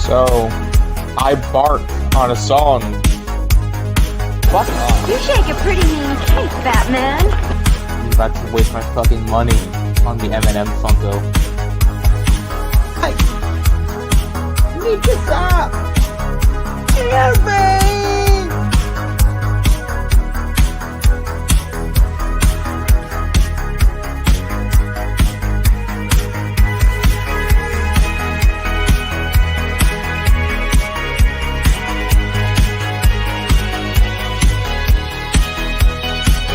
So, I bark on a song. Fuck off. You shake a pretty mean cake, Batman. I'm about to waste my fucking money on the M&M Funko. Hey! You need to stop! Help me!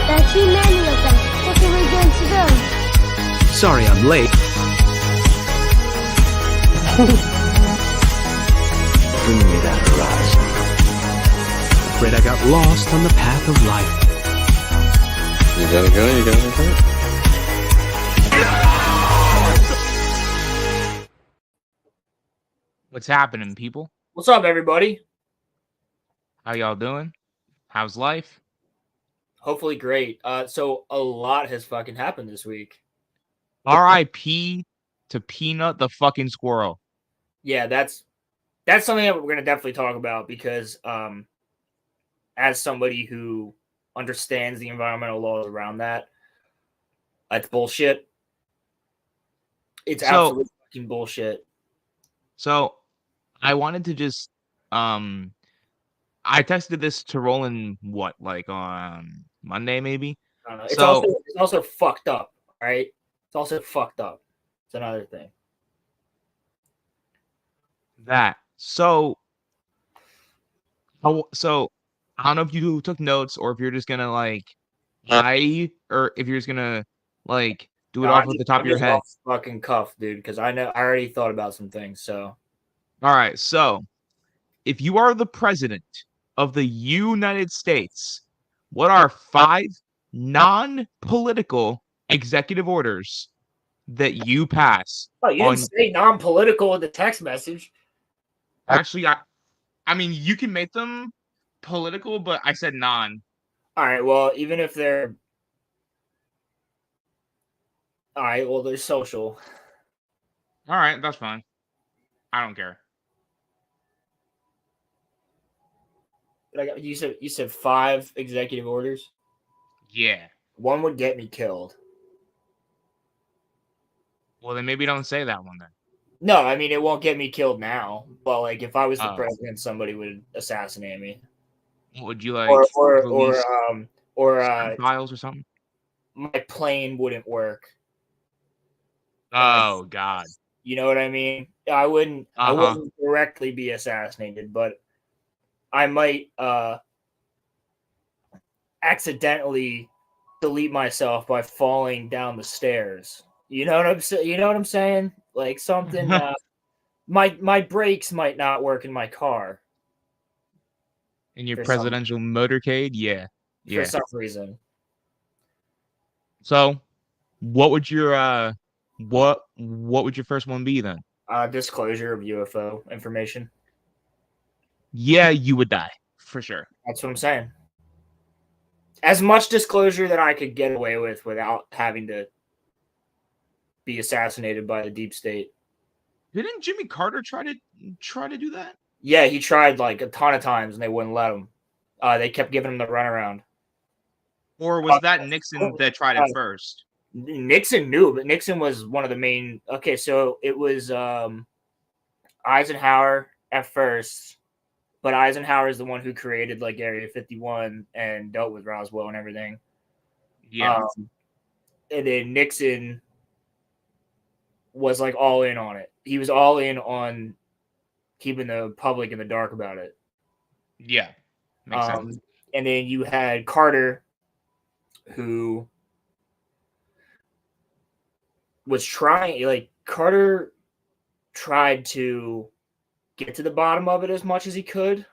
That's too many of them. What are we going to do? Sorry I'm late. Bring me that horizon. Afraid I got lost on the path of life. You gotta go, you gotta go. What's happening, people? What's up, everybody? How y'all doing? How's life? Hopefully great. So a lot has fucking happened this week. R.I.P. to Peanut the fucking squirrel. Yeah, that's something that we're gonna definitely talk about because as somebody who understands the environmental laws around that, that's bullshit. It's absolute fucking bullshit. So I wanted to just I texted this to Roland on Monday maybe. I don't know. It's also fucked up, right? It's also fucked up. It's another thing. So I don't know if you took notes or if you're just gonna or if you're just gonna do it off of the top of your head. Fucking cuff, dude, because I already thought about some things. So all right, so if you are the president of the United States, what are 5 non-political executive orders that you pass? Oh, you didn't say non-political in the text message. Actually, I mean, you can make them political, but I said non. All right, well, even if they're... All right, well, they're social. All right, that's fine. I don't care. You said 5 executive orders? Yeah. One would get me killed. Well, then maybe don't say that one then. No, I mean, it won't get me killed now. But, if I was the president, somebody would assassinate me. What would you or files or something? My plane wouldn't work. Oh, God. You know what I mean? I wouldn't directly be assassinated, but I might accidentally delete myself by falling down the stairs. You know what I'm saying? You know what I'm saying? Like something. My brakes might not work in my car. In your presidential motorcade, yeah. For some reason. So, what would your what would your first one be then? Disclosure of UFO information. Yeah, you would die for sure. That's what I'm saying. As much disclosure that I could get away with without having to be assassinated by the deep state. Didn't Jimmy Carter try to do that? Yeah, he tried a ton of times and they wouldn't let him. They kept giving him the runaround. Or was that Nixon that tried it first? Nixon knew, but Nixon was one of the main. Okay, so it was Eisenhower at first, but Eisenhower is the one who created Area 51 and dealt with Roswell and everything. Yeah. And then Nixon was all in on it. He was all in on keeping the public in the dark about it. Yeah. Makes sense. And then you had Carter, who was trying, Carter tried to get to the bottom of it as much as he could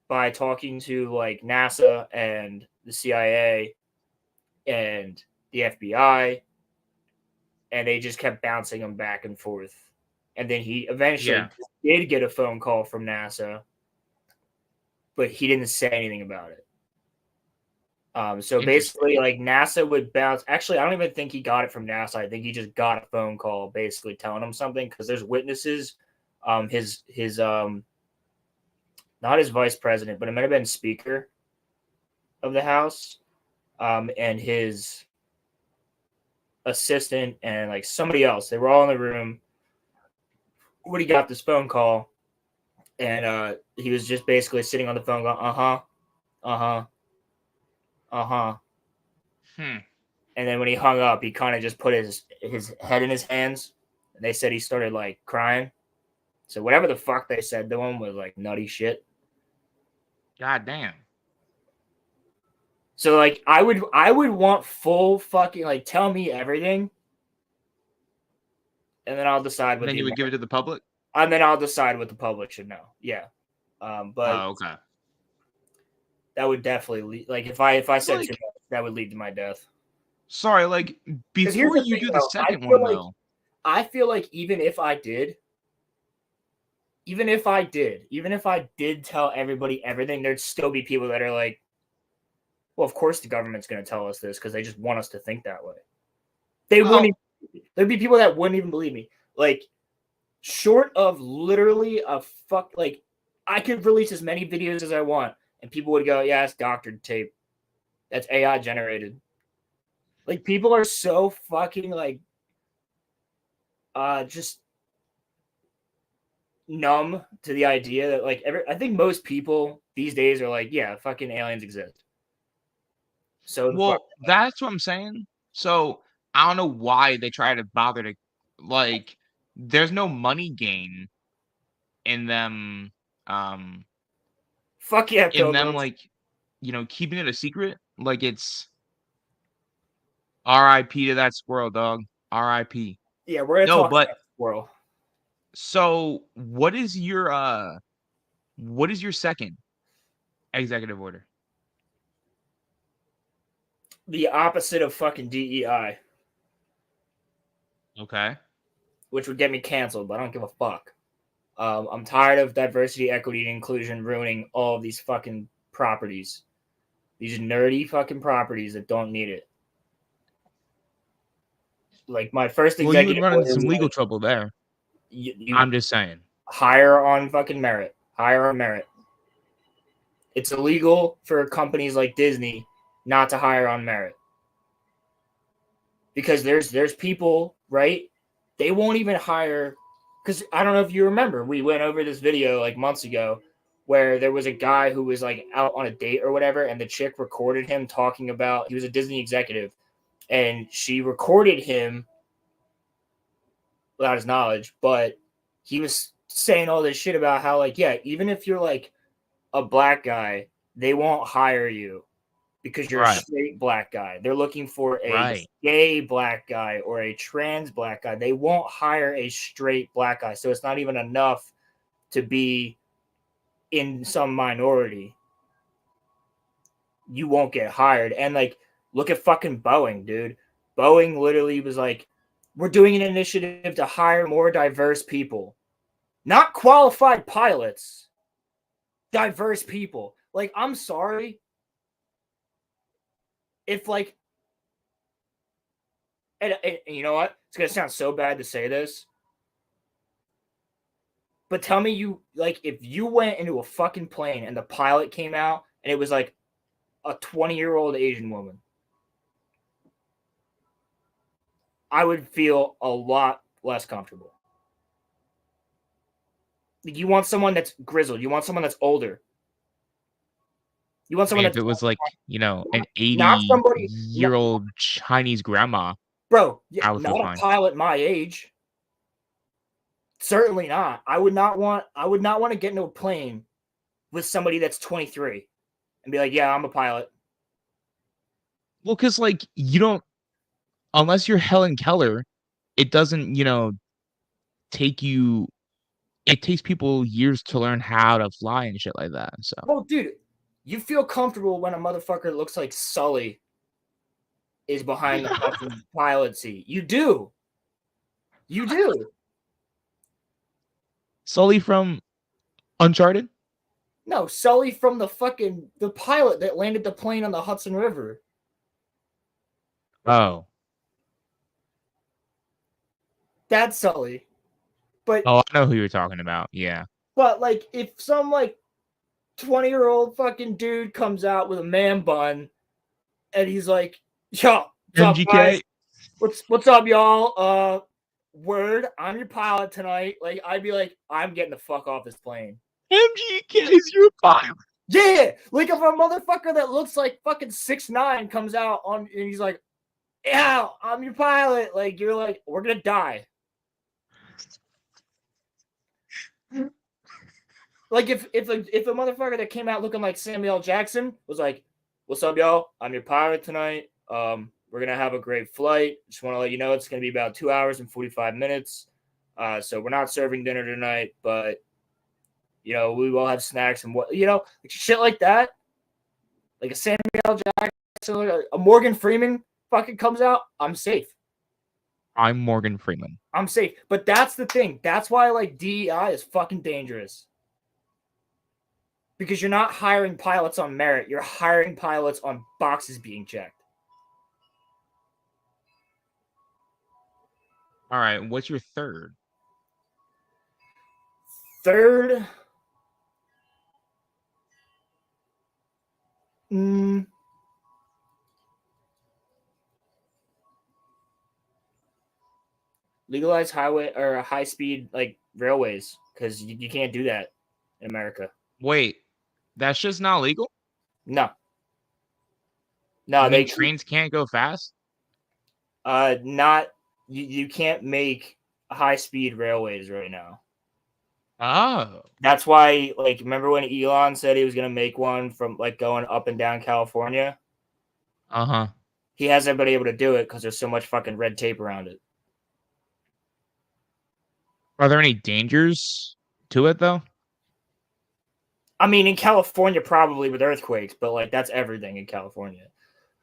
by talking to NASA and the CIA and the FBI, and they just kept bouncing him back and forth. And then he eventually did get a phone call from NASA, but he didn't say anything about it. So basically, NASA would bounce. Actually, I don't even think he got it from NASA. I think he just got a phone call basically telling him something because there's witnesses his not his vice president, but it might have been Speaker of the House, and his assistant and like somebody else. They were all in the room when he got this phone call, and he was just basically sitting on the phone going, and then when he hung up, he kind of just put his head in his hands. And they said he started like crying. So whatever the fuck they said to him was like nutty shit. God damn. So like I would want full fucking like tell me everything, and then I'll decide what. And then you would give it to the public. And then I'll decide what the public should know. Yeah, but okay. That would definitely lead, like if I said Like, too much, that would lead to my death. Sorry, like before you do the second one though. I feel like even if I did tell everybody everything, there'd still be people that are like, well, of course the government's going to tell us this because they just want us to think that way. There'd be people that wouldn't even believe me. Like, short of literally like, I could release as many videos as I want, and people would go, yeah, it's doctored tape. That's AI generated. Like, people are so fucking, like, just numb to the idea that, like, I think most people these days are like, yeah, fucking aliens exist. So well, that's what I'm saying. So I don't know why they try to bother to, like, there's no money gain in them. Fuck yeah, in them, like, keeping it a secret. Like, it's R.I.P. to that squirrel, dog. R.I.P. Yeah, we're gonna talk about squirrel. So what is your second executive order? The opposite of fucking DEI. Okay. Which would get me canceled, but I don't give a fuck. I'm tired of diversity, equity, and inclusion ruining all of these fucking properties. These nerdy fucking properties that don't need it. Like my first executive. Well, you would run into some legal trouble there. I'm just saying. Hire on fucking merit. Hire on merit. It's illegal for companies like Disney not to hire on merit. Because there's people, right? They won't even hire, because I don't know if you remember, we went over this video like months ago where there was a guy who was like out on a date or whatever, and the chick recorded him talking about, he was a Disney executive, and she recorded him without his knowledge, but he was saying all this shit about how, like, yeah, even if you're like a black guy, they won't hire you because you're a straight black guy. They're looking for a gay black guy or a trans black guy. They won't hire a straight black guy. So it's not even enough to be in some minority. You won't get hired. And like, look at fucking Boeing, dude. Boeing literally was like, we're doing an initiative to hire more diverse people. Not qualified pilots. Diverse people. Like, I'm sorry. If like, and you know what? It's going to sound so bad to say this. But tell me if you went into a fucking plane and the pilot came out and it was like a 20-year-old Asian woman, I would feel a lot less comfortable. You want someone that's grizzled. You want someone that's older. You want someone if it was like, an 80-year-old Chinese grandma. Bro, not a pilot my age. Certainly not. I would not want to get into a plane with somebody that's 23 and be like, yeah, I'm a pilot. Well, because like you don't, unless you're Helen Keller, it doesn't, take you. It takes people years to learn how to fly and shit like that. So, well, dude, you feel comfortable when a motherfucker that looks like Sully is behind the fucking pilot seat. You do. You do. Sully from Uncharted? No, Sully from the pilot that landed the plane on the Hudson River. Oh. That's Sully. But Oh, I know who you're talking about. Yeah. but like if some like 20-year-old fucking dude comes out with a man bun and he's like, yo, what's up, guys? MGK. What's up, y'all? Word, I'm your pilot tonight. Like, I'd be like, I'm getting the fuck off this plane. MGK's your pilot. Yeah, like if a motherfucker that looks like fucking 6'9" comes out on and he's like, yeah, I'm your pilot. Like, you're like, we're gonna die. Like if a motherfucker that came out looking like Samuel L. Jackson was like, what's up, y'all? I'm your pilot tonight. We're gonna have a great flight. Just want to let you know it's gonna be about 2 hours and 45 minutes. So we're not serving dinner tonight, but you know, we will have snacks and what, you know, like shit like that. Like a Samuel L. Jackson, a Morgan Freeman fucking comes out, I'm safe. I'm Morgan Freeman. I'm safe. But that's the thing. That's why like DEI is fucking dangerous. Because you're not hiring pilots on merit. You're hiring pilots on boxes being checked. All right. What's your third? Third, legalize highway or high speed like railways because you can't do that in America. Wait, that's just not legal? No, You they mean trains can't go fast? not you can't make high speed railways right now. Oh. That's why, like, remember when Elon said he was gonna make one from like going up and down California? Uh-huh. He hasn't been able to do it because there's so much fucking red tape around it. Are there any dangers to it though? I mean, in California, probably with earthquakes, but like that's everything in California.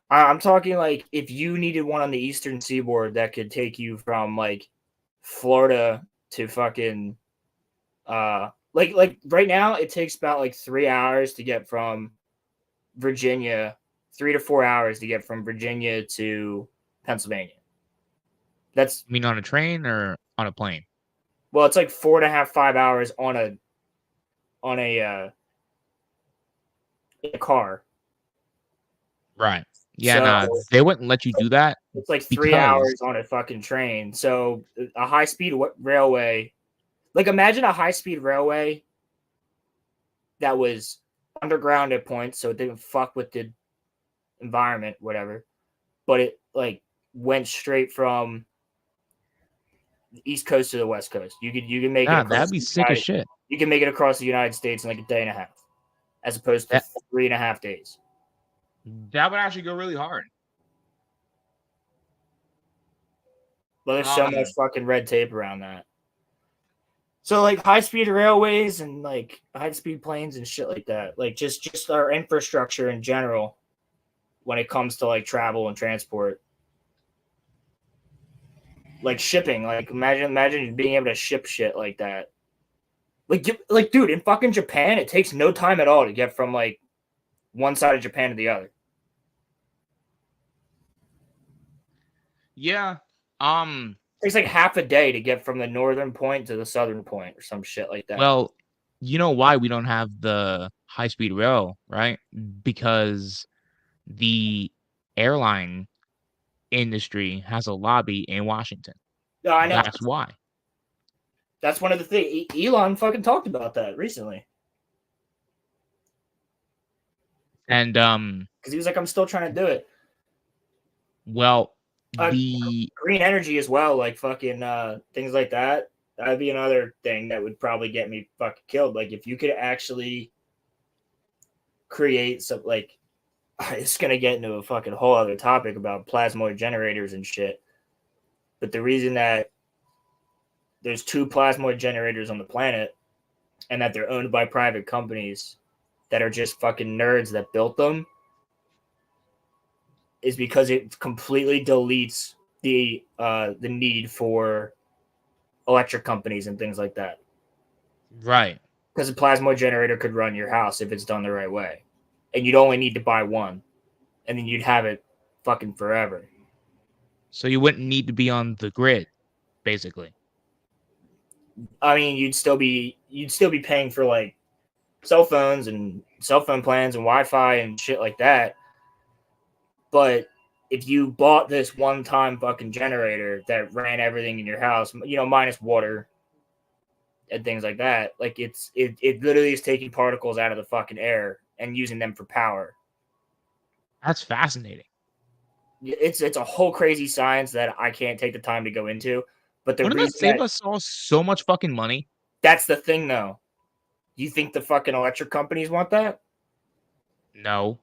I'm talking like if you needed one on the eastern seaboard that could take you from like Florida to fucking like right now it takes about like 3 hours to get from Virginia, 3 to 4 hours to get from Virginia to Pennsylvania. That's You mean on a train or on a plane? well, it's like 4.5, 5 hours on a car. Right. Yeah, So nah, they wouldn't let you do that it's like 3 because hours on a fucking train. So a high speed railway, like imagine a high speed railway that was underground at points, so it didn't fuck with the environment, whatever. But it like went straight from the East Coast to the West Coast. You could make it. that'd be sick as shit. You can make it across the United States in like a day and a half, as opposed to 3.5 days. That would actually go really hard. But there's so much fucking red tape around that. So like high speed railways and like high speed planes and shit like that. Like just our infrastructure in general when it comes to like travel and transport. Like shipping, like imagine being able to ship shit like that. Like dude, in fucking Japan, it takes no time at all to get from like one side of Japan to the other. Yeah. It takes like half a day to get from the northern point to the southern point or some shit like that. Well, you know why we don't have the high-speed rail, right? Because the airline industry has a lobby in Washington. No, I know. That's why. That's one of the things. Elon fucking talked about that recently. And because he was like, I'm still trying to do it. Well, the green energy as well, like fucking things like that. That'd be another thing that would probably get me fucking killed. Like if you could actually create some, like, it's gonna get into a fucking whole other topic about plasmoid generators and shit. But the reason that there's 2 plasmoid generators on the planet and that they're owned by private companies that are just fucking nerds that built them is because it completely deletes the need for electric companies and things like that. Right. Because a plasmoid generator could run your house if it's done the right way. And you'd only need to buy one. And then you'd have it fucking forever. So you wouldn't need to be on the grid, basically. I mean, you'd still be paying for like cell phones and cell phone plans and Wi-Fi and shit like that. But if you bought this one-time fucking generator that ran everything in your house, minus water and things like that, like it literally is taking particles out of the fucking air and using them for power. That's fascinating. It's a whole crazy science that I can't take the time to go into. But Wouldn't that save us all so much fucking money? That's the thing, though. You think the fucking electric companies want that? No,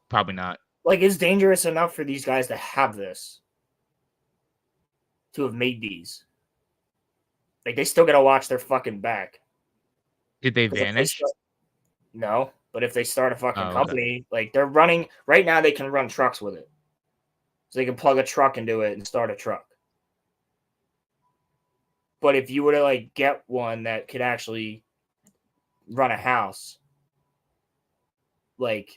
probably not. Like, it's dangerous enough for these guys to have this, to have made these. Like, they still gotta watch their fucking back. Did they vanish? No, but if they start a fucking company, like they're running right now, they can run trucks with it. So they can plug a truck into it and start a truck. But if you were to like get one that could actually run a house, like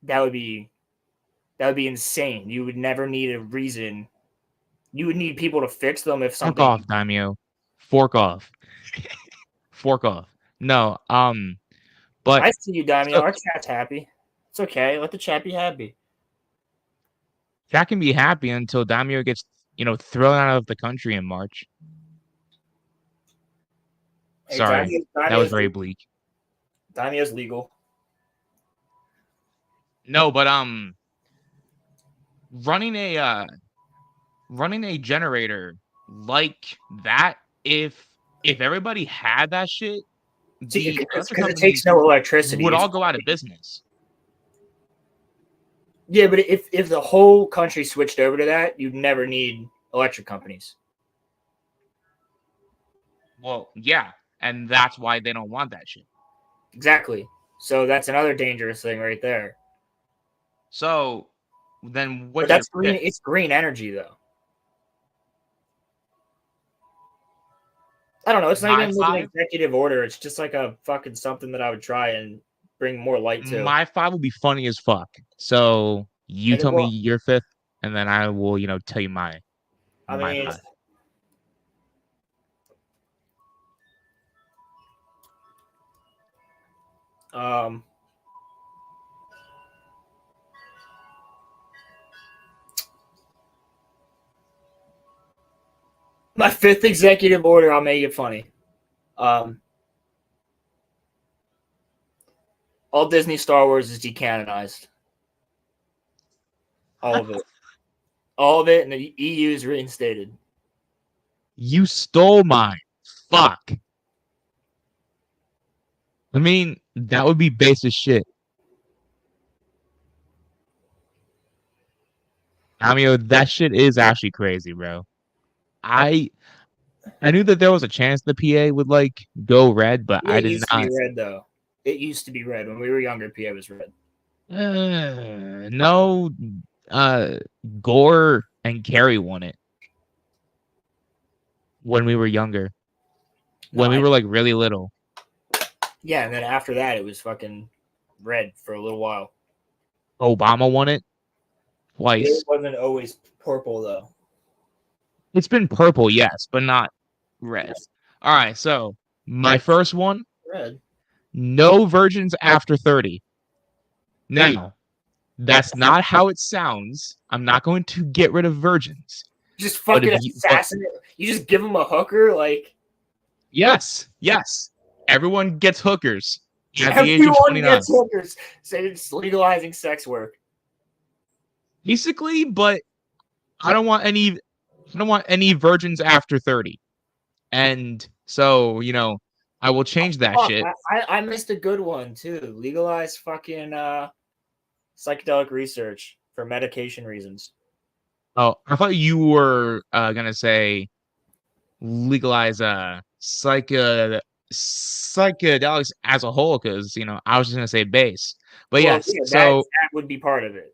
that would be insane. You would never need a reason. You would need people to fix them if something. Fork off, Daimyo. Fork off. Fork off. No, but I see you, Daimyo. Our chat's happy. It's okay. Let the chat be happy. Chat can be happy until Daimyo gets, thrown out of the country in March. Hey, Sorry, that was very bleak. Daimyo's legal. No, but running a generator like that, if everybody had that shit, because it takes no electricity, would all go out of business. Yeah, but if the whole country switched over to that, you'd never need electric companies. Well, yeah, and that's why they don't want that shit. Exactly. So that's another dangerous thing right there. So then what's that's green? It's green energy, though. I don't know. It's not even like an executive order. It's just like a fucking something that I would try and bring more light to. My 5 will be funny as fuck. So you tell me your 5th, and then I will, tell you my 5. My 5th executive order, I'll make it funny. All Disney Star Wars is decanonized. All of it. All of it, and the EU is reinstated. You stole mine. Fuck. I mean, that would be base as shit. I mean, that shit is actually crazy, bro. I knew that there was a chance the PA would like go red, but I did not. It used to be red, though. It used to be red when we were younger. PA was red. No, Gore and Carrie won it when we were younger. When we were like really little. Yeah, and then after that, it was fucking red for a little while. Obama won it twice. It wasn't always purple, though. It's been purple, yes, but not red. All right, so my first one, red. No virgins after 30. Now, that's not how it sounds. I'm not going to get rid of virgins. Just fucking assassinate. You just give them a hooker, like. Yes. Everyone gets hookers at the age of 29. Everyone gets hookers. Say it's legalizing sex work. Basically, but I don't want any virgins after 30. And so, I will change that shit. I missed a good one too. Legalize fucking psychedelic research for medication reasons. Oh, I thought you were gonna say legalize psychedelics as a whole, because I was just gonna say base. But yes, yeah, so that would be part of it.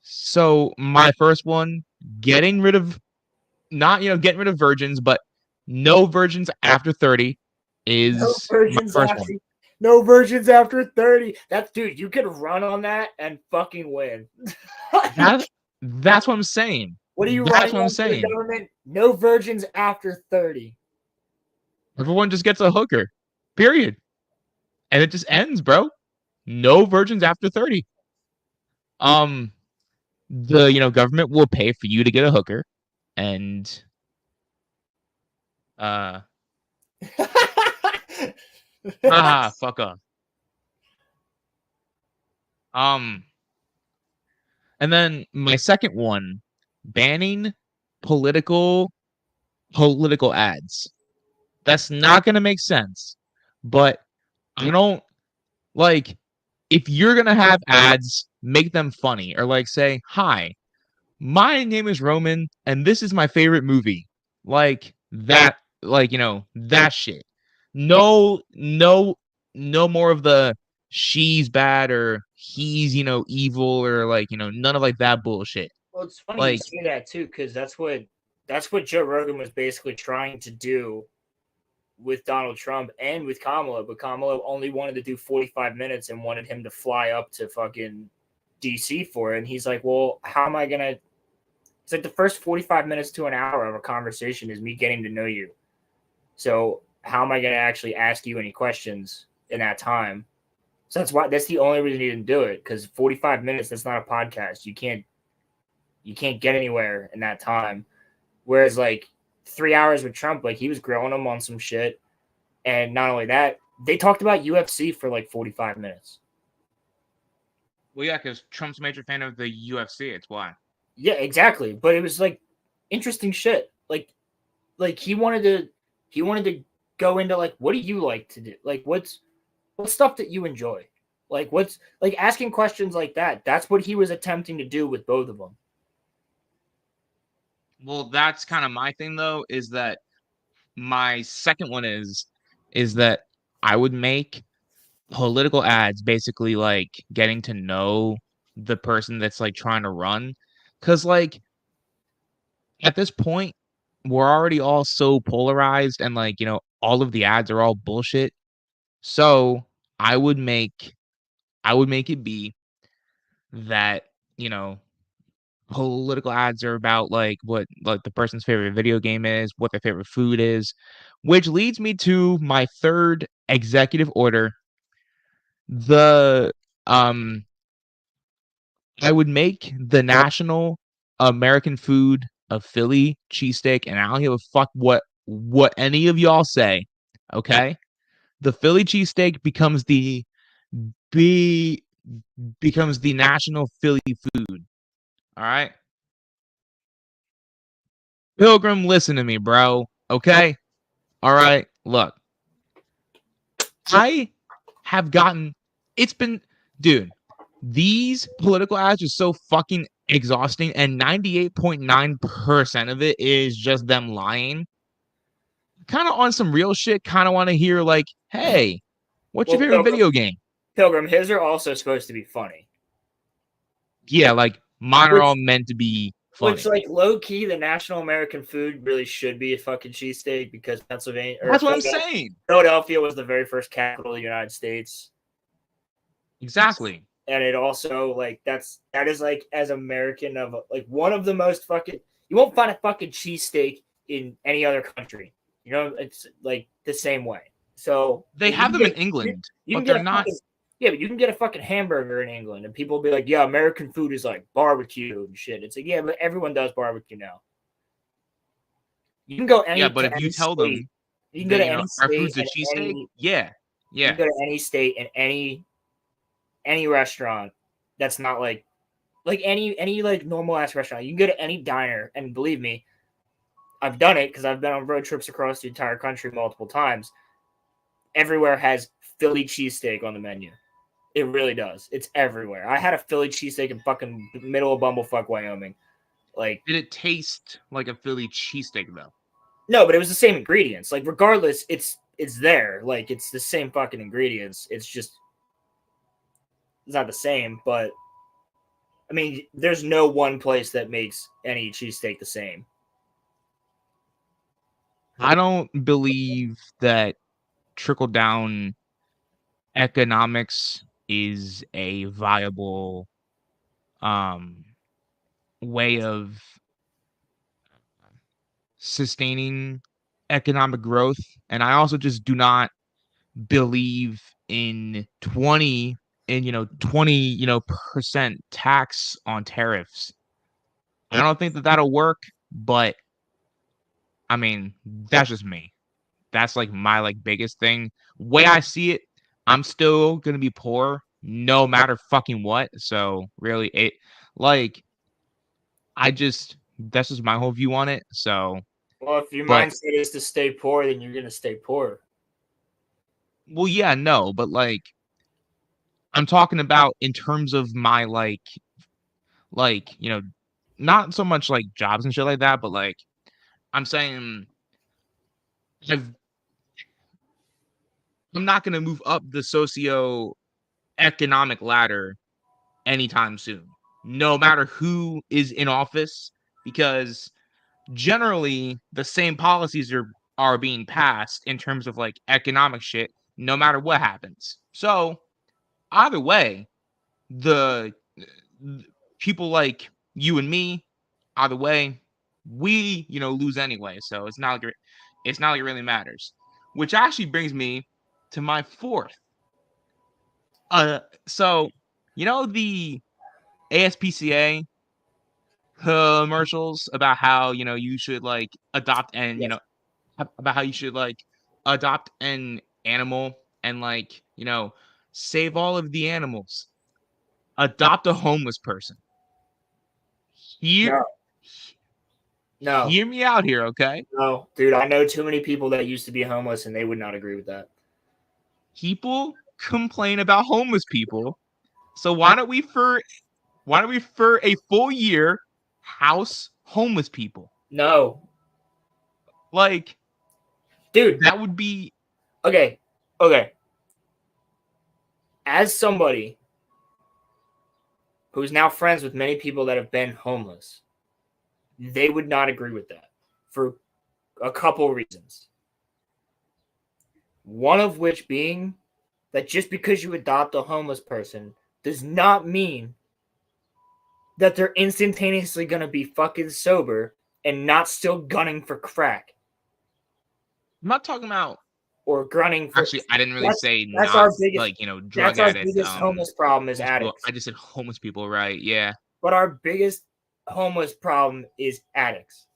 So my first one, getting rid of virgins, but no virgins after 30 is my first one. No virgins after 30. Dude, you could run on that and fucking win. That's what I'm saying. What are you That's running what I'm on for the saying. government? No virgins after 30. Everyone just gets a hooker. Period. And it just ends, bro. No virgins after 30. The government will pay for you to get a hooker, and fuck off. And then my second one, banning political ads. That's not gonna make sense. But I don't like if you're gonna have ads, make them funny or like say, "Hi, my name is Roman, and this is my favorite movie." Like that, that shit. No more of the she's bad or he's, evil or none of like that bullshit. Well, it's funny you Like, say that too, because that's what Joe Rogan was basically trying to do with Donald Trump and with Kamala, but Kamala only wanted to do 45 minutes and wanted him to fly up to fucking DC for it. And he's like, well, how am I gonna? It's like the first 45 minutes to an hour of a conversation is me getting to know you. So how am I gonna actually ask you any questions in that time? So that's the only reason he didn't do it, because 45 minutes, that's not a podcast. You can't get anywhere in that time. Whereas like 3 hours with Trump, like he was grilling him on some shit. And not only that, they talked about UFC for like 45 minutes. well, yeah, because Trump's a major fan of the UFC. It's why. Yeah, exactly. But it was like interesting shit. Like he wanted to go into like, what do you like to do? Like what's stuff that you enjoy? Like what's like asking questions like that. That's what he was attempting to do with both of them. Well, that's kind of my thing though, is that my second one is that I would make political ads basically like getting to know the person that's like trying to run. Cause like at this point, we're already all so polarized and like, all of the ads are all bullshit. So I would make it be that, political ads are about like what like the person's favorite video game is, what their favorite food is, which leads me to my third executive order. The I would make the national American food a Philly cheesesteak, and I don't give a fuck what any of y'all say. Okay, the Philly cheesesteak be becomes the national Philly food. All right, Pilgrim, listen to me, bro. Okay, all right. Look, I have gotten. It's been, dude. These political ads are so fucking exhausting, and 98.9% of it is just them lying. Kind of on some real shit. Kind of want to hear like, hey, what's your favorite video game? Pilgrim, his are also supposed to be funny. Yeah, like mine are all meant to be funny. Which, like, low key, the national American food really should be a fucking cheesesteak, because Pennsylvania. That's what I'm saying. Philadelphia was the very first capital of the United States. Exactly. And it also like that is like as American of like one of the most fucking, you won't find a fucking cheesesteak in any other country. It's like the same way. So they have them in England, but they're not. Yeah, but you can get a fucking hamburger in England, and people will be like, "Yeah, American food is like barbecue and shit." It's like, yeah, but everyone does barbecue now. You can go any. Yeah, but if you tell them, you can go to any our state food's a cheesesteak. Yeah. You can go to any state and any restaurant that's not like any like normal ass restaurant. You can go to any diner, and believe me, I've done it because I've been on road trips across the entire country multiple times. Everywhere has Philly cheesesteak on the menu. It really does. It's everywhere. I had a Philly cheesesteak in fucking middle of Bumblefuck, Wyoming. Like, did it taste like a Philly cheesesteak though? No, but it was the same ingredients. Like, regardless, it's there. Like, it's the same fucking ingredients. It's just it's not the same. But I mean, there's no one place that makes any cheesesteak the same. I don't believe that trickle down economics is a viable way of sustaining economic growth, and I also just do not believe in 20 percent tax on tariffs. I don't think that that'll work, but I mean, that's just me. That's like my like biggest thing. Way I see it, I'm still gonna be poor no matter fucking what. So really, it like that's just my whole view on it. So, Well, if your but mindset is to stay poor, then you're gonna stay poor. well, yeah, no, but like I'm talking about in terms of my not so much like jobs and shit like that, but like I'm saying I've I'm not gonna move up the socio-economic ladder anytime soon, no matter who is in office, because generally the same policies are being passed in terms of like economic shit, no matter what happens. So either way, the people like you and me, either way, we lose anyway. So it's not like it really matters. Which actually brings me to my fourth. So the ASPCA commercials about how you should like adopt and Yes. about how you should like adopt an animal and like save all of the animals, adopt a homeless person. Hear No, hear me out here, okay? no, dude. I know too many people that used to be homeless, and they would not agree with that. People complain about homeless people, so why don't we for a full year house homeless people? No, Like dude. that would be Okay. As somebody who's now friends with many people that have been homeless, they would not agree with that for a couple reasons. One of which being that just because you adopt a homeless person does not mean that they're instantaneously going to be fucking sober and not still gunning for crack I'm not talking about. or gunning for. Actually, I didn't really say that's not our biggest, like drug that's our addicts. biggest homeless problem is People, addicts. I just said homeless people, right? Yeah. But our biggest homeless problem is addicts.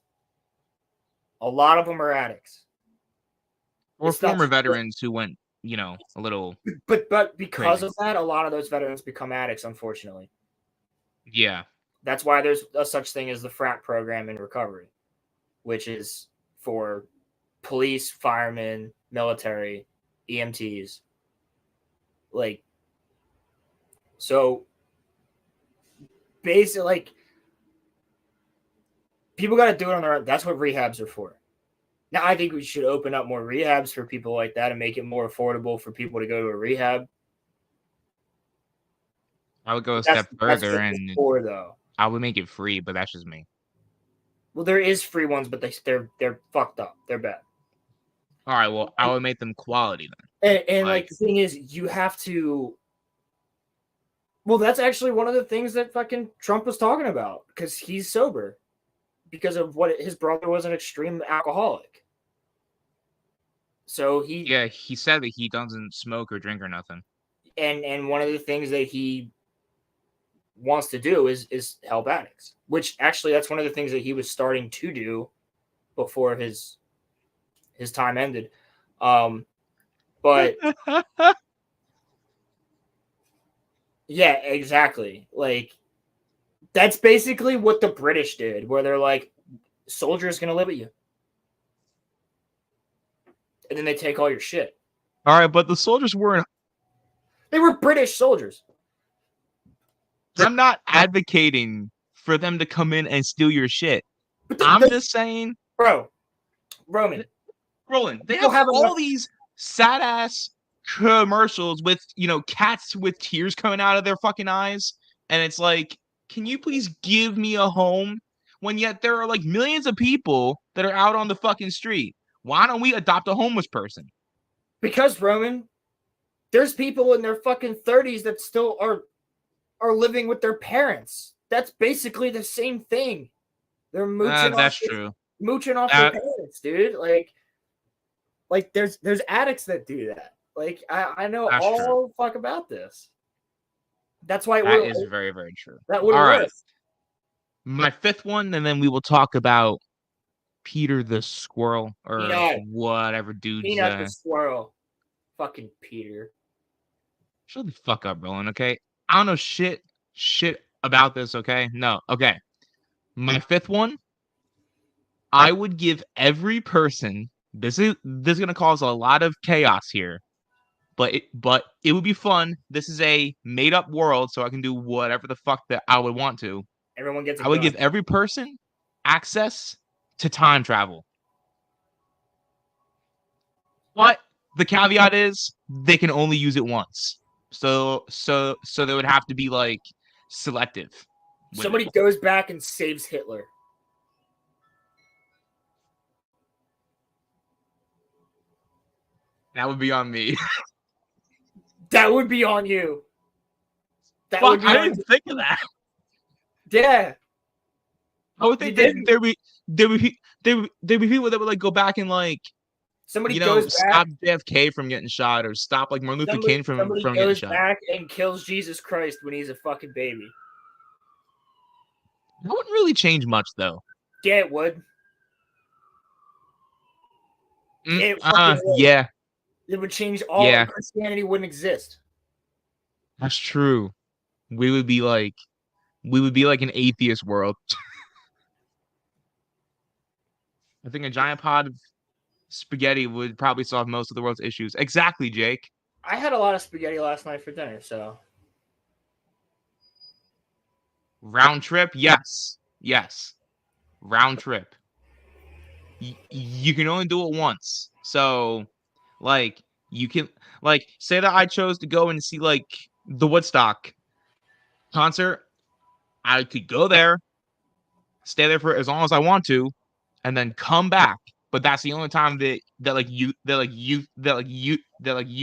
A lot of them are addicts. Or It's not- former veterans who went, a little. But because Crazy. of that, a lot of those veterans become addicts, unfortunately. Yeah. That's why there's a such thing as the frat program in recovery, which is for police, firemen, military, EMTs. Like, so basically, like, people got to do it on their own. That's what rehabs are for. Now, I think we should open up more rehabs for people like that and make it more affordable for people to go to a rehab. I would go a That's step further what and it's for, though. I would make it free, but that's just me. Well, there is free ones, but they're fucked up. They're bad. All right, well, I would make them quality then. And like the thing is, you have to. Well, that's actually one of the things that fucking Trump was talking about because he's sober because of what his brother was an extreme alcoholic. So he said that he doesn't smoke or drink or nothing. And one of the things that he wants to do is help addicts, which actually that's one of the things that he was starting to do before his time ended. But yeah, exactly. Like that's basically what the British did, where they're like, soldiers gonna live with you. And then they take all your shit. All right, but the soldiers weren't. They were British soldiers. I'm not advocating for them to come in and steal your shit. I'm just saying, bro, Roman, Roland, they People have have all enough- these sad ass commercials with cats with tears coming out of their fucking eyes, and it's like, can you please give me a home? When yet there are like millions of people that are out on the fucking street. Why don't we adopt a homeless person? because Roman, there's people in their fucking 30s that still are living with their parents. That's basically the same thing. They're mooching. That's true. mooching off That- their parents, dude. Like there's addicts that do that. Like I know That's all true. the fuck about this. That's why That is very, very true. that would All work. right. My fifth one, and then we will talk about Peter the Squirrel or Peanut. whatever dude's. Peanut the squirrel. Fucking Peter. Shut the fuck up, Roland. Okay, I don't know shit about this. Okay, no. Okay, my fifth one. I would give every person. This is gonna cause a lot of chaos here, but it would be fun. This is a made up world, so I can do whatever the fuck that I would want to. Everyone gets a I would gun. give every person access to time travel. But the caveat is they can only use it once. So they would have to be like selective. with Somebody it. goes back and saves Hitler. That would be on me. That would be on you. That Fuck, would be I on didn't think of that. Yeah. I would think You that didn't. there would be people that would like go back and like Somebody goes goes back. stop JFK from getting shot or stop like Martin Luther King from somebody getting goes shot. back and kills Jesus Christ when he's a fucking baby. That wouldn't really change much though. Yeah, it would. It fucking would. Yeah, It would change all. Yeah. Christianity wouldn't exist. that's true. We would be like an atheist world. I think a giant pot of spaghetti would probably solve most of the world's issues. Exactly, Jake. I had a lot of spaghetti last night for dinner, so Round trip? Yes. Round trip. You can only do it once. So, like, you can, like, say that I chose to go and see, like, the Woodstock concert. I could go there, stay there for as long as I want to, and then come back. But that's the only time that you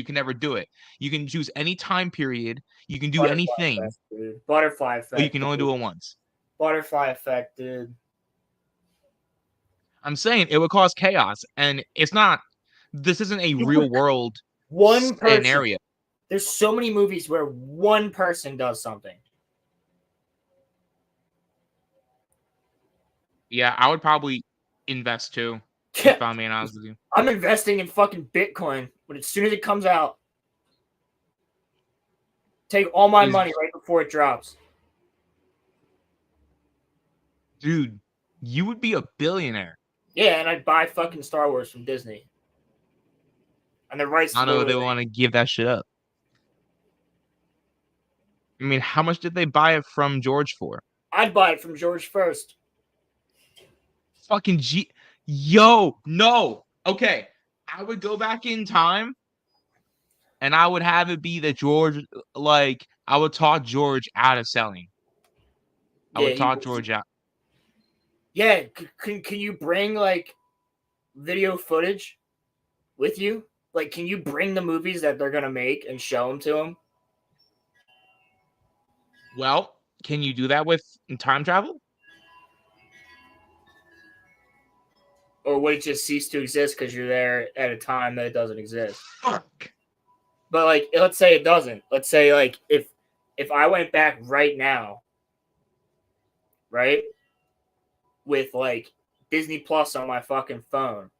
can never do it. You can choose any time period. You can do Butterfly anything, effect, dude. Butterfly effect. but you can only do it once. Butterfly effect, dude. I'm saying it would cause chaos, and it's not. This isn't a real world One person. scenario. There's so many movies where one person does something. Yeah, I would probably invest too. If I'm being honest with you. I'm investing in fucking Bitcoin when as soon as it comes out. Take all my money right before it drops. Dude, you would be a billionaire. Yeah, and I'd buy fucking Star Wars from Disney. And the rights. I don't know if they want to give that shit up. I mean, how much did they buy it from George for? I'd buy it from George first. Fucking Yo, no. Okay. I would go back in time and I would have it be that George, like, I would talk George out of selling. I would talk George out. Yeah, can you bring, like, video footage with you? Like, can you bring the movies that they're going to make and show them to him? Well, can you do that with time travel? Or would it just cease to exist because you're there at a time that it doesn't exist? Fuck. But, like, let's say it doesn't. Let's say, like, if I went back right now, right, with, like, Disney Plus on my fucking phone,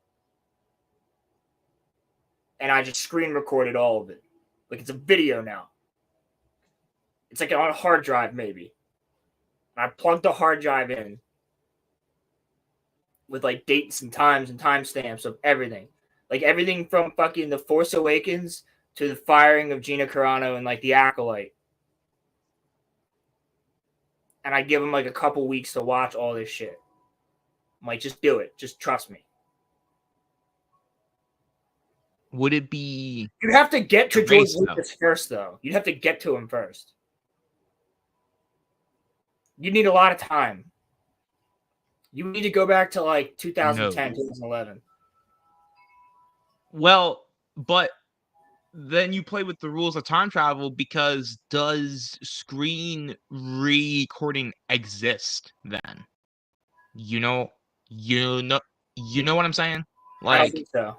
and I just screen recorded all of it. Like, it's a video now. It's like on a hard drive, maybe. And I plugged the hard drive in with, like, dates and times and timestamps of everything. Like, everything from fucking The Force Awakens to the firing of Gina Carano and, like, The Acolyte. And I give them, like, a couple weeks to watch all this shit. I'm like, just do it. Just trust me. Would it be... You have to get to George Erased, Lucas first, though. You'd have to get to him first. You need a lot of time. You need to go back to, like, 2010, 2011. Well, but then you play with the rules of time travel because does screen recording exist then? You know You know what I'm saying? I don't Like, think so.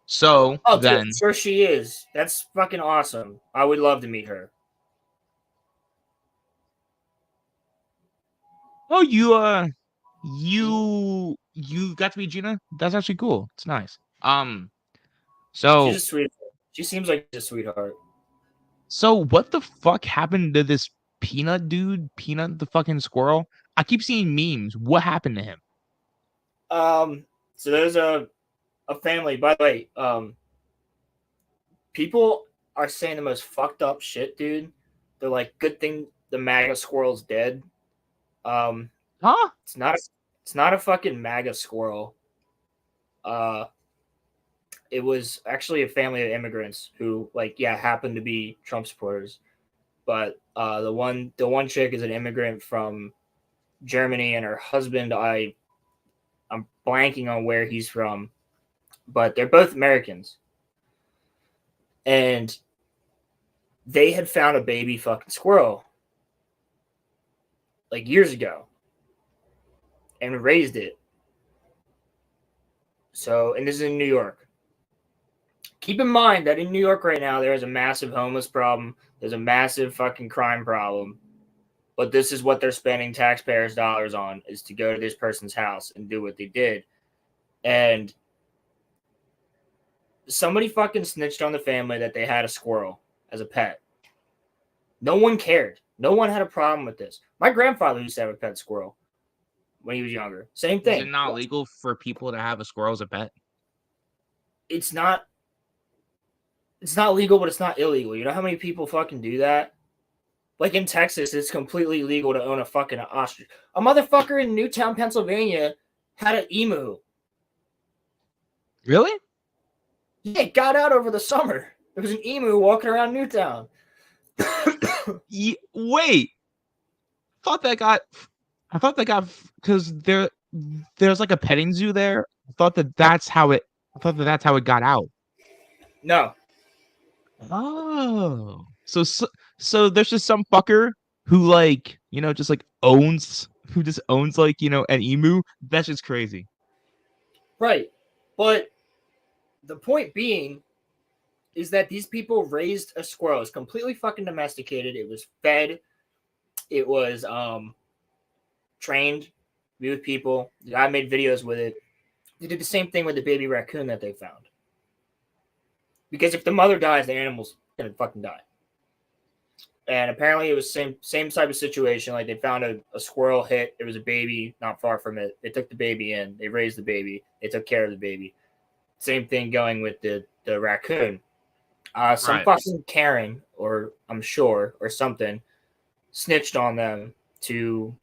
so Oh, dude, then, sure she is. That's fucking awesome. I would love to meet her. oh, you got to meet Gina? That's actually cool. It's nice. She's So a sweetheart. She seems like a sweetheart. what the fuck happened to this Peanut dude? Peanut the fucking squirrel? I keep seeing memes. What happened to him? So there's a family. By the way, people are saying the most fucked up shit, dude. They're like, good thing the MAGA squirrel's dead. Um, Huh? it's not a fucking MAGA squirrel. Uh, it was actually a family of immigrants who, like, yeah, happened to be Trump supporters. But the one chick is an immigrant from Germany, and her husband, I'm blanking on where he's from, but they're both Americans, and they had found a baby fucking squirrel like years ago and raised it. So, and this is in New York. Keep in mind that in New York right now, there is a massive homeless problem. There's a massive fucking crime problem. But this is what they're spending taxpayers' dollars on, is to go to this person's house and do what they did. And somebody fucking snitched on the family that they had a squirrel as a pet. No one cared. No one had a problem with this. My grandfather used to have a pet squirrel when he was younger. Same Is thing. it not legal for people to have a squirrel as a pet? It's not legal, but it's not illegal. You know how many people fucking do that? Like in Texas, it's completely legal to own a fucking ostrich. A motherfucker in Newtown, Pennsylvania had an emu. Really? Yeah, it got out over the summer. There was an emu walking around Newtown. Wait. I thought that got because there's like a petting zoo there. I thought that's how it got out. No. Oh. So there's just some fucker who like, just like owns like, an emu. That's just crazy. Right. But the point being is that these people raised a squirrel. It's completely fucking domesticated. It was fed. It was trained to be with people. I made videos with it. They did the same thing with the baby raccoon that they found. Because if the mother dies, the animal's gonna fucking die. And apparently it was same type of situation. Like they found a squirrel hit. There was a baby not far from it. They took the baby in. They raised the baby. They took care of the baby. Same thing going with the raccoon. Some Right. fucking Karen, or I'm sure, or something, snitched on them to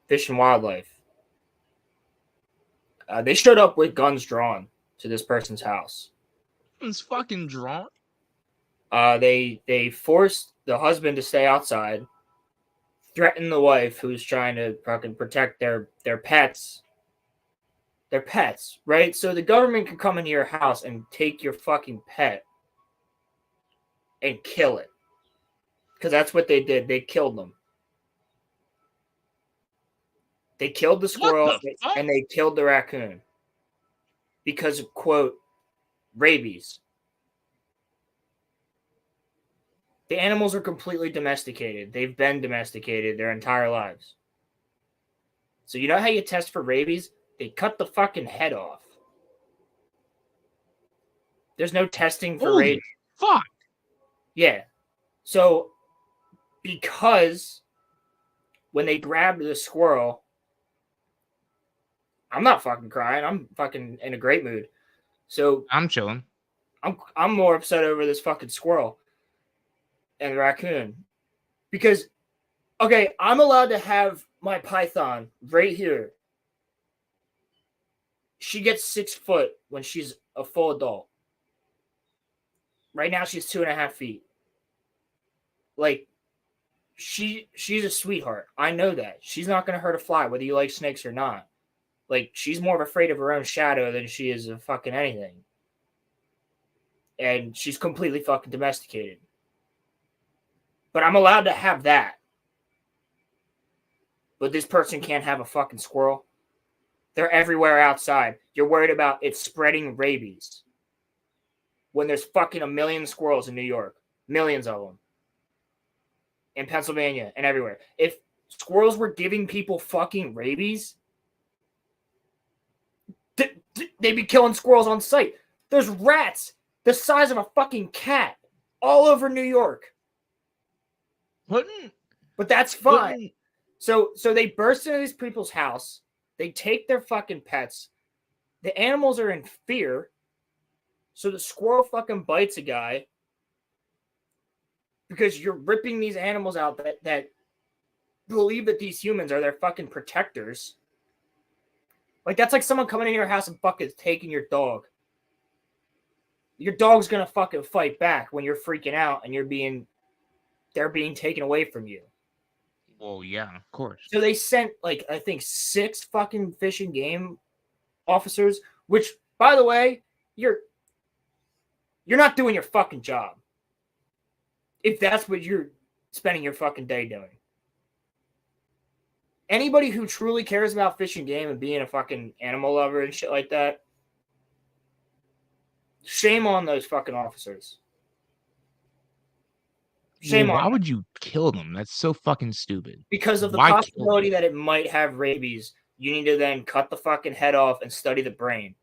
Fish and Wildlife. They showed up with guns drawn to this person's house. It's fucking drawn. They forced the husband to stay outside, threatened the wife who's trying to fucking protect their pets. Their pets, right? So the government can come into your house and take your fucking pet and kill it. Because that's what they did. They killed them. They killed the squirrel and they killed the raccoon. Because of, quote, rabies. The animals are completely domesticated. They've been domesticated their entire lives. So you know how you test for rabies? They cut the fucking head off. There's no testing for rabies. Fuck. Yeah. So because when they grabbed the squirrel, I'm not fucking crying. I'm fucking in a great mood. So I'm chilling. I'm more upset over this fucking squirrel and the raccoon. Because, okay, I'm allowed to have my python right here. She gets 6 foot when she's a full adult. Right now she's 2.5 feet. Like, she's a sweetheart. I know that. She's not going to hurt a fly, whether you like snakes or not. Like, she's more afraid of her own shadow than she is of fucking anything. And she's completely fucking domesticated. But I'm allowed to have that. But this person can't have a fucking squirrel. They're everywhere outside. You're worried about it spreading rabies. When there's fucking 1 million squirrels in New York. Millions of them. In Pennsylvania and everywhere. If squirrels were giving people fucking rabies, they'd be killing squirrels on sight. There's rats the size of a fucking cat all over New York. But that's fine. So they burst into these people's house. They take their fucking pets. The animals are in fear. So the squirrel fucking bites a guy because you're ripping these animals out that believe that these humans are their fucking protectors. Like, that's like someone coming in your house and fucking taking your dog. Your dog's gonna fucking fight back when you're freaking out and they're being taken away from you. Well, yeah, of course. So they sent, like, I think 6 fucking fish and game officers, which, by the way, you're not doing your fucking job. If that's what you're spending your fucking day doing. Anybody who truly cares about fish and game and being a fucking animal lover and shit like that, shame on those fucking officers. Shame on Why them. would you kill them? That's so fucking stupid. Because of the Why kill possibility that it might have rabies, you need to then cut the fucking head off and study the brain.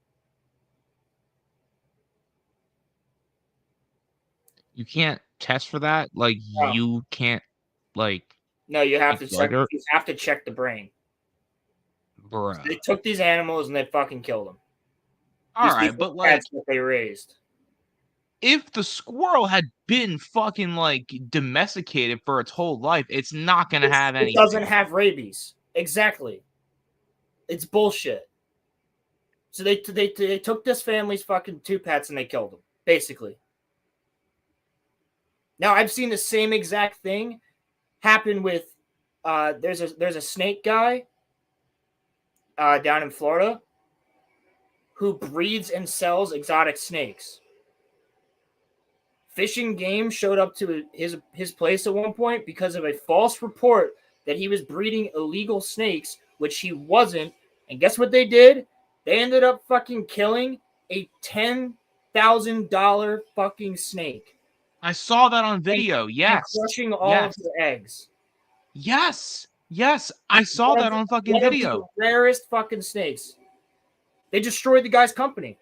You can't test for that. Like, No. you can't, like, No, you have to It's check. like You have to check the brain. bruh. They took these animals and they fucking killed them. All These right, people but like, that's what they raised. if the squirrel had been fucking like domesticated for its whole life, it's not gonna have It anything. doesn't have rabies. Exactly. It's bullshit. So they took this family's fucking 2 pets and they killed them, basically. Now I've seen the same exact thing happen with there's a snake guy down in Florida who breeds and sells exotic snakes. Fish and Game showed up to his place at one point because of a false report that he was breeding illegal snakes, which he wasn't. And guess what they did? They ended up fucking killing a $10,000 fucking snake. I saw that on video. And Yes. crushing all of the eggs. Yes. Yes. I saw One that of- on fucking one of video. the rarest fucking snakes. They destroyed the guy's company.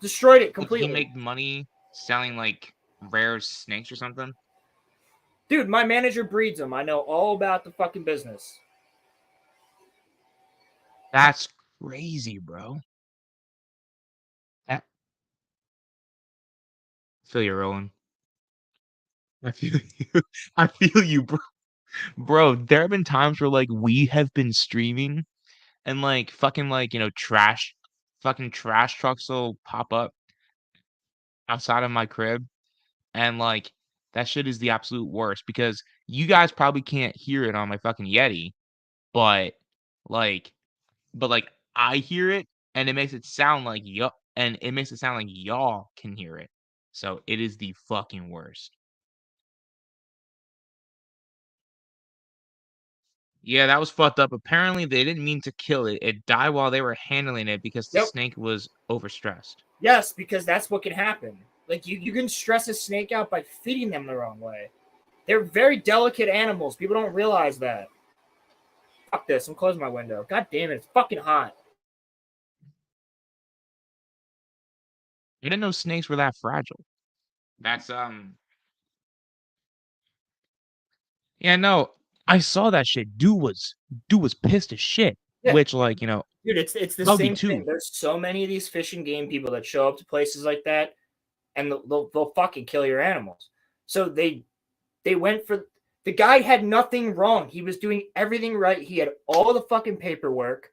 Destroyed it Did completely. he make money selling like rare snakes or something? Dude, my manager breeds them. I know all about the fucking business. That's crazy, bro. I feel you, Roland. I feel you. I feel you, bro. Bro, there have been times where like we have been streaming and like fucking like, fucking trash trucks will pop up outside of my crib, and like that shit is the absolute worst because you guys probably can't hear it on my fucking Yeti, but like I hear it and it makes it sound like y'all can hear it. So it is the fucking worst. Yeah, that was fucked up. Apparently they didn't mean to kill it. It died while they were handling it because the Yep. snake was overstressed. Yes, because that's what can happen. Like, you can stress a snake out by feeding them the wrong way. They're very delicate animals. People don't realize that. Fuck this. I'm closing my window. God damn it. It's fucking hot. I didn't know snakes were that fragile. That's Yeah, no. I saw that shit. Dude was pissed as shit. Yeah. Which, like, you know, Dude, it's the I'll be same thing. too. There's so many of these fish and game people that show up to places like that, and they'll fucking kill your animals. So they went for the guy had nothing wrong. He was doing everything right. He had all the fucking paperwork,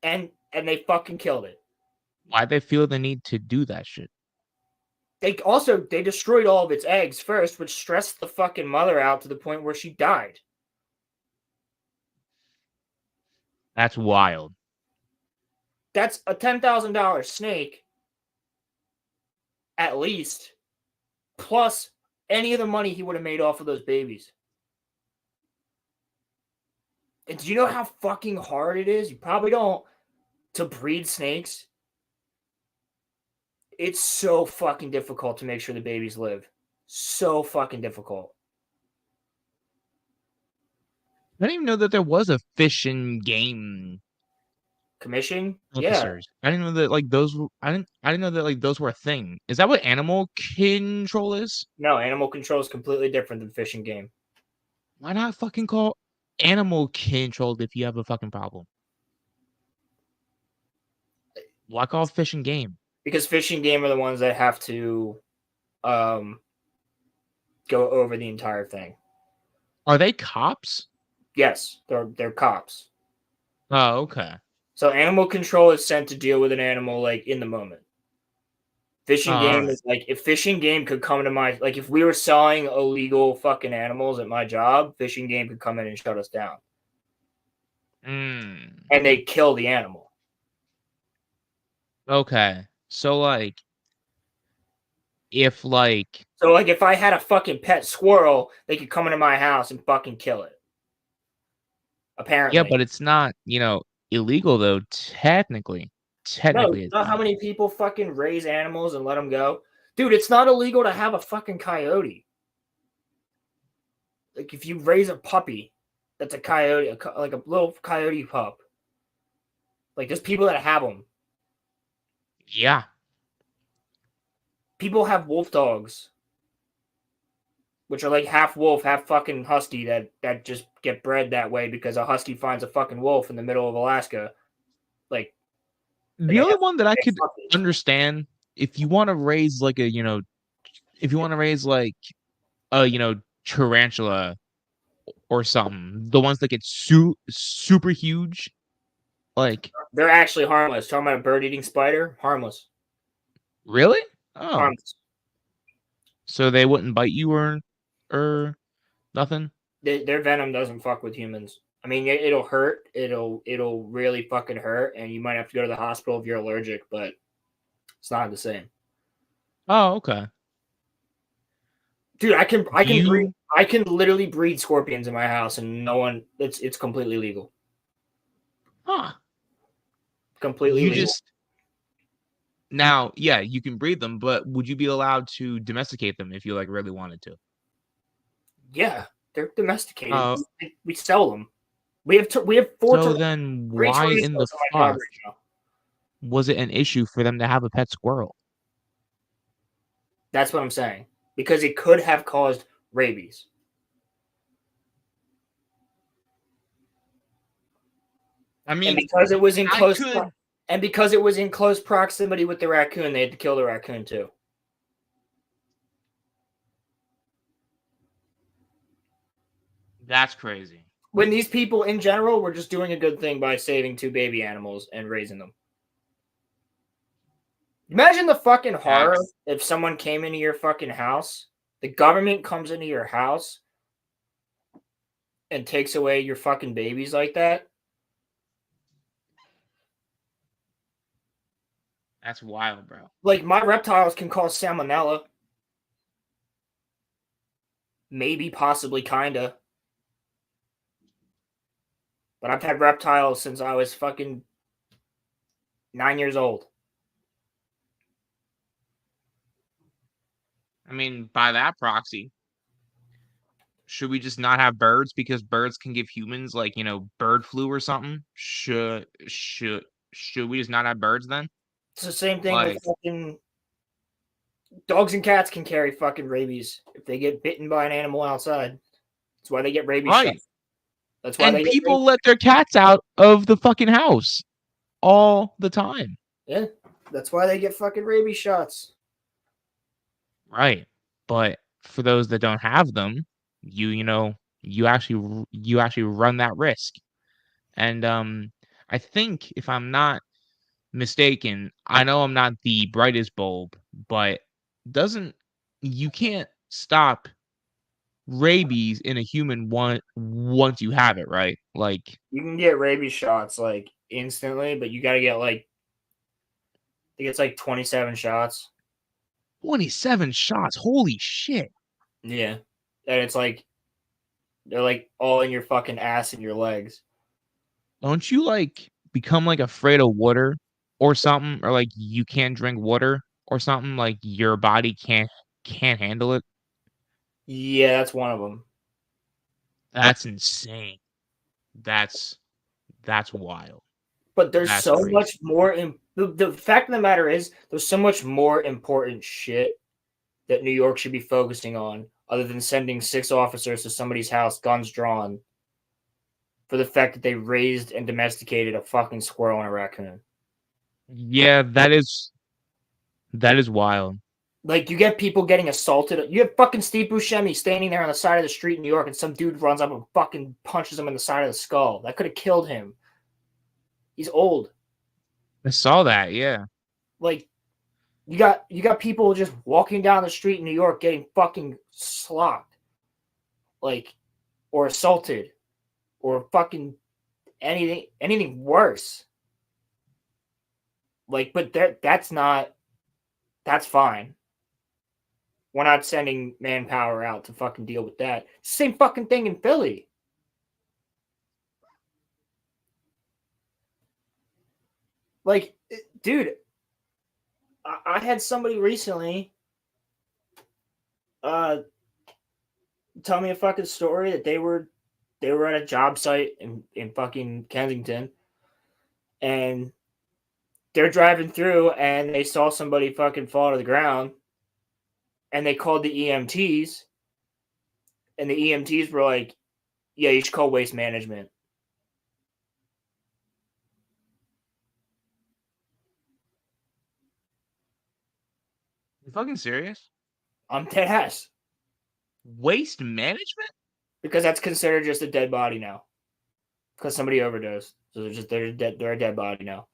and they fucking killed it. Why'd they feel the need to do that shit? They destroyed all of its eggs first, which stressed the fucking mother out to the point where she died. That's wild. That's a $10,000 snake, at least, plus any of the money he would have made off of those babies. And do you know how fucking hard it is? You probably don't. To breed snakes. It's so fucking difficult to make sure the babies live. So fucking difficult. I didn't even know that there was a fish and game Commission? Yeah. officers. I didn't know that like those. I didn't know that like those were a thing. Is that what animal control is? No, animal control is completely different than fish and game. Why not fucking call animal control if you have a fucking problem? Why call fish and game? Because fish and game are the ones that have to go over the entire thing. Are they cops? Yes, they're cops. Oh, okay. So animal control is sent to deal with an animal like in the moment. Fish and game is like if fish and game could come to my like if we were selling illegal fucking animals at my job, fish and game could come in and shut us down. Mm. And they kill the animal. Okay. So like if like So like if I had a fucking pet squirrel, they could come into my house and fucking kill it. Apparently. yeah, but it's not, illegal though, technically. Technically you it's know how not. many people fucking raise animals and let them go? Dude, it's not illegal to have a fucking coyote. Like if you raise a puppy, that's a coyote, like a little coyote pup. Like there's people that have them. Yeah. People have wolf dogs, which are like half wolf, half fucking husky that just get bred that way because a husky finds a fucking wolf in the middle of Alaska. Like The only one that I could puppies. understand if you want to raise like a, if you want to raise like a, tarantula or something, the ones that get super huge, like They're actually harmless. Talking about a bird-eating spider, harmless. really? Oh, Harmless. so they wouldn't bite you or nothing? Their venom doesn't fuck with humans. I mean, it'll hurt. It'll really fucking hurt, and you might have to go to the hospital if you're allergic. But it's not the same, Oh, okay. dude. I can You- breed. I can literally breed scorpions in my house, and no one. It's completely legal. Huh. Completely You legal. just now, yeah, you can breed them, but would you be allowed to domesticate them if you like really wanted to? Yeah, they're domesticated. Oh. We sell them. We have four. So then three why in the tornadoes on my job fuck right now. was it an issue for them to have a pet squirrel? That's what I'm saying. Because it could have caused rabies. I And mean, because it was in I close could- and because it was in close proximity with the raccoon, they had to kill the raccoon too. that's crazy. When these people in general were just doing a good thing by saving 2 baby animals and raising them. Imagine the fucking horror if someone came into your fucking house, the government comes into your house and takes away your fucking babies like that. That's wild, bro. Like my reptiles can cause salmonella. Maybe, possibly, kinda. But I've had reptiles since I was fucking 9 years old. I mean, by that proxy, should we just not have birds because birds can give humans like, bird flu or something? Should we just not have birds then? It's the same thing Like- with fucking dogs and cats can carry fucking rabies if they get bitten by an animal outside. That's why they get rabies Right. shots. That's why And they get people rabies. let their cats out of the fucking house all the time. Yeah, that's why they get fucking rabies shots. Right. But for those that don't have them, you actually run that risk. And I think if I'm not mistaken, I know I'm not the brightest bulb, but you can't stop rabies in a human once you have it, right? Like You can get rabies shots like instantly, but you got to get like I think it's like 27 shots. 27 shots. Holy shit. Yeah, and it's like they're like all in your fucking ass and your legs. don't you like become like afraid of water or something, or like you can't drink water or something, like your body can't handle it? Yeah, that's one of them. That's insane. That's wild. But there's That's so crazy. much more. The fact of the matter is, there's so much more important shit that New York should be focusing on, other than sending 6 officers to somebody's house, guns drawn, for the fact that they raised and domesticated a fucking squirrel and a raccoon. Yeah, that is wild. Like, you get people getting assaulted. You have fucking Steve Buscemi standing there on the side of the street in New York, and some dude runs up and fucking punches him in the side of the skull. That could have killed him. He's old. I saw that, yeah. Like, you got people just walking down the street in New York getting fucking slocked, like, or assaulted, or fucking anything worse. Like, but that's fine. We're not sending manpower out to fucking deal with that. Same fucking thing in Philly. Like, dude, I had somebody recently tell me a fucking story that they were at a job site in fucking Kensington, and they're driving through and they saw somebody fucking fall to the ground, and they called the EMTs, and the EMTs were like, yeah, you should call waste management. You fucking serious? I'm dead ass. Waste management? Because that's considered just a dead body now. Because somebody overdosed. So they're dead, they're a dead body now.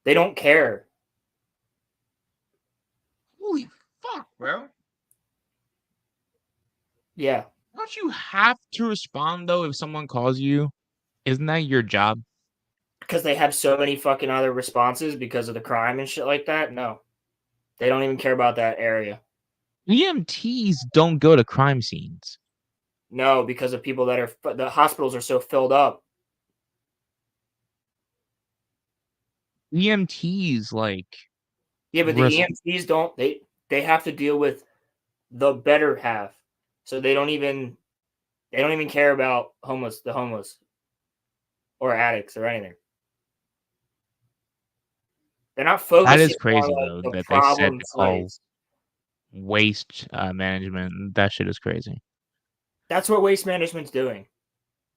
They don't care. Holy fuck, bro. Yeah. Don't you have to respond though if someone calls you? Isn't that your job? Because they have so many fucking other responses because of the crime and shit like that. No. They don't even care about that area. EMTs don't go to crime scenes. No, because of people that are, the hospitals are so filled up. EMTs like Yeah, but the EMTs don't, they have to deal with the better half. So they don't even care about the homeless or addicts or anything. They're not focusing that is crazy on though the that they said problem to call sites. waste management. That shit is crazy. That's what waste management's doing,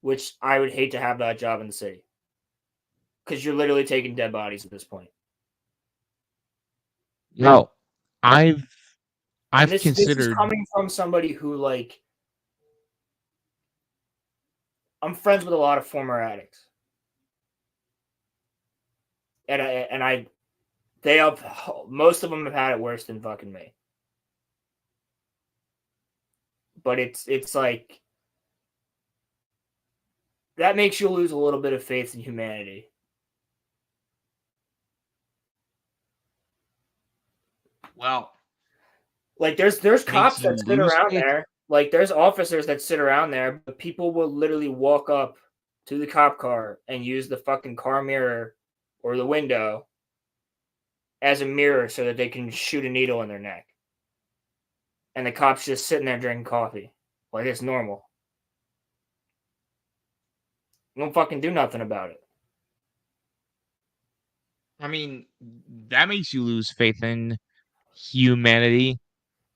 which I would hate to have that job in the city. Because you're literally taking dead bodies at this point. No, I've This is considered. coming from somebody who, like, I'm friends with a lot of former addicts, and they have, most of them have had it worse than fucking me. But it's like, that makes you lose a little bit of faith in humanity. Well, Like, there's cops that sit around there. Like, there's officers that sit around there, but people will literally walk up to the cop car and use the fucking car mirror or the window as a mirror so that they can shoot a needle in their neck. And the cop's just sitting there drinking coffee. Like, it's normal. You don't fucking do nothing about it. I mean, that makes you lose faith in humanity.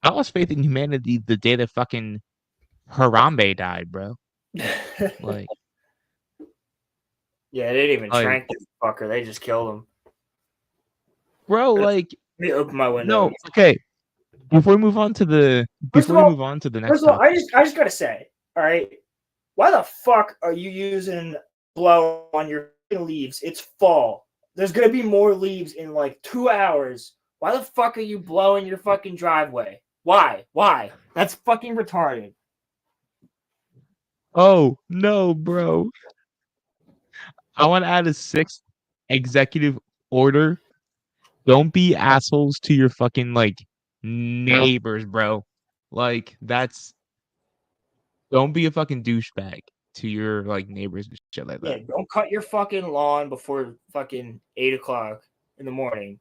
I lost faith in humanity the day that fucking Harambe died, bro. Like, yeah, they didn't even trank this fucker. They just killed him. bro, like, Let me open my window. no, okay. Before we move on to the next topic. I just gotta say, all right, why the fuck are you using blow on your leaves? It's fall. There's gonna be more leaves in like 2 hours. Why the fuck are you blowing your fucking driveway? Why? That's fucking retarded. Oh no, bro. I want to add a 6th executive order. Don't be assholes to your fucking like neighbors, bro. Like, don't be a fucking douchebag. to your like neighbors and shit like Yeah, that. don't cut your fucking lawn before fucking 8 o'clock in the morning.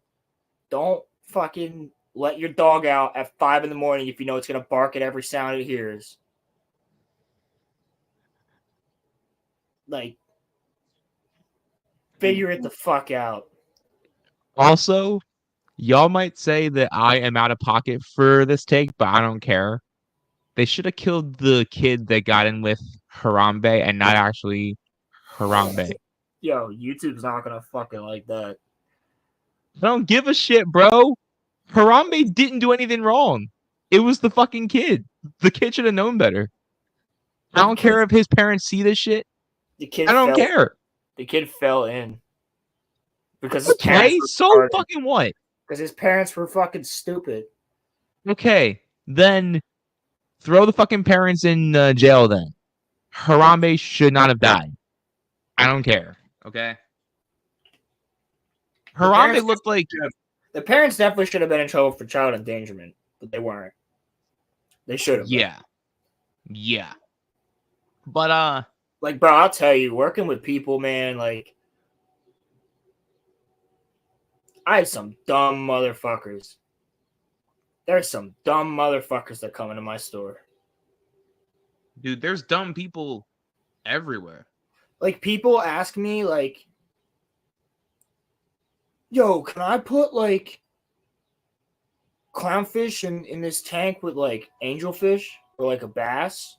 Don't fucking let your dog out at 5 in the morning if you know it's gonna bark at every sound it hears. Like, figure it the fuck out. Also, y'all might say that I am out of pocket for this take, but I don't care. They should have killed the kid that got in with Harambe and not actually Harambe. Yo, YouTube's not gonna fucking like that. I don't give a shit, bro. Harambe didn't do anything wrong. It was the fucking kid. The kid should have known better. I don't care if his parents see this shit. The kid I don't care. The kid fell in. Because his Okay, parents were so retarded. fucking what? Because his parents were fucking stupid. Okay, then throw the fucking parents in jail then. Harambe should not have died. I don't care. Okay? Harambe looked like... The parents definitely should have been in trouble for child endangerment, but they weren't. They should have. Yeah. Yeah. But, like, bro, I'll tell you, working with people, man, like, I had some dumb motherfuckers. There's some dumb motherfuckers that come into my store. dude, there's dumb people everywhere. Like, people ask me, like, yo, can I put, like, clownfish in this tank with, like, angelfish or, like, a bass?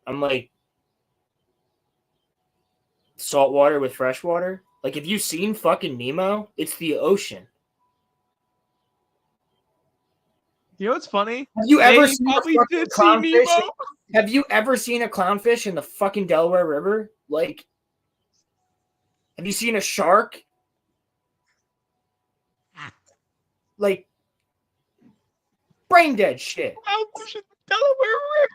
I'm like, saltwater with freshwater? Like, have you seen fucking Nemo? It's the ocean. You know what's funny? Have you ever seen a probably fucking did see clownfish? Nemo. Have you ever seen a clownfish in the fucking Delaware River? Like, have you seen a shark? Like, brain dead shit. Clownfish in the Delaware River.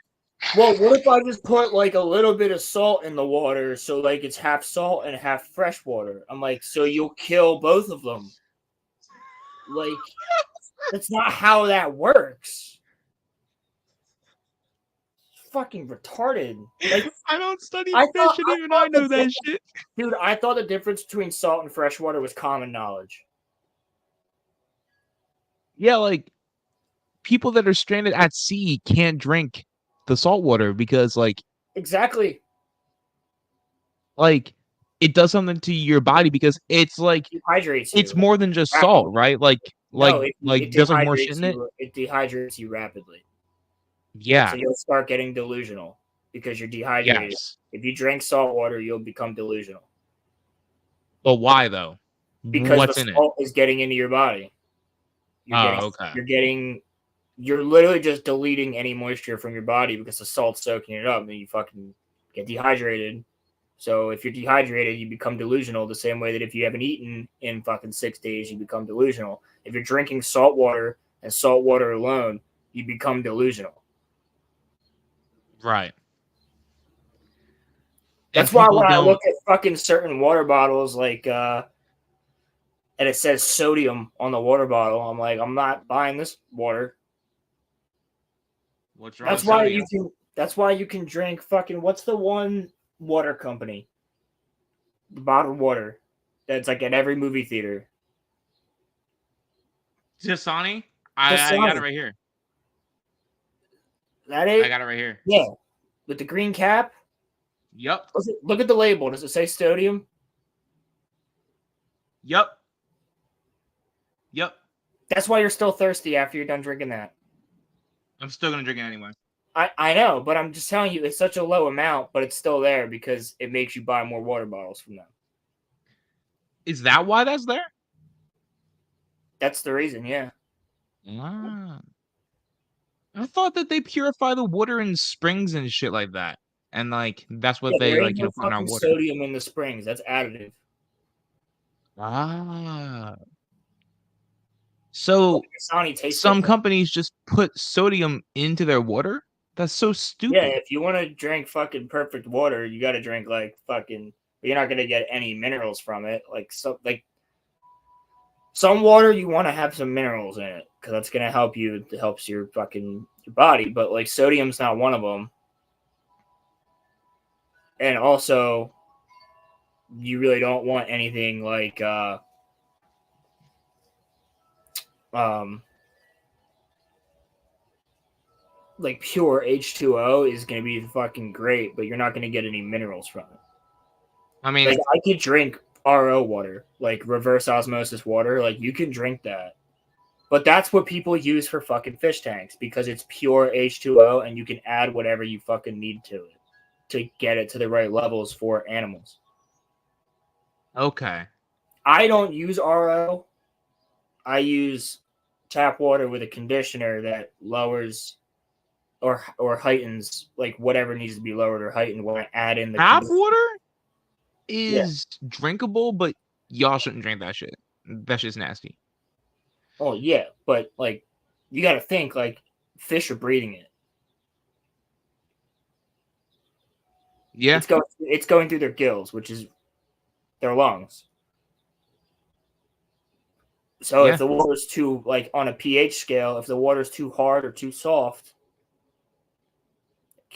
Well, what if I just put like a little bit of salt in the water so like it's half salt and half fresh water? I'm like, so you'll kill both of them. Like, that's not how that works. It's fucking retarded. Like, I don't study I fish thought- and I even thought I know the that difference- shit. dude, I thought the difference between salt and fresh water was common knowledge. Yeah, like people that are stranded at sea can't drink the salt water because like Exactly. it does something to your body because it's like Dehydrates you. it's more than just salt, right? Like it does like more shit dehydrates in it. you. It dehydrates you rapidly. Yeah. So you'll start getting delusional because you're dehydrated. Yes. If you drink salt water, you'll become delusional. But why though? Because What's the in it? salt is getting into your body. Okay. You're literally just deleting any moisture from your body because the salt's soaking it up and you fucking get dehydrated. So if you're dehydrated, you become delusional the same way that if you haven't eaten in fucking 6 days, you become delusional. If you're drinking salt water and salt water alone, you become delusional. Right. That's And why people when I don't- look at fucking certain water bottles, like, and it says sodium on the water bottle, I'm like, I'm not buying this water. What's wrong That's with why sodium? that's why you can drink fucking, what's the one water company? The bottled water that's like at every movie theater. Dasani? I got Dasani. it right here. That is, I got it right here. yeah, with the green cap. Yep. Look at the label. Does it say sodium? Yep. Yep. That's why you're still thirsty after you're done drinking that. I'm still gonna drink it anyway. I know, but I'm just telling you, it's such a low amount, but it's still there because it makes you buy more water bottles from them. Is that why that's there? That's the reason, yeah. Ah. I thought that they purify the water in springs and shit like that. And like that's what Yeah, they there like ain't you know no put in our fucking water. sodium in the springs. That's additive. Ah. So Dasani tastes some different. companies just put sodium into their water? That's so stupid. Yeah, if you want to drink fucking perfect water, you got to drink like fucking. You're not gonna get any minerals from it. Like some water, you want to have some minerals in it because that's gonna help you. It helps your fucking your body. But like sodium's not one of them. And also, you really don't want anything like pure H2O is going to be fucking great, but you're not going to get any minerals from it. I mean, Like, I could drink RO water, like reverse osmosis water. Like, you can drink that. But that's what people use for fucking fish tanks because it's pure H2O and you can add whatever you fucking need to it to get it to the right levels for animals. okay. I don't use RO. I use tap water with a conditioner that lowers or heightens like whatever needs to be lowered or heightened when I add in the Tap conditioner. water is drinkable, but y'all shouldn't drink that shit. That shit's nasty. Oh yeah, but like you got to think like fish are breathing it. Yeah. It's going through their gills, which is their lungs. So Yeah. if the water's too like on a pH scale, if the water's too hard or too soft,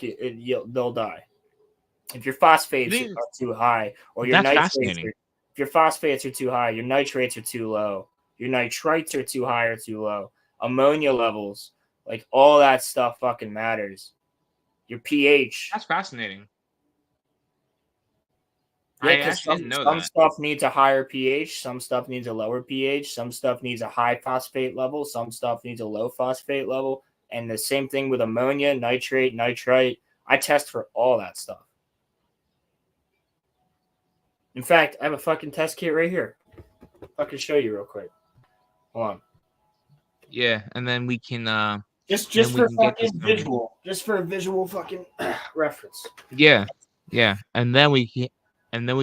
they'll die. If your phosphates are too high, or your That's nitrates, fascinating. if your phosphates are too high, your nitrates are too low, your nitrites are too high or too low, ammonia levels, like all that stuff fucking matters. Your pH. That's fascinating. Yeah, I because actually didn't know some that. stuff needs a higher pH, some stuff needs a lower pH, some stuff needs a high phosphate level, some stuff needs a low phosphate level, and the same thing with ammonia, nitrate, nitrite. I test for all that stuff. In fact, I have a fucking test kit right here. I can show you real quick. Hold on. Yeah, and then we can Just then we for can get fucking this visual. Just for a visual fucking reference. Yeah. Yeah. And then we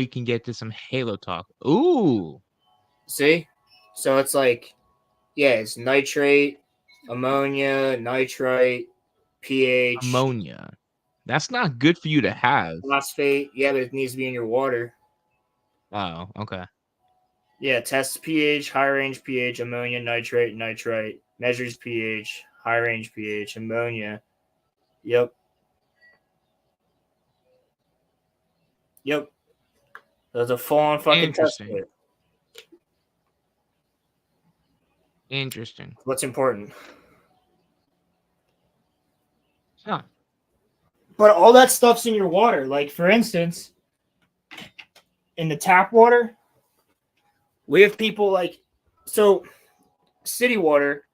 can get to some Halo talk. Ooh. See? So it's like, yeah, it's nitrate, ammonia, nitrite, pH, Ammonia. That's not good for you to have. phosphate. Yeah, but it needs to be in your water. Oh, okay. Yeah, tests pH, high range pH, ammonia, nitrate, nitrite, measures pH, high range pH, ammonia. Yep. Yep. There's a full on fucking test Interesting. kit. Interesting. What's important? Huh. But all that stuff's in your water. Like, for instance, in the tap water, we have people like, so city water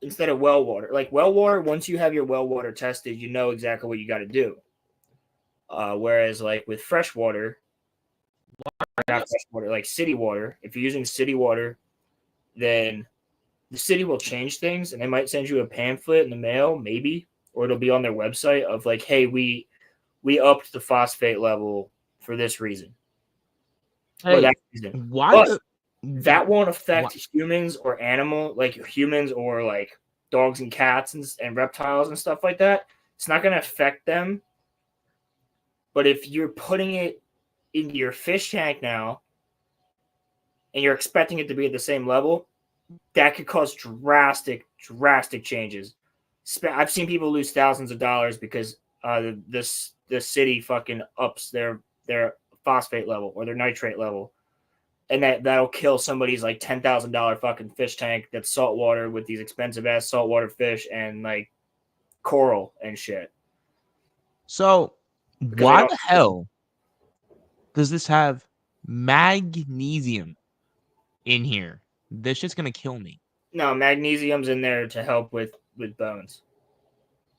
instead of well water. Like, well water, once you have your well water tested, you know exactly what you got to do. Whereas, like, with fresh water, not fresh water, like city water, if you're using city water, then the city will change things and they might send you a pamphlet in the mail, maybe, or it'll be on their website of like, hey, we upped the phosphate level for this reason. Hey, or that reason. why But the, that won't affect humans or animal, like humans or like dogs and cats and reptiles and stuff like that. It's not going to affect them. But if you're putting it into your fish tank now and you're expecting it to be at the same level, that could cause drastic changes. I've seen people lose thousands of dollars because the city fucking ups their phosphate level or their nitrate level, and that'll kill somebody's like $10,000 fucking fish tank that's saltwater with these expensive ass saltwater fish and like coral and shit. So Because why the hell does this have magnesium in here? This shit's gonna kill me. No, magnesium's in there to help with bones.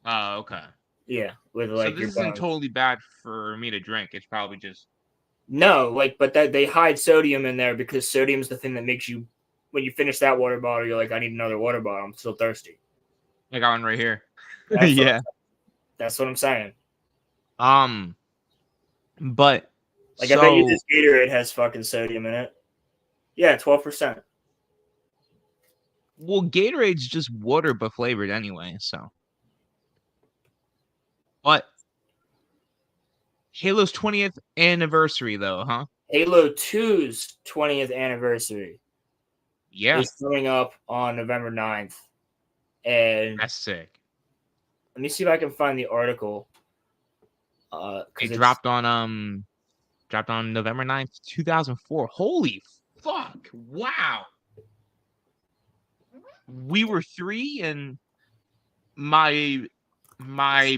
Oh, okay. Yeah, with like so your this isn't bones. totally bad for me to drink. It's probably just No, like, but that they hide sodium in there because sodium's the thing that makes you, when you finish that water bottle, you're like, I need another water bottle. I'm still thirsty. I got one right here. That's that's what I'm saying. But Like, so, I bet you this Gatorade has fucking sodium in it. Yeah, 12%. well, Gatorade's just water but flavored anyway. So, but Halo's 20th anniversary, though, huh? Halo 2's 20th anniversary Yeah, is coming up on November 9th. And that's sick. let me see if I can find the article. Because It dropped on November 9th, 2004. Holy fuck. Wow. We were 3 and my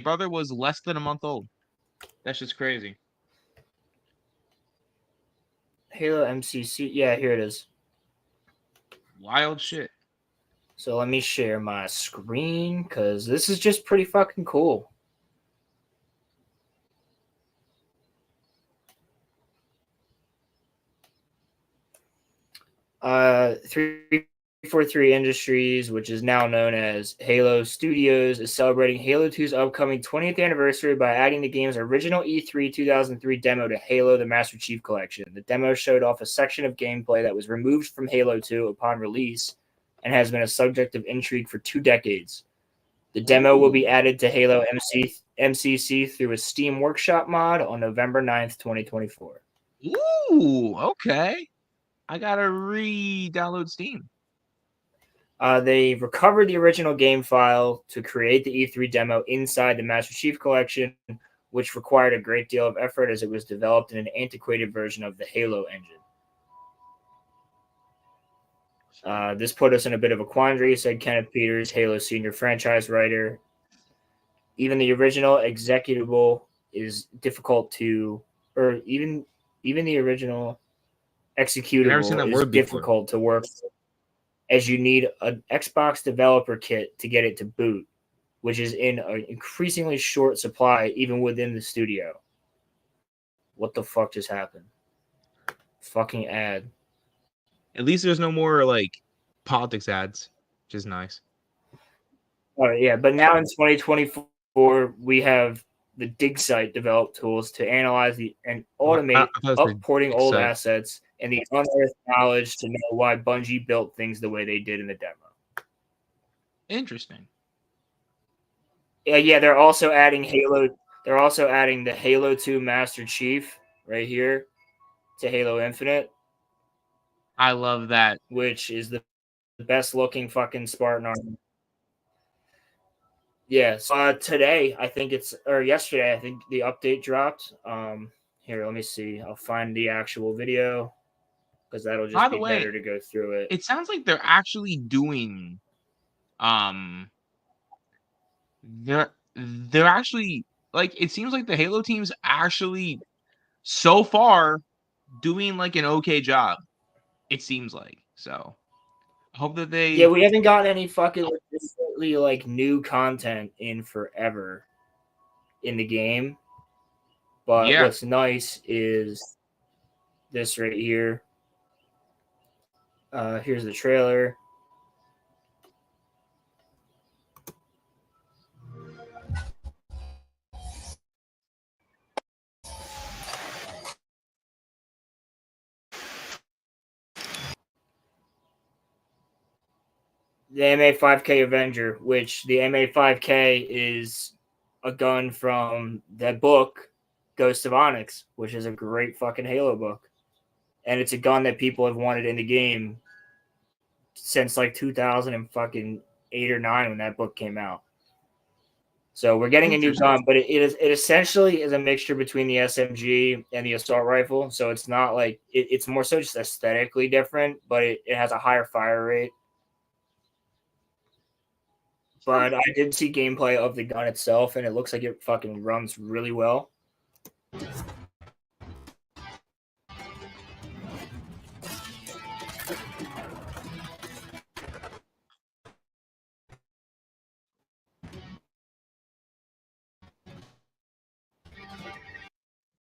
brother was less than a month old. That's just crazy. Halo MCC. Yeah, here it is. Wild shit. So let me share my screen because this is just pretty fucking cool. Uh, 343 Industries, which is now known as Halo Studios, is celebrating Halo 2's upcoming 20th anniversary by adding the game's original E3 2003 demo to Halo the Master Chief Collection. The demo showed off a section of gameplay that was removed from Halo 2 upon release and has been a subject of intrigue for 2 decades. The demo will be added to Halo MCC through a Steam Workshop mod on November 9th, 2024. Ooh, okay. I gotta re-download Steam. They recovered the original game file to create the E3 demo inside the Master Chief Collection, which required a great deal of effort as it was developed in an antiquated version of the Halo engine. This put us in a bit of a quandary, said Kenneth Peters, Halo senior franchise writer. Even the original executable is difficult to, or even the original executable is difficult to work with, as you need an Xbox developer kit to get it to boot, which is in an increasingly short supply even within the studio. What the fuck just happened? Fucking ad. At least there's no more like politics ads, which is nice. All right, yeah, but now in 2024, we have the dig site developed tools to analyze and automate upporting old assets and the unearthed knowledge to know why Bungie built things the way they did in the demo. Interesting. Yeah, they're also adding Halo. They're also adding the Halo 2 Master Chief right here to Halo Infinite. I love that. Which is the best looking fucking Spartan armor. Yeah, so today, I think yesterday, I think the update dropped. Here, let me see. I'll find the actual video because that'll just be better to go through it. It sounds like they're actually doing, they're actually, like, it seems like the Halo team's actually, so far, doing, like, an okay job. It seems like. So, I hope that they... Yeah, we haven't gotten any fucking like new content in forever in the game. But what's nice is this right here. Here's the trailer. The MA5K Avenger, which the MA5K is a gun from that book, Ghost of Onyx, which is a great fucking Halo book. And it's a gun that people have wanted in the game since like 2008 or 9 when that book came out. So we're getting a new gun, but it essentially is a mixture between the SMG and the assault rifle. So it's not like it's more so just aesthetically different, but it has a higher fire rate. But I did see gameplay of the gun itself, and it looks like it fucking runs really well.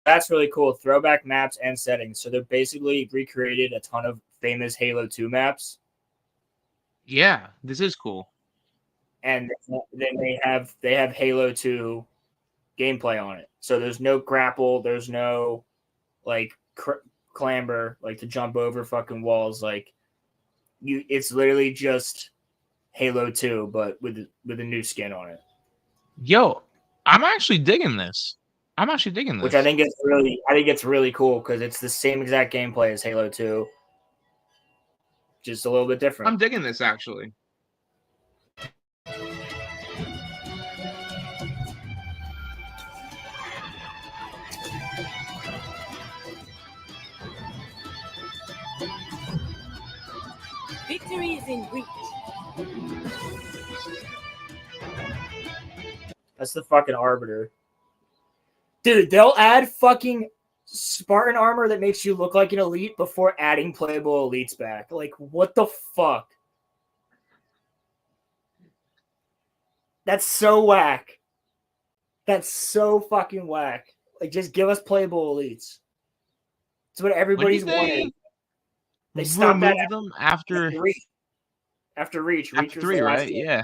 That's really cool. Throwback maps and settings. So they're basically recreated a ton of famous Halo 2 maps. Yeah, this is cool. And then they have Halo 2 gameplay on it. So there's no grapple, there's no like clamber, like to jump over fucking walls. Like it's literally just Halo 2, but with a new skin on it. Yo, I'm actually digging this. Which I think it's really cool because it's the same exact gameplay as Halo 2, just a little bit different. I'm digging this actually. Victory is in reach. That's the fucking Arbiter. Dude, they'll add fucking Spartan armor that makes you look like an elite before adding playable elites back. Like, what the fuck? That's so whack. That's so fucking whack. Like, just give us playable elites. It's what everybody's wanted. They stopped that after Reach. After Reach. Reach was 3, the last right? game. Yeah.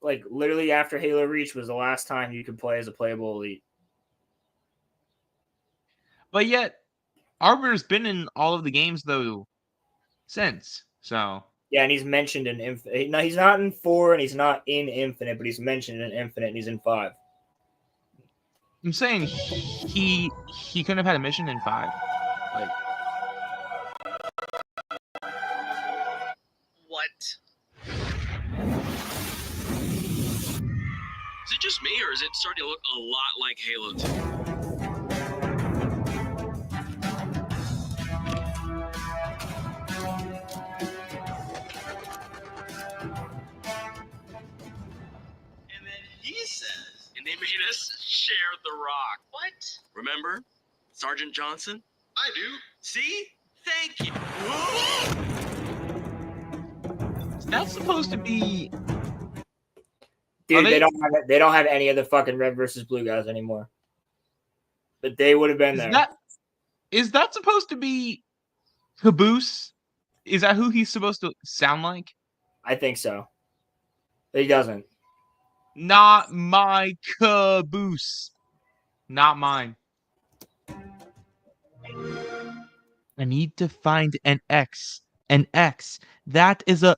Like, literally after Halo Reach was the last time you could play as a playable elite. But yet, Arbiter's been in all of the games though since. So yeah, and he's mentioned in Infinite. No, he's not in 4 and he's not in Infinite, but he's mentioned in Infinite and he's in 5. I'm saying he couldn't have had a mission in 5. Like, what? Is it just me, or is it starting to look a lot like Halo 2? And then he says, and they made us share the rock. What? Remember? Sergeant Johnson? I do. See? Thank you. that's supposed to be. Dude, they don't have any of the fucking red versus blue guys anymore. But they would have been there. Is that supposed to be Caboose? Is that who he's supposed to sound like? I think so. But he doesn't. Not my Caboose. Not mine. I need to find an X. An X. That is a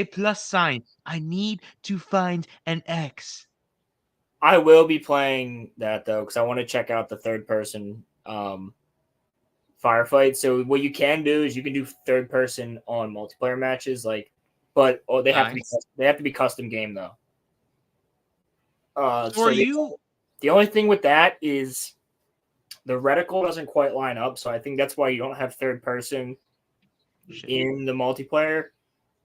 plus sign. I need to find an X. I will be playing that though, because I want to check out the third person firefight. So what you can do is you can do third person on multiplayer matches, but they have to be custom game though. The only thing with that is the reticle doesn't quite line up, so I think that's why you don't have third person in the multiplayer.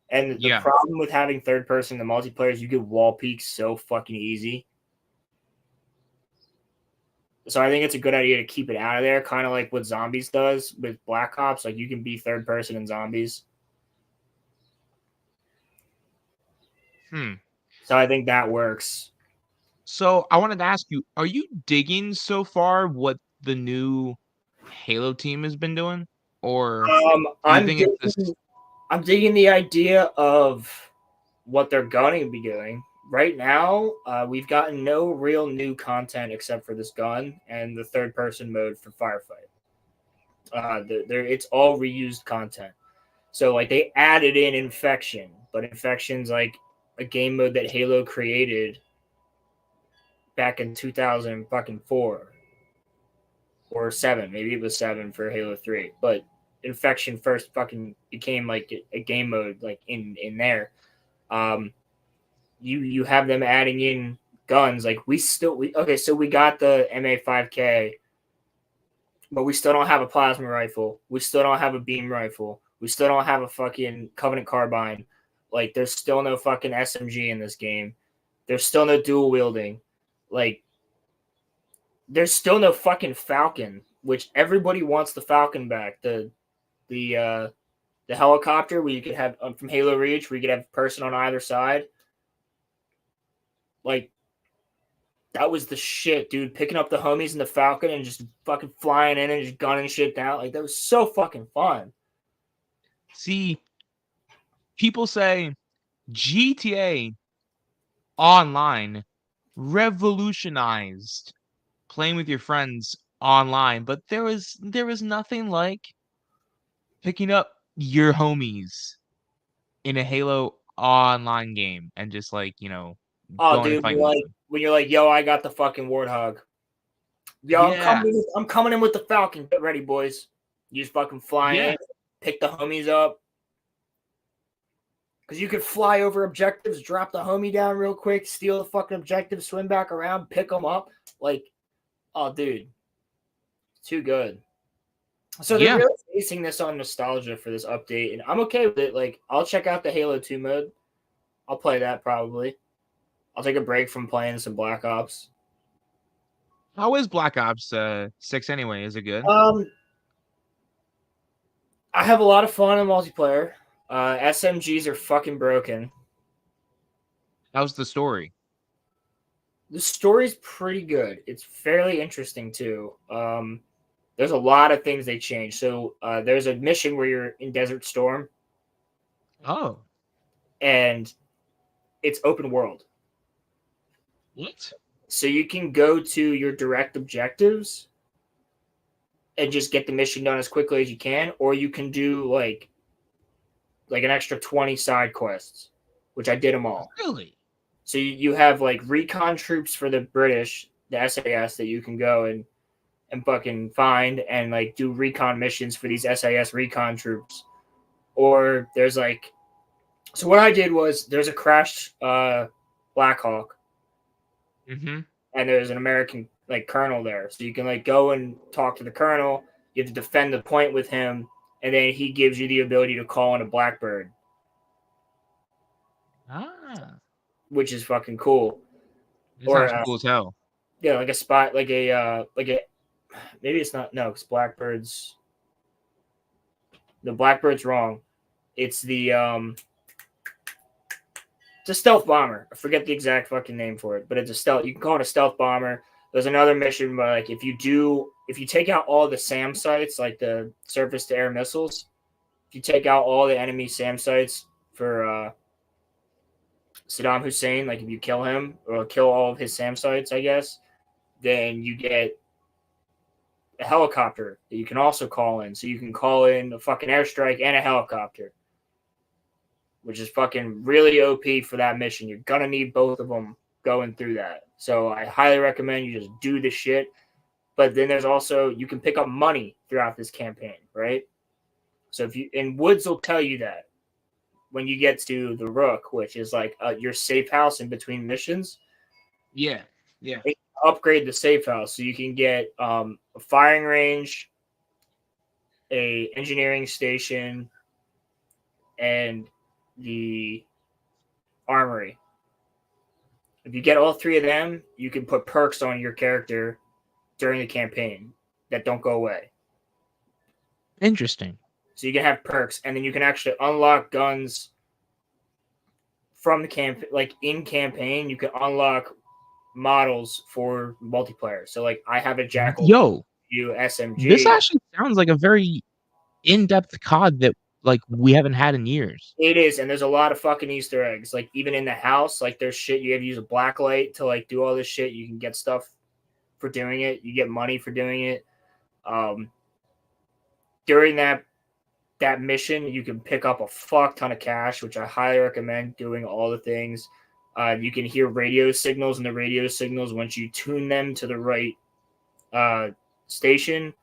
And the problem with having third person in the multiplayer is you get wall peeks so fucking easy. So I think it's a good idea to keep it out of there, kind of like what Zombies does with Black Ops. Like, you can be third person in Zombies. So I think that works. So I wanted to ask you, are you digging so far what the new Halo team has been doing? Or I'm digging the idea of what they're going to be doing. Right now, we've gotten no real new content except for this gun and the third-person mode for Firefight. It's all reused content. So, like, they added in Infection, but Infection's like a game mode that Halo created back in 2004 or 7. Maybe it was 7 for Halo 3. But Infection first fucking became like a game mode, like in there. You have them adding in guns. Like, so we got the MA5K, but we still don't have a plasma rifle. We still don't have a beam rifle. We still don't have a fucking Covenant carbine. Like, there's still no fucking SMG in this game. There's still no dual wielding. Like, there's still no fucking Falcon, which everybody wants the Falcon back. The helicopter where you could have from Halo Reach, where you could have a person on either side. Like, that was the shit, dude. Picking up the homies in the Falcon and just fucking flying in and just gunning shit down. Like, that was so fucking fun. See, people say GTA Online revolutionized playing with your friends online, but there was nothing like picking up your homies in a Halo Online game and just Oh, dude, when you're like, yo, I got the fucking Warthog. Yo, yeah. I'm coming in with the Falcon. Get ready, boys. You just fucking fly in, pick the homies up. Because you could fly over objectives, drop the homie down real quick, steal the fucking objective, swim back around, pick them up. Like, oh, dude. Too good. So they're Yeah. really basing this on nostalgia for this update, and I'm okay with it. Like, I'll check out the Halo 2 mode. I'll play that probably. I'll take a break from playing some Black Ops. How is Black Ops 6 anyway? Is it good? I have a lot of fun in multiplayer. SMGs are fucking broken. How's the story? The story's pretty good. It's fairly interesting too. There's a lot of things they changed. So there's a mission where you're in Desert Storm, Oh, and it's open world. what? So you can go to your direct objectives and just get the mission done as quickly as you can, or you can do like an extra 20 side quests, which I did them all. Really? So you have like recon troops for the British, the SAS, that you can go and fucking find and like do recon missions for these SAS recon troops. Or there's like, so what I did was there's a crashed Black Hawk, Mm-hmm. and there's an American like colonel there. So you can like go and talk to the colonel. You have to defend the point with him, and then he gives you the ability to call in a Blackbird, Ah, which is fucking cool. it Or sounds cool as hell. yeah, like a spot, like a maybe it's not, no, because Blackbird's wrong. It's the it's a stealth bomber. I forget the exact fucking name for it, but it's a stealth. You can call it a stealth bomber. There's another mission where like if you take out all the SAM sites, like the surface to air missiles, if you take out all the enemy SAM sites for Saddam Hussein, like if you kill him or kill all of his SAM sites, I guess, then you get a helicopter that you can also call in. So you can call in a fucking airstrike and a helicopter, which is fucking really OP for that mission. You're gonna need both of them going through that. So I highly recommend you just do the shit. But then there's also, you can pick up money throughout this campaign, right? So if you, and Woods will tell you that when you get to the Rook, which is like your safe house in between missions, Yeah. Yeah. upgrade the safe house so you can get a firing range, a engineering station, and the armory. If you get all three of them, you can put perks on your character during the campaign that don't go away. Interesting. So you can have perks, and then you can actually unlock guns from the camp. Like in campaign, you can unlock models for multiplayer. So like I have a Jackal Yo, SMG. this actually sounds like a very in-depth COD that like we haven't had in years. It is, and there's a lot of fucking Easter eggs. Like even in the house, like there's shit you have to use a black light to like do all this shit. You can get stuff for doing it. You get money for doing it. During that mission, you can pick up a fuck ton of cash, which I highly recommend doing all the things. You can hear radio signals, and the radio signals, once you tune them to the right station,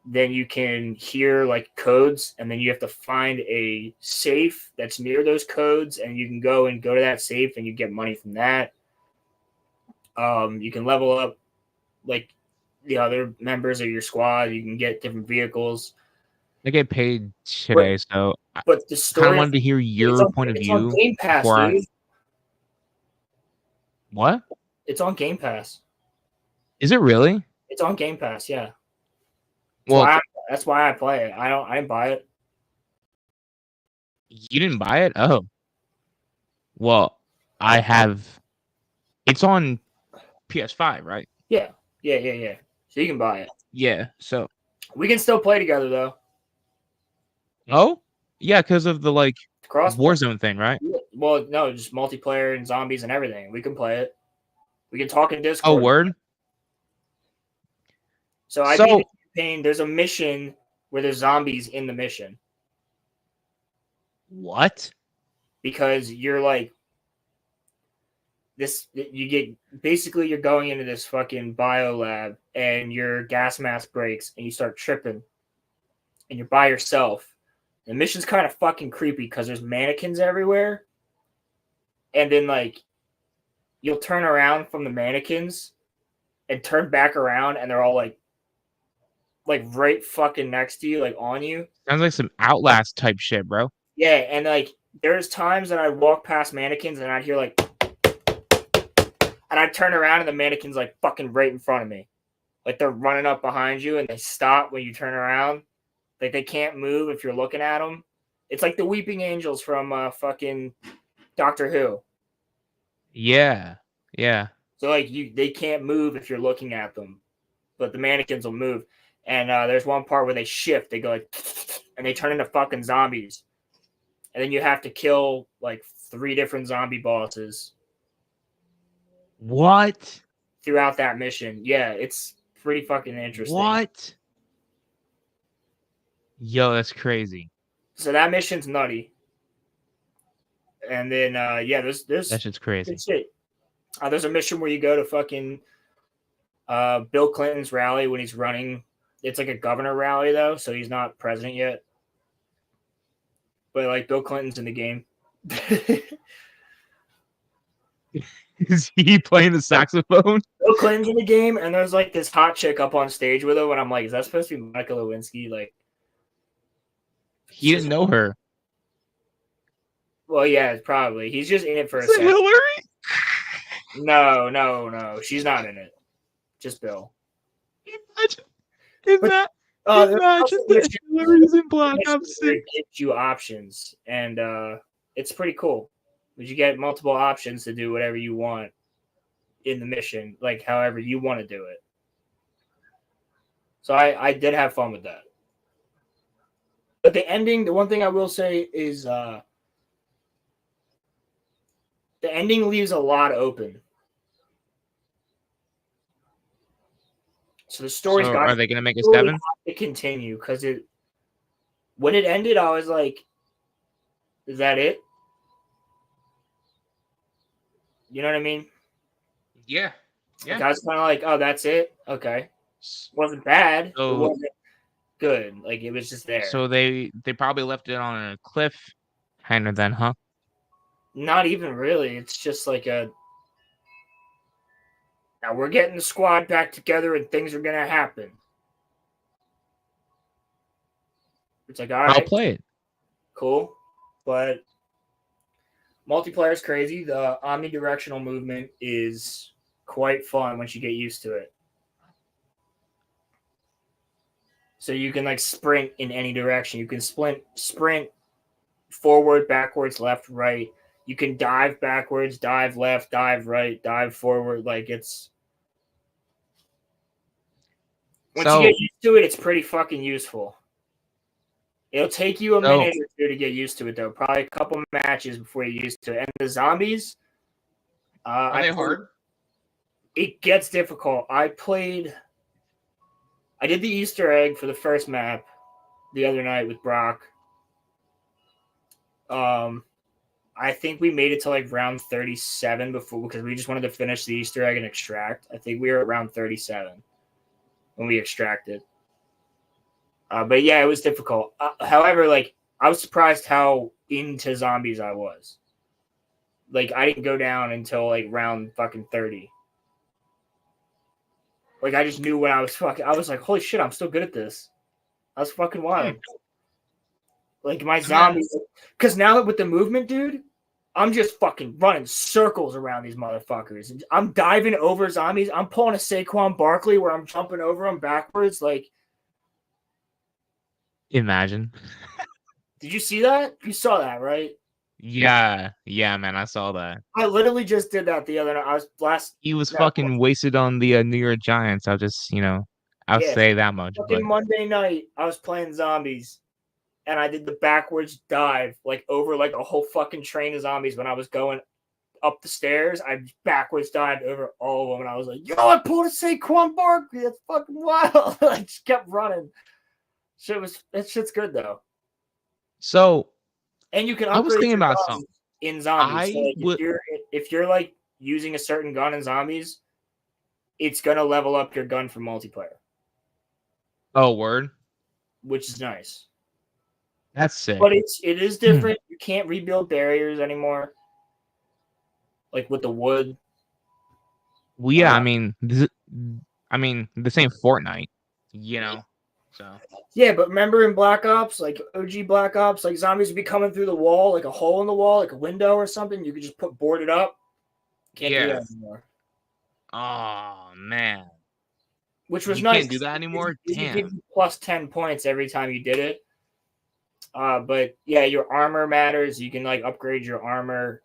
then you can hear like codes, and then you have to find a safe that's near those codes, and you can go to that safe, and you get money from that. You can level up like the other members of your squad. You can get different vehicles. I get paid today, so But the I kind story, of wanted to hear your point of it's on view Game Pass, before dude. What? It's on Game Pass. Is it really? It's on Game Pass, yeah. Well, That's why I play it. I didn't buy it. you didn't buy it? Oh. Well, I have. It's on PS5, right? Yeah. So you can buy it. Yeah. So. We can still play together though. Oh, yeah, because of the like Cross Warzone thing, right? Well, no, just multiplayer and zombies and everything. We can play it. We can talk in Discord. Oh, word. So I beat the campaign. There's a mission where there's zombies in the mission. What? Because you're like this, you get basically you're going into this fucking bio lab and your gas mask breaks and you start tripping and you're by yourself. The mission's kind of fucking creepy because there's mannequins everywhere, and then like you'll turn around from the mannequins and turn back around and they're all like like right fucking next to you, like on you. Sounds like some Outlast type shit, bro. Yeah, and like there's times that I walk past mannequins and I'd hear like, and I'd turn around and the mannequin's like fucking right in front of me. Like they're running up behind you and they stop when you turn around. Like they can't move if you're looking at them. It's like the weeping angels from fucking Doctor Who. Yeah. Yeah. So like they can't move if you're looking at them, but the mannequins will move. And there's one part where they shift. They go like, and they turn into fucking zombies. And then you have to kill like 3 different zombie bosses What? throughout that mission. Yeah, it's pretty fucking interesting. What? Yo, that's crazy. So that mission's nutty. And then yeah, there's That shit's crazy. good shit. There's a mission where you go to fucking Bill Clinton's rally when he's running. It's like a governor rally though, so he's not president yet. But like Bill Clinton's in the game. Is he playing the saxophone? Bill Clinton's in the game, and there's like this hot chick up on stage with him, and I'm like, is that supposed to be Monica Lewinsky? Like, He didn't know her. well, yeah, probably. He's just in it for a Is it second. Hillary? No, she's not in it. Just Bill. Imagine that Hillary's in Black Ops 6. It gives you options, and it's pretty cool. But you get multiple options to do whatever you want in the mission, like however you want to do it. So I did have fun with that. But the ending, the one thing I will say is the ending leaves a lot open. So the story's got Are they gonna make a really 7? have to continue because when it ended, I was like, "Is that it?" You know what I mean? Yeah. Like, I was kind of like, "Oh, that's it." Okay, wasn't bad. So- it wasn't good. Like it was just there. So they probably left it on a cliff, kind of then, huh? Not even really. It's just like now we're getting the squad back together and things are gonna happen. It's like, all right, I'll play it. cool, but multiplayer is crazy. The omnidirectional movement is quite fun once you get used to it. So you can like sprint in any direction. You can sprint forward, backwards, left, right. You can dive backwards, dive left, dive right, dive forward. Like it's once you get used to it, it's pretty fucking useful. It'll take you a minute or 2 to get used to it, though. Probably a couple matches before you're used to it. And the zombies, Are they hard? It gets difficult. I did the Easter egg for the first map the other night with Brock. I think we made it to like round 37 before because we just wanted to finish the Easter egg and extract. I think we were at round 37 when we extracted. But yeah, it was difficult. However, like I was surprised how into zombies I was. Like I didn't go down until like round fucking 30. Like I just knew when I was like, holy shit, I'm still good at this. I was fucking wild. Like my zombies, because now with the movement, dude, I'm just fucking running circles around these motherfuckers. And I'm diving over zombies. I'm pulling a Saquon Barkley where I'm jumping over them backwards. Like, Imagine. did you see that? You saw that, right? Yeah, man, I saw that. I literally just did that the other night. He was fucking wasted on the New York Giants. I'll just, I'll say that much. Fucking But Monday night, I was playing zombies, and I did the backwards dive, like over like a whole fucking train of zombies. When I was going up the stairs, I backwards dived over all of them, and I was like, "Yo, I pulled a Saquon Barkley. That's fucking wild!" I just kept running. That shit's good though. So, and you can. I was upgrade thinking your about guns something. in zombies. So, like, if you're like using a certain gun in zombies, it's gonna level up your gun for multiplayer. Oh, word. Which is nice. That's sick. But it is different. You can't rebuild barriers anymore. Like with the wood. Well, yeah, I mean, the same Fortnite, So Yeah, but remember in Black Ops, like OG Black Ops, like zombies would be coming through the wall, like a hole in the wall, like a window or something. You could just board it up. Can't do yeah. that anymore. Oh man, Which was you nice. can't do that anymore. It would give Damn. you plus 10 points every time you did it. But yeah, your armor matters. You can like upgrade your armor.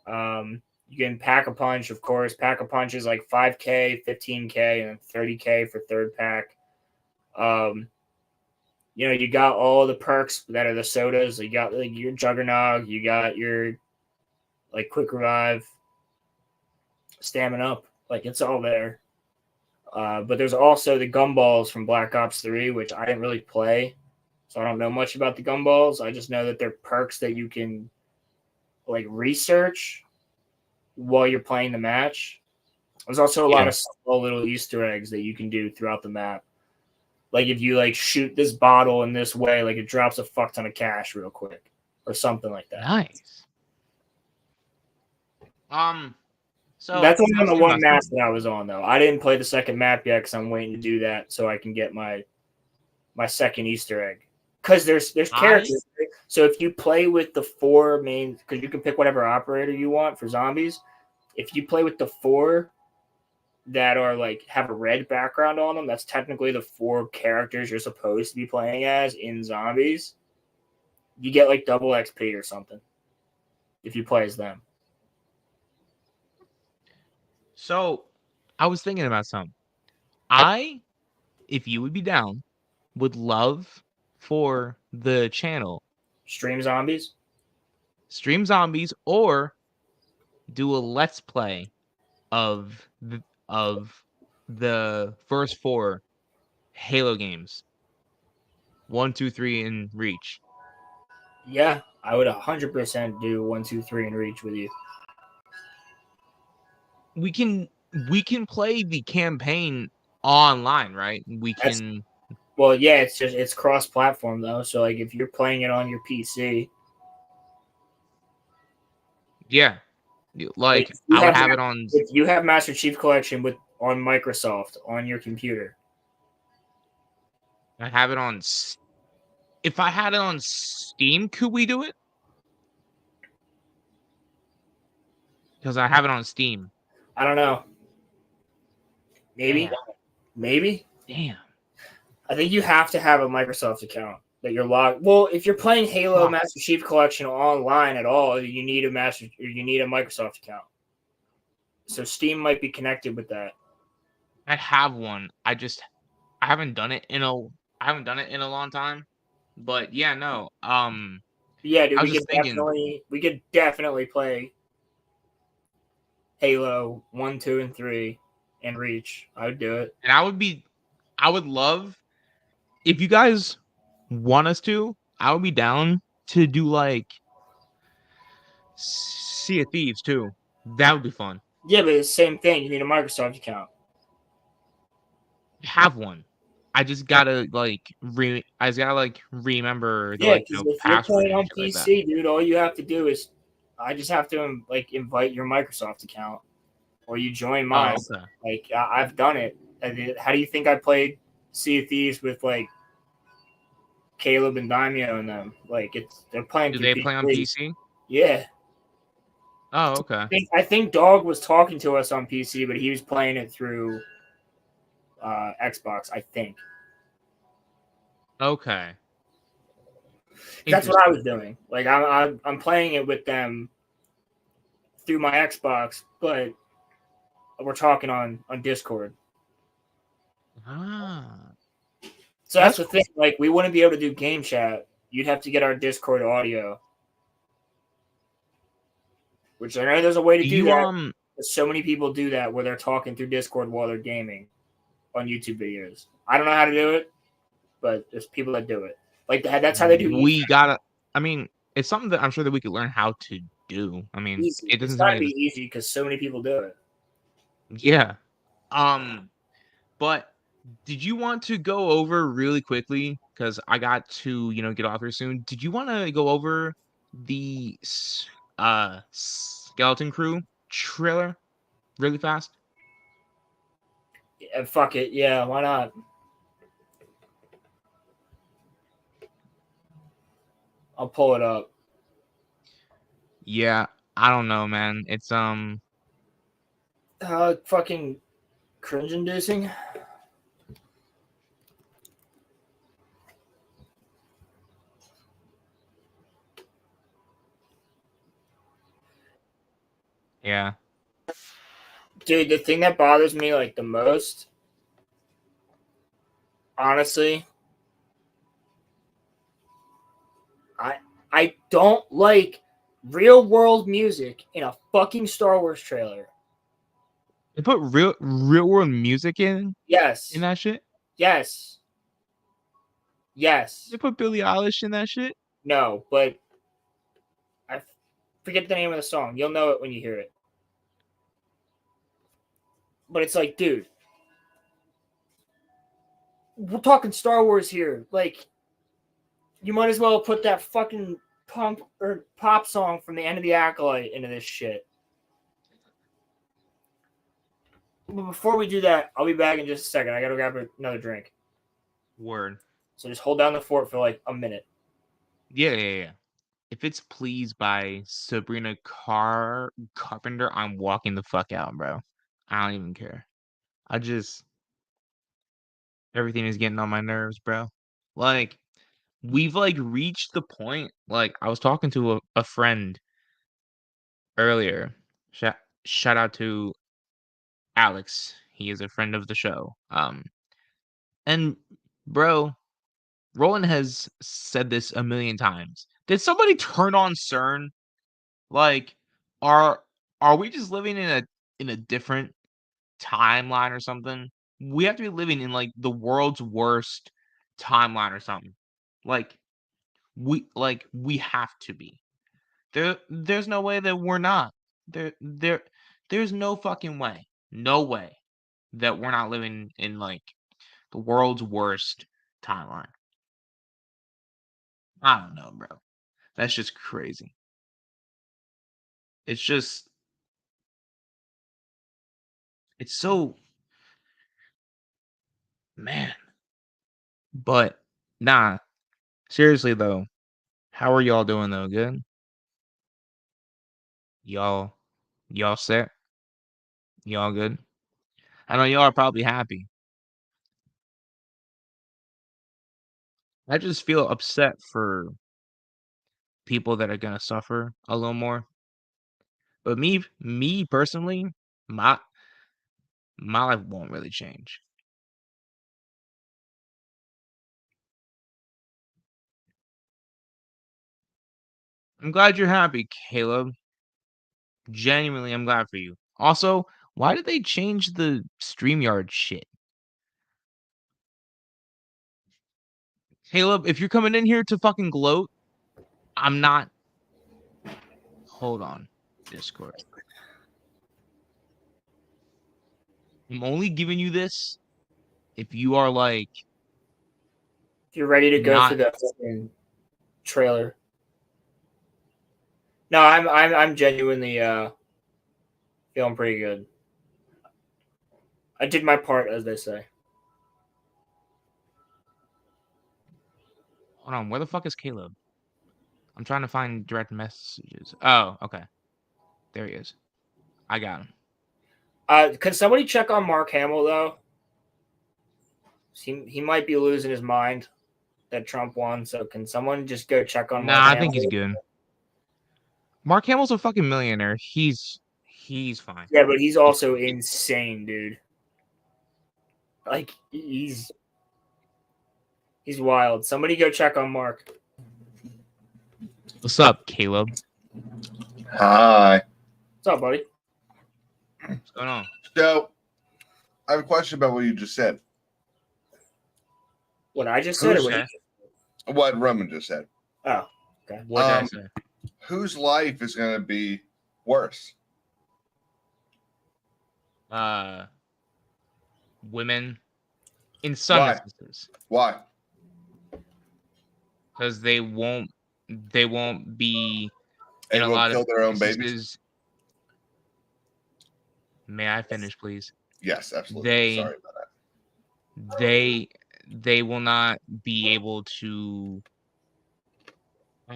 You can pack a punch, of course. Pack a punch is like 5K, 15K, and 30K for third pack. You got all the perks that are the sodas. You got like your Juggernog, you got your like quick revive, stamina up. Like it's all there. But there's also the gumballs from Black Ops 3, which I didn't really play. So I don't know much about the gumballs. I just know that they're perks that you can like research while you're playing the match. There's also a lot of small little Easter eggs that you can do throughout the map. Like if you like shoot this bottle in this way, like it drops a fuck ton of cash real quick or something like that. Nice. So that's only on the one map that I was on though. I didn't play the second map yet because I'm waiting to do that so I can get my second Easter egg. Because there's characters. So if you play with the 4 main, because you can pick whatever operator you want for zombies. If you play with the 4 that are like have a red background on them, that's technically the 4 characters you're supposed to be playing as in zombies. You get like double XP or something if you play as them. So I was thinking about something. If you would be down, would love for the channel stream zombies or do a let's play of the first 4 Halo games, 1, 2, 3, and Reach. Yeah, I would 100% do 1, 2, 3 and Reach with you. We can play the campaign online, right? Well, yeah, it's cross-platform though. So like if you're playing it on your PC, yeah, like I would have it on. If you have Master Chief Collection on Microsoft on your computer, I have it on. If I had it on Steam, could we do it? Because I have it on Steam. I don't know. Maybe. Damn. I think you have to have a Microsoft account that you're logged. Well, if you're playing Halo Master Chief Collection online at all, you need a Microsoft account. So Steam might be connected with that. I have one. I haven't done it in a long time. But yeah, no. Yeah, dude, we could definitely play Halo 1, 2, and 3 and Reach. I would do it. And I would love if you guys want us to, I would be down to do like Sea of Thieves too. That would be fun. Yeah, but it's the same thing. You need a Microsoft account. Have one. I just gotta remember the if you're playing on PC, dude, all you have to do is I just have to like invite your Microsoft account or you join mine. Oh, okay. Like I've done it. How do you think I played Sea of Thieves with like Caleb and Daimyo and them? Like they're playing. Do they play on PC? Yeah. Oh, okay. I think Dog was talking to us on PC, but he was playing it through Xbox, I think. Okay. That's what I was doing. Like I'm playing it with them through my Xbox, but we're talking on Discord. So that's the thing. Like we wouldn't be able to do game chat. You'd have to get our Discord audio. Which I know there's a way to do that. But so many people do that where they're talking through Discord while they're gaming on YouTube videos. I don't know how to do it, but there's people that do it. Like that's how they do. It's something that I'm sure that we could learn how to do. I mean, it doesn't be easy because so many people do it. Yeah. But did you want to go over really quickly? Because I got to, get off here soon. Did you want to go over the Skeleton Crew trailer really fast? Yeah, fuck it. Yeah, why not? I'll pull it up. Yeah, I don't know, man. It's Fucking cringe-inducing. yeah. Dude, the thing that bothers me like the most, honestly, I don't like real world music in a fucking Star Wars trailer. They put real world music in Yes. that shit. Yes. Yes. They put Billie Eilish in that shit. No, but I forget the name of the song. You'll know it when you hear it. But it's like, dude, we're talking Star Wars here. Like, you might as well put that fucking punk or pop song from the end of the Acolyte into this shit. But before we do that, I'll be back in just a second. I gotta grab another drink. Word. So just hold down the fort for like a minute. Yeah. If it's Please by Sabrina Carpenter, I'm walking the fuck out, bro. I don't even care. Everything is getting on my nerves, bro. Like, we've like reached the point. Like, I was talking to a friend earlier. Shout out to Alex. He is a friend of the show. And bro, Roland has said this a million times. Did somebody turn on CERN? Like, are we just living in a different timeline or something? We have to be living in like the world's worst timeline or something. Like we have to be. There's no way that we're not. There's no fucking way. No way that we're not living in like the world's worst timeline. I don't know, bro. That's just crazy. It's just it's so man. But nah, seriously though, how are y'all doing though? Good? Y'all set? Y'all good? I know y'all are probably happy. I just feel upset for people that are gonna suffer a little more. But me personally, my life won't really change. I'm glad you're happy, Caleb. Genuinely, I'm glad for you. Also, why did they change the StreamYard shit? Caleb, if you're coming in here to fucking gloat, I'm not. Hold on, Discord. I'm only giving you this if you are like If you're ready to go not. through the fucking trailer. No, I'm genuinely feeling pretty good. I did my part, as they say. Hold on, where the fuck is Caleb? I'm trying to find direct messages. Oh, okay. There he is. I got him. Can somebody check on Mark Hamill though? He might be losing his mind that Trump won. So can someone just go check on Mark Nah, I Hamill? think he's good. Mark Hamill's a fucking millionaire. He's fine. Yeah, but he's also insane, dude. Like he's wild. Somebody go check on Mark. What's up, Caleb? Hi. What's up, buddy? What's going on? So, I have a question about what you just said. What I just said, or what? Okay. What Roman just said. Oh, okay. What did I say? Whose life is going to be worse? Women in some instances. Why? Because they won't be in a Able lot to kill of their own instances. babies? May I finish, please? Yes, absolutely. Sorry about that. They will not be able to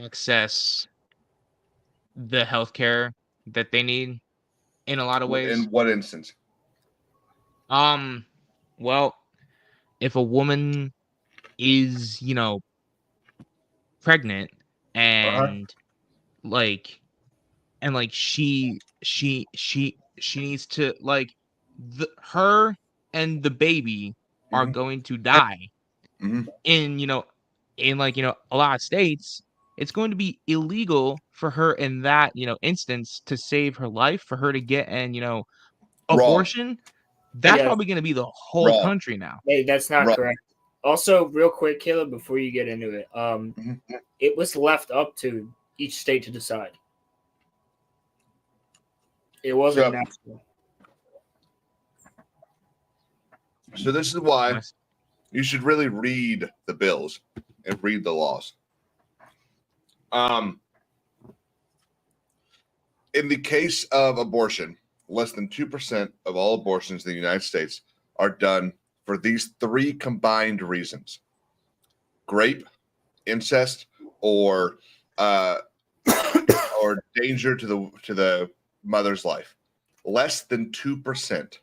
access the healthcare that they need in a lot of ways. In what instance? Well, if a woman is, pregnant and like she needs to her and the baby are Mhm. going to die Mhm. in a lot of states. It's going to be illegal for her in that instance to save her life, for her to get an Wrong. abortion. That's Yeah. probably going to be the whole Wrong. country now. Hey, that's not Right. correct. Also, real quick, Caleb, before you get into it, Mhm. it was left up to each state to decide. It wasn't So- national. So this is why Nice. you should really read the bills and read the laws. In the case of abortion, less than 2% of all abortions in the United States are done for these three combined reasons: rape, incest, or or danger to the mother's life. Less than 2%.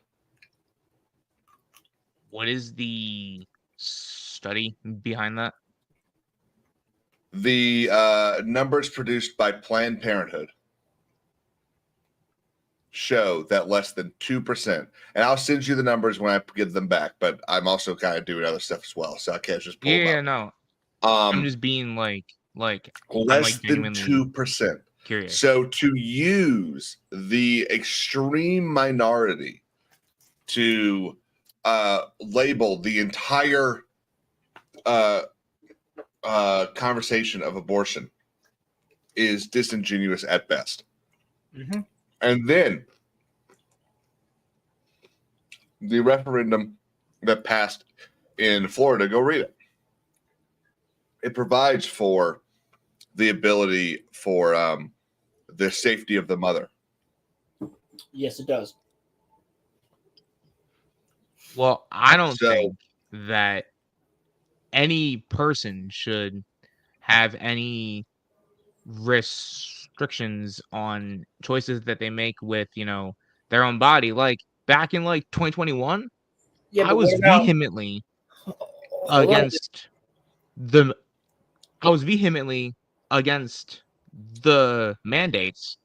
What is the study behind that? The numbers produced by Planned Parenthood show that less than 2%. And I'll send you the numbers when I get them back, but I'm also kind of doing other stuff as well, so I can't just pull Yeah, them no. up. I'm just being Less than genuinely 2%. curious. So to use the extreme minority to label the entire conversation of abortion is disingenuous at best. Mm-hmm. And then the referendum that passed in Florida, go read it. It provides for the ability for the safety of the mother. Yes, it does. Well, I don't So- think that any person should have any restrictions on choices that they make with, their own body. Like back in 2021, Yeah, I but was what about? vehemently Hold on. against the I was vehemently against the mandates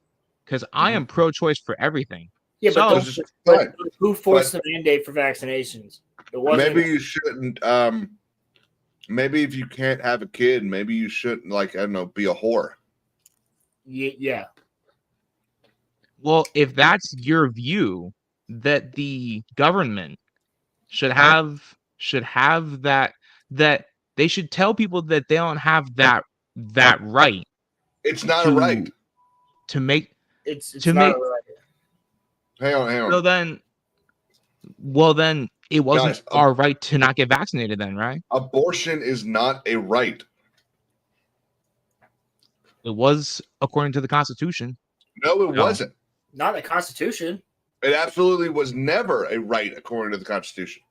because I am pro-choice for everything. Yeah, but, So- This is but fine. who forced the mandate for vaccinations? It wasn't. Maybe you shouldn't. Maybe if you can't have a kid, maybe you shouldn't, I don't know, be a whore. Yeah. Well, if that's your view, that the government should have that they should tell people that they don't have that right It's not a right. to make It's To not make- a right. Hang on. so then it wasn't Guys, our right to not get vaccinated then, right? Abortion is not a right. It was according to the Constitution. No, it No. wasn't. Not the Constitution. It absolutely was never a right according to the Constitution.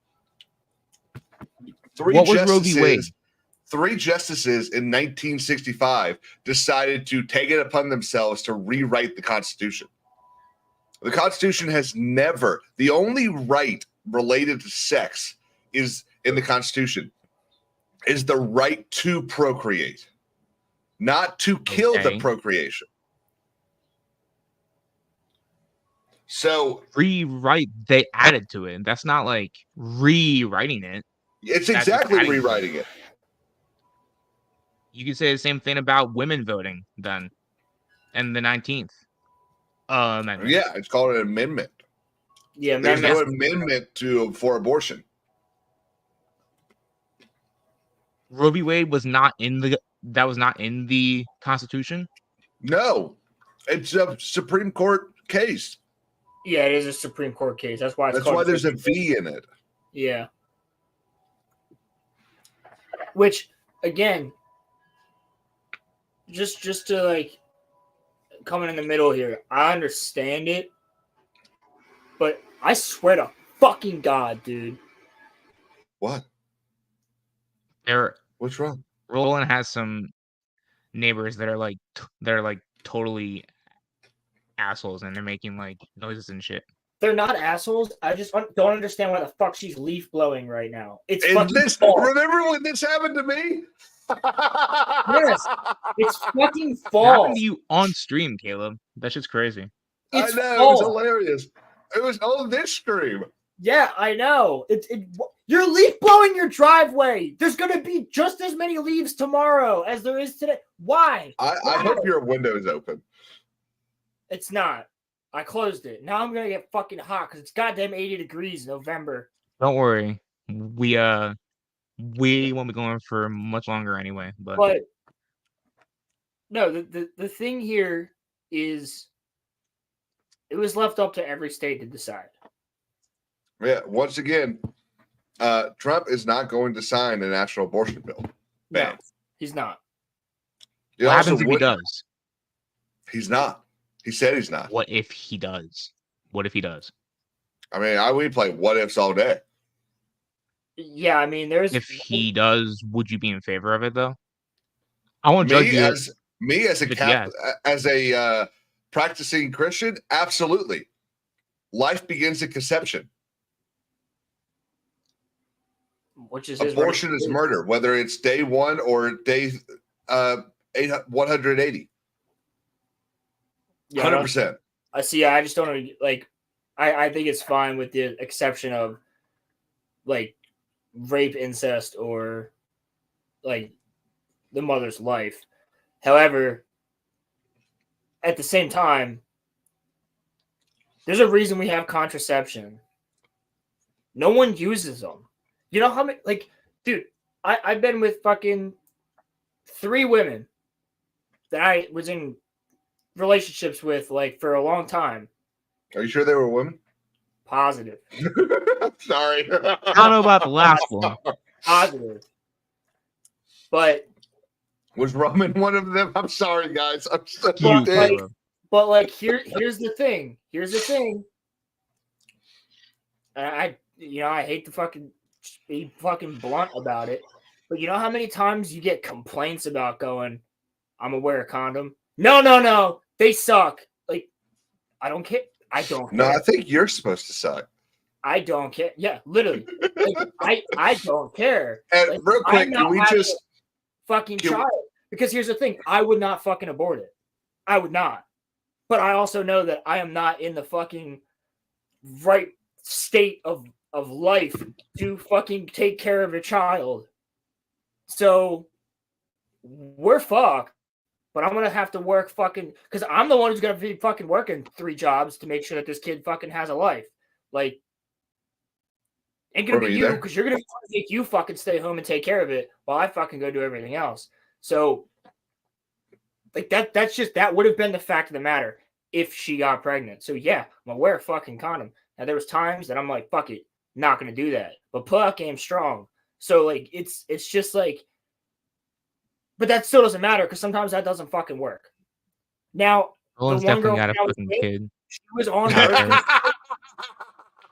What was Roe v. Wade? Three justices in 1965 decided to take it upon themselves to rewrite the Constitution. The Constitution has never, the only right related to sex is in the Constitution is the right to procreate, not to kill the Okay. procreation. So Rewrite, they added to it. That's not like rewriting it. it's That's exactly adding to it. rewriting it. You could say the same thing about women voting then in the 19th amendment. Yeah, it's called an amendment. Yeah, There's no amendment. amendment for abortion. Roe v. Wade was not in the Constitution. No, it's a Supreme Court case. Yeah, it is a Supreme Court case. That's why it's That's called why there's a Supreme V in it. Yeah. Which again, just to coming in the middle here, I understand it, but I swear to fucking God, dude. What? There, What's wrong? Roland has some neighbors that are like totally assholes and they're making like noises and shit. They're not assholes. I just don't understand why the fuck she's leaf blowing right now. It's Is fucking this, fall. remember when this happened to me? Yes, it's fucking What fall. happened to you on stream, Caleb? That shit's crazy. It's I know, fall. it was hilarious. It was on this stream. Yeah, I know. You're leaf blowing your driveway. There's gonna be just as many leaves tomorrow as there is today. Why? I hope your window is open. It's not. I closed it. Now I'm gonna get fucking hot because it's goddamn 80 degrees November. Don't worry. We won't be going for much longer anyway. But no, the thing here is it was left up to every state to decide. Yeah, once again, Trump is not going to sign a national abortion bill. No, he's not. He what also happens if he wouldn't- does? He's not. He said he's not. What if he does? What if he does? I mean, we play what ifs all day. Yeah, I mean, there's If he does, would you be in favor of it though? I won't judge you. As a practicing Christian, absolutely. Life begins at conception. which is Abortion is murder, whether it's day 1 or day 180. Yeah, 100%. I see. I just don't like. I think it's fine with the exception of like rape, incest, or like the mother's life. However, at the same time, there's a reason we have contraception. No one uses them. You know how many? Like, dude, I've been with fucking 3 women that I was in relationships with like for a long time. Are you sure they were women? Positive. Sorry. I don't know about the last one. Positive. But Was Roman one of them? I'm sorry, guys. I'm so You, dead. Caleb. but like here's the thing. Here's the thing. I hate to fucking be fucking blunt about it, but you know how many times you get complaints about going, I'm gonna wear a condom? No. They suck. Like, I don't care. I don't care. No, I think you're supposed to suck. I don't care. Yeah, literally. Like, I don't care. And Like, real quick, I'm not can we having just a fucking can we- child? Because here's the thing: I would not fucking abort it. I would not. But I also know that I am not in the fucking right state of life to fucking take care of a child. So we're fucked. But I'm gonna have to work fucking because I'm the one who's gonna be fucking working 3 jobs to make sure that this kid fucking has a life. Like, ain't gonna Are be you you there? because you're gonna make you fucking stay home and take care of it while I fucking go do everything else. So, like that would have been the fact of the matter if she got pregnant. So yeah, I'm gonna wear a fucking condom. Now there was times that I'm like, fuck it, not gonna do that. But pull-out game's strong. So like it's just like. But that still doesn't matter because sometimes that doesn't fucking work. Now, Roland's the one definitely girl got a I was fucking with, kid. she was on birth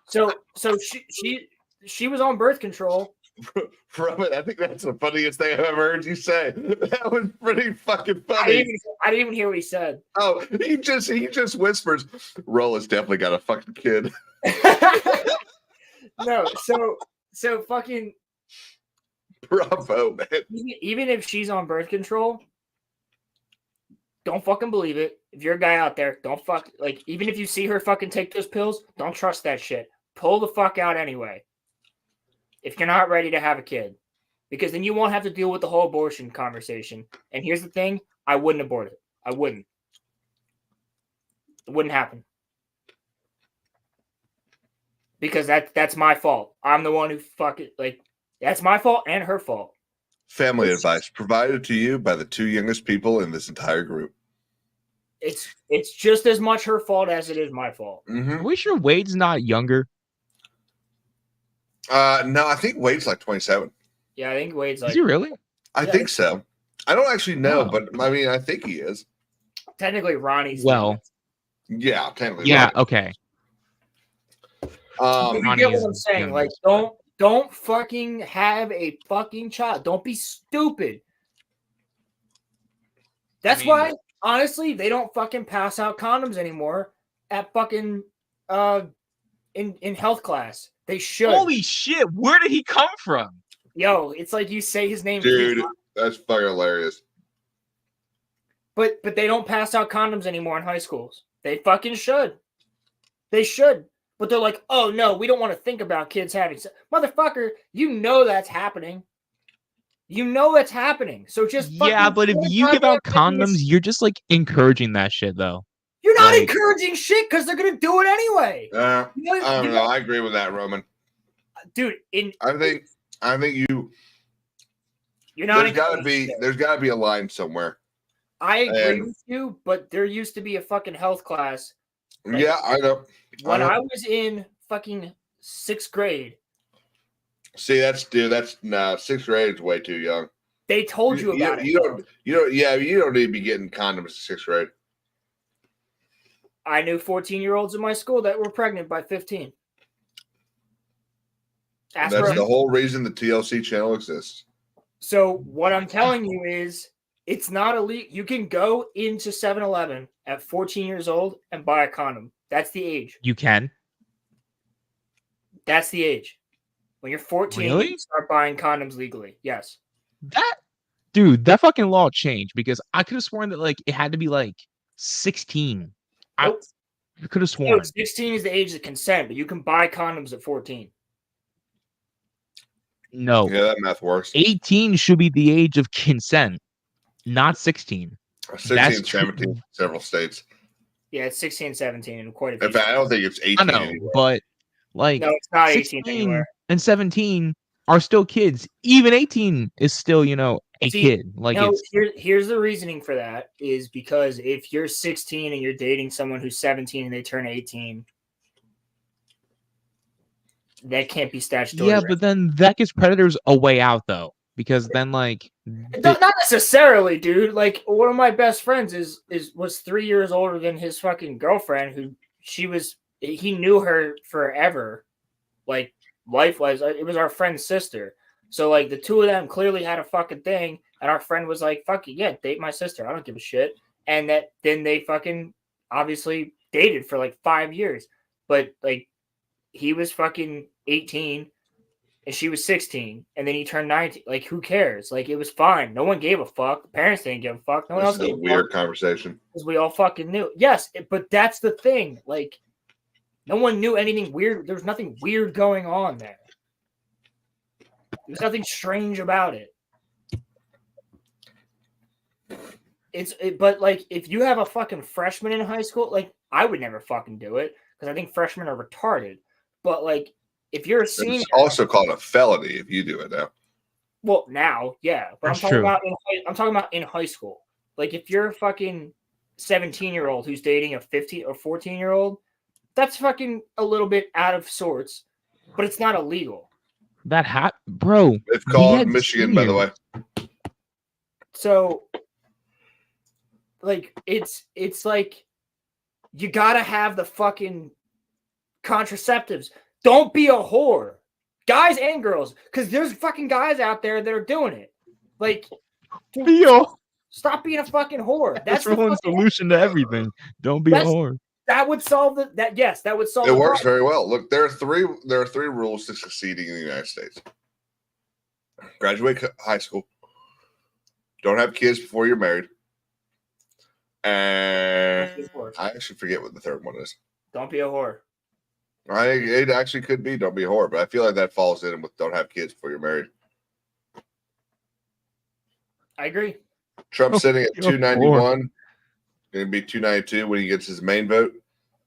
control. So she was on birth control. Roman, I think that's the funniest thing I've ever heard you say. That was pretty fucking I funny. didn't even hear what he said. Oh, he just whispers, Rola's definitely got a fucking kid. No, so fucking Bravo, man. even if she's on birth control, don't fucking believe it. If you're a guy out there, don't fuck like even if you see her fucking take those pills, don't trust that shit. Pull the fuck out anyway. If you're not ready to have a kid. Because then you won't have to deal with the whole abortion conversation. And here's the thing, I wouldn't abort it. I wouldn't. It wouldn't happen. Because that's my fault. I'm the one who that's my fault and her fault. Family advice provided to you by the 2 youngest people in this entire group. It's just as much her fault as it is my fault. Mm-hmm. Are we sure Wade's not younger? No, I think Wade's like 27. Yeah, I think Wade's like Is he really? I Yeah. think so. I don't actually know, Oh. but I mean, I think he is. technically Ronnie's. Well, Yeah, technically. yeah, okay. You Ronnie get what is I'm saying? Like, youngest. don't fucking have a fucking child. Don't be stupid. That's why, honestly, they don't fucking pass out condoms anymore at fucking in health class. They should. Holy shit! Where did he come from? Yo, it's like you say his name, Dude, that's fucking hilarious. But they don't pass out condoms anymore in high schools. They fucking should. They should. But they're like, oh no, we don't want to think about kids having sex. Motherfucker, you know that's happening. You know it's happening. So just yeah, but if you give out condoms, you're just like encouraging that shit, though. You're not encouraging shit because they're gonna do it anyway. I don't know. I agree with that, Roman. Dude, I think you. You're not. There's gotta be a line somewhere. I agree with you, but there used to be a fucking health class. Yeah, I know. When I was in fucking 6th grade. See, that's nah, 6th grade is way too young. They told you about it. You don't need to be getting condoms in 6th grade. I knew 14-year-olds in my school that were pregnant by 15. That's the whole reason the TLC channel exists. So what I'm telling you is it's not illegal. You can go into 7-Eleven at 14 years old and buy a condom. That's the age. You can. That's the age. When you're 14, really? You start buying condoms legally. Yes. That fucking law changed because I could have sworn that like it had to be like 16. Nope. I could have sworn. 16 is the age of consent, but you can buy condoms at 14. No. Yeah, that math works. 18 should be the age of consent, not 16. 16, 17, several states. Yeah, it's 16, 17 in quite a few. In fact, I don't think it's 18 I know, anywhere. but like no, it's not 18 anywhere. And 17 are still kids. Even 18 is still, a kid. Like here's the reasoning for that is because if you're 16 and you're dating someone who's 17 and they turn 18, that can't be statutory. Yeah, but then that gives predators a way out though. Because then not necessarily, dude. Like one of my best friends was 3 years older than his fucking girlfriend, who he knew her forever. Like life-wise, it was our friend's sister. So like the two of them clearly had a fucking thing, and our friend was like, "Fuck it, yeah, date my sister. I don't give a shit." And then they fucking obviously dated for like 5 years, but like he was fucking 18. And she was 16, and then he turned 19. Like, who cares? Like, it was fine. No one gave a fuck. The parents didn't give a fuck. No one else gave a fuck. Weird conversation. Because we all fucking knew. Yes, but that's the thing. Like, no one knew anything weird. There was nothing weird going on there. There's nothing strange about it. But, like, if you have a fucking freshman in high school, like, I would never fucking do it because I think freshmen are retarded. But, like, if you're a senior, it's also called a felony if you do it now. Well, now, yeah, but I'm talking about in high school. Like if you're a fucking 17-year-old who's dating a 15 or 14-year-old, that's fucking a little bit out of sorts, but it's not illegal. Bro. It's called Michigan, by the way. So, like, it's like you gotta have the fucking contraceptives. Don't be a whore, guys and girls, because there's fucking guys out there that are doing it. Like, stop being a fucking whore. That's the one solution to everything. Don't be a whore. That would solve that would solve. It works very well. Look, there are three rules to succeeding in the United States. Graduate high school. Don't have kids before you're married. And I actually forget what the third one is. Don't be a whore. It actually could be don't be a whore, but I feel like that falls in with don't have kids before you're married. I agree. Trump's sitting at 291, going to be 292 when he gets his main vote,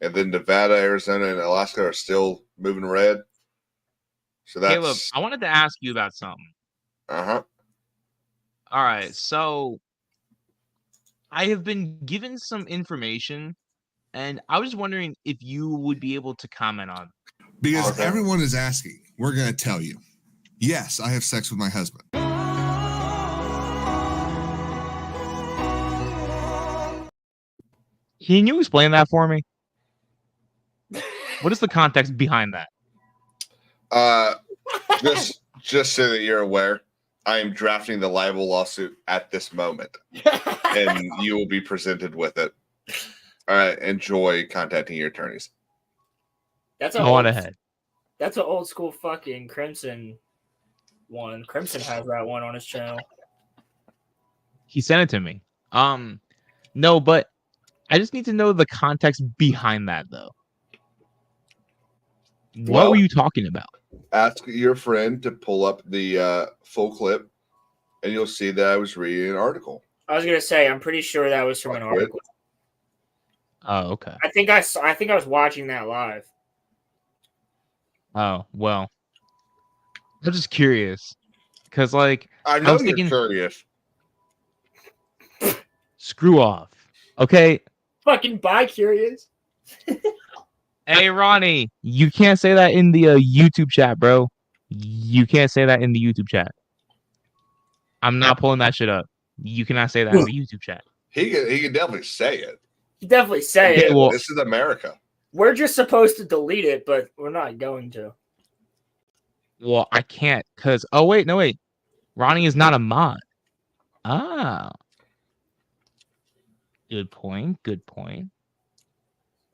and then Nevada, Arizona, and Alaska are still moving red. So that's Caleb, I wanted to ask you about something. All right, so I have been given some information. And I was wondering if you would be able to comment on. Because everyone is asking, we're going to tell you. Yes, I have sex with my husband. Can you explain that for me? What is the context behind that? Just so that you're aware, I am drafting the libel lawsuit at this moment, and you will be presented with it. All right, enjoy contacting your attorneys. That's Go on ahead. That's an old school fucking Crimson one. Crimson has that one on his channel. He sent it to me. No, but I just need to know the context behind that, though. What were you talking about? Ask your friend to pull up the full clip, and you'll see that I was reading an article. I was gonna say, I'm pretty sure that was from an article. Oh, okay. I think I was watching that live. Oh, well. I'm just curious. Because, like, I know was you're thinking, curious. Screw off. Okay? Fucking bi-curious. Hey, Ronnie, you can't say that in the YouTube chat, bro. You can't say that in the YouTube chat. I'm not pulling that shit up. You cannot say that in the YouTube chat. He can definitely say it. You definitely say Okay, it. well, This is America. We're just supposed to delete it, but we're not going to. Well, I can't because... Oh, wait. No, wait. Ronnie is not a mod. Ah. Good point. Good point.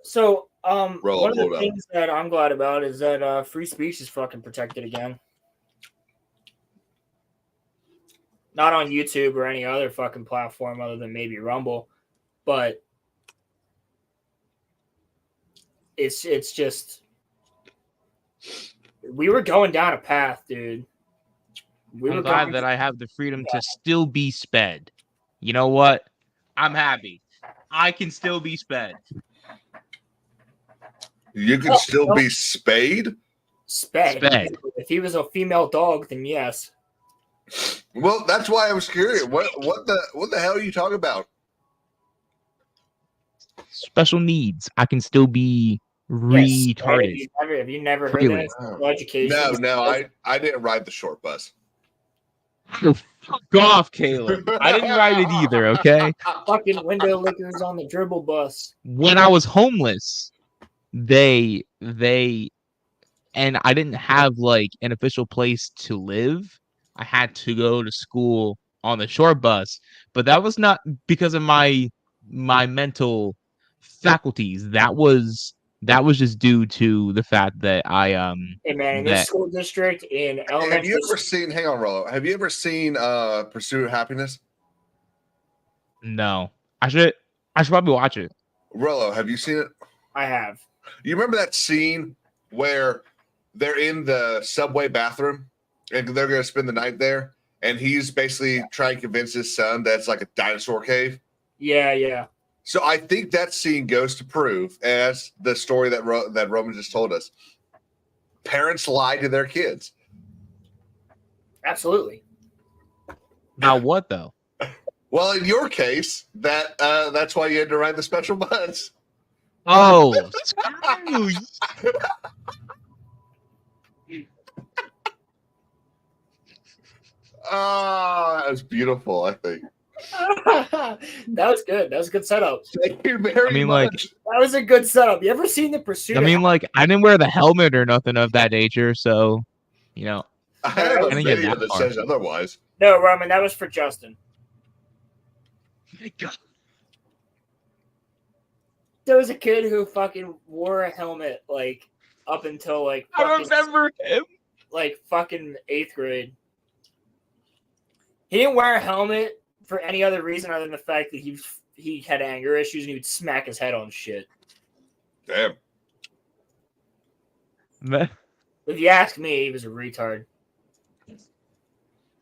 So, Roll, one of the hold on. things that I'm glad about is that free speech is fucking protected again. Not on YouTube or any other fucking platform other than maybe Rumble, but it's just we were going down a path, dude. I'm glad that I have the freedom to still be sped. You know what? I'm happy. I can still be sped. You can still be spayed? Sped. If he was a female dog, then yes. Well, that's why I was curious. What the hell are you talking about? Special needs. I can still be retarded. Yes, have you never heard Freely. that? Education. No, I didn't ride the short bus. Fuck off, Caleb. I didn't ride it either, okay? Fucking window lickers on the dribble bus. When I was homeless, they and I didn't have like an official place to live. I had to go to school on the short bus, but that was not because of my mental faculties. That was just due to the fact that I Hey man, in this school district in elementary. Have you ever seen? Hang on, Rollo. Have you ever seen Pursuit of Happiness? No, I should probably watch it. Rollo, have you seen it? I have. You remember that scene where they're in the subway bathroom and they're going to spend the night there, and he's basically trying to convince his son that it's like a dinosaur cave? Yeah. So I think that scene goes to prove, as the story that Roman just told us, parents lie to their kids. Absolutely. Now what though? Well, in your case, that's why you had to ride the special bus. Oh, screw you. Oh, that was beautiful, I think. That was good. That was a good setup. Thank you very much. That was a good setup. You ever seen the Pursuit? I mean, like, I didn't wear the helmet or nothing of that nature, so you know. I have a didn't get video that far. says otherwise. No, Roman, that was for Justin. Thank God. There was a kid who fucking wore a helmet like up until like I remember him. Like fucking 8th grade. He didn't wear a helmet for any other reason other than the fact that he had anger issues and he would smack his head on shit. Damn. Man. If you ask me, he was a retard.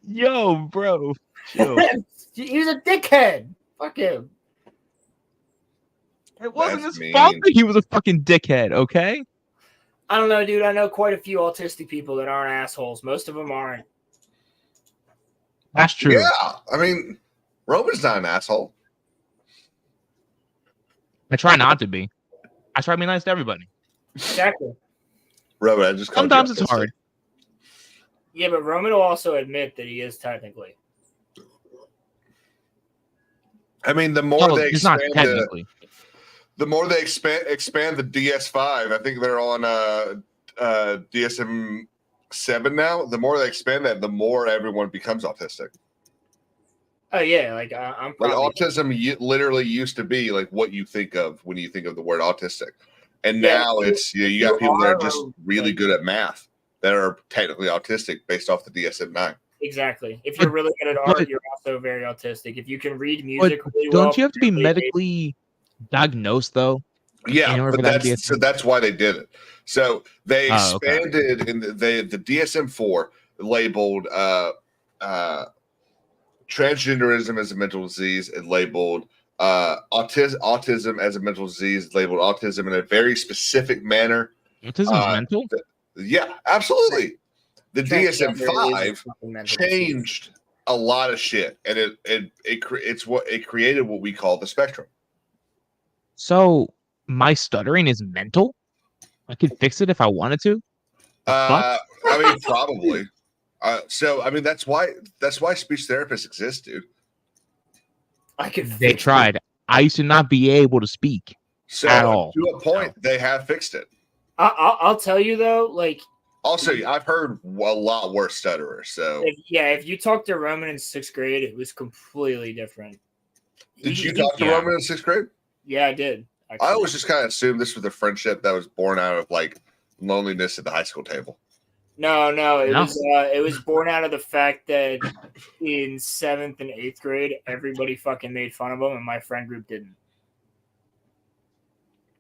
Yo, bro. Yo. He was a dickhead. Fuck him. It wasn't That's his fault that he was a fucking dickhead, okay? I don't know, dude. I know quite a few autistic people that aren't assholes. Most of them aren't. That's true. Yeah, I mean, Roman's not an asshole. I try not to be. I try to be nice to everybody. Exactly. Roman, I just sometimes it's hard. Yeah, but Roman will also admit that he is technically. I mean, the more they it's not expand technically. the more they expand the DS5. I think they're on DSM 7 now. The more they expand that, the more everyone becomes autistic. Oh yeah, like I'm Like probably autism literally used to be like what you think of when you think of the word autistic, and Yeah, now it's you got people that are just really good at math that are technically autistic based off the DSM-9. exactly. If you're really good at art, you're also very autistic. If you can read music But really don't well, you have to be you're really medically diagnosed though? In Yeah, order but for that to be a so that's why they did it. So they Oh, okay. expanded in the DSM-4 labeled transgenderism as a mental disease and labeled autism as a mental disease, labeled autism in a very specific manner. Autism is mental? Yeah, absolutely. The Transgender is a DSM-5 fucking mental changed a lot of shit, and it created what we call the spectrum. So my stuttering is mental? I could fix it if I wanted to? I mean, probably. So I mean, that's why speech therapists exist, dude. They tried. I used to not be able to speak So at all. to a point, they have fixed it. I'll tell you though, like Also, I've heard a lot worse stutterers. So if you talk to Roman in 6th grade, it was completely different. did you talk to Roman in 6th grade? Yeah, I did. Actually. I always just kind of assumed this was a friendship that was born out of like loneliness at the high school table. No, it was born out of the fact that in 7th and 8th grade, everybody fucking made fun of him, and my friend group didn't.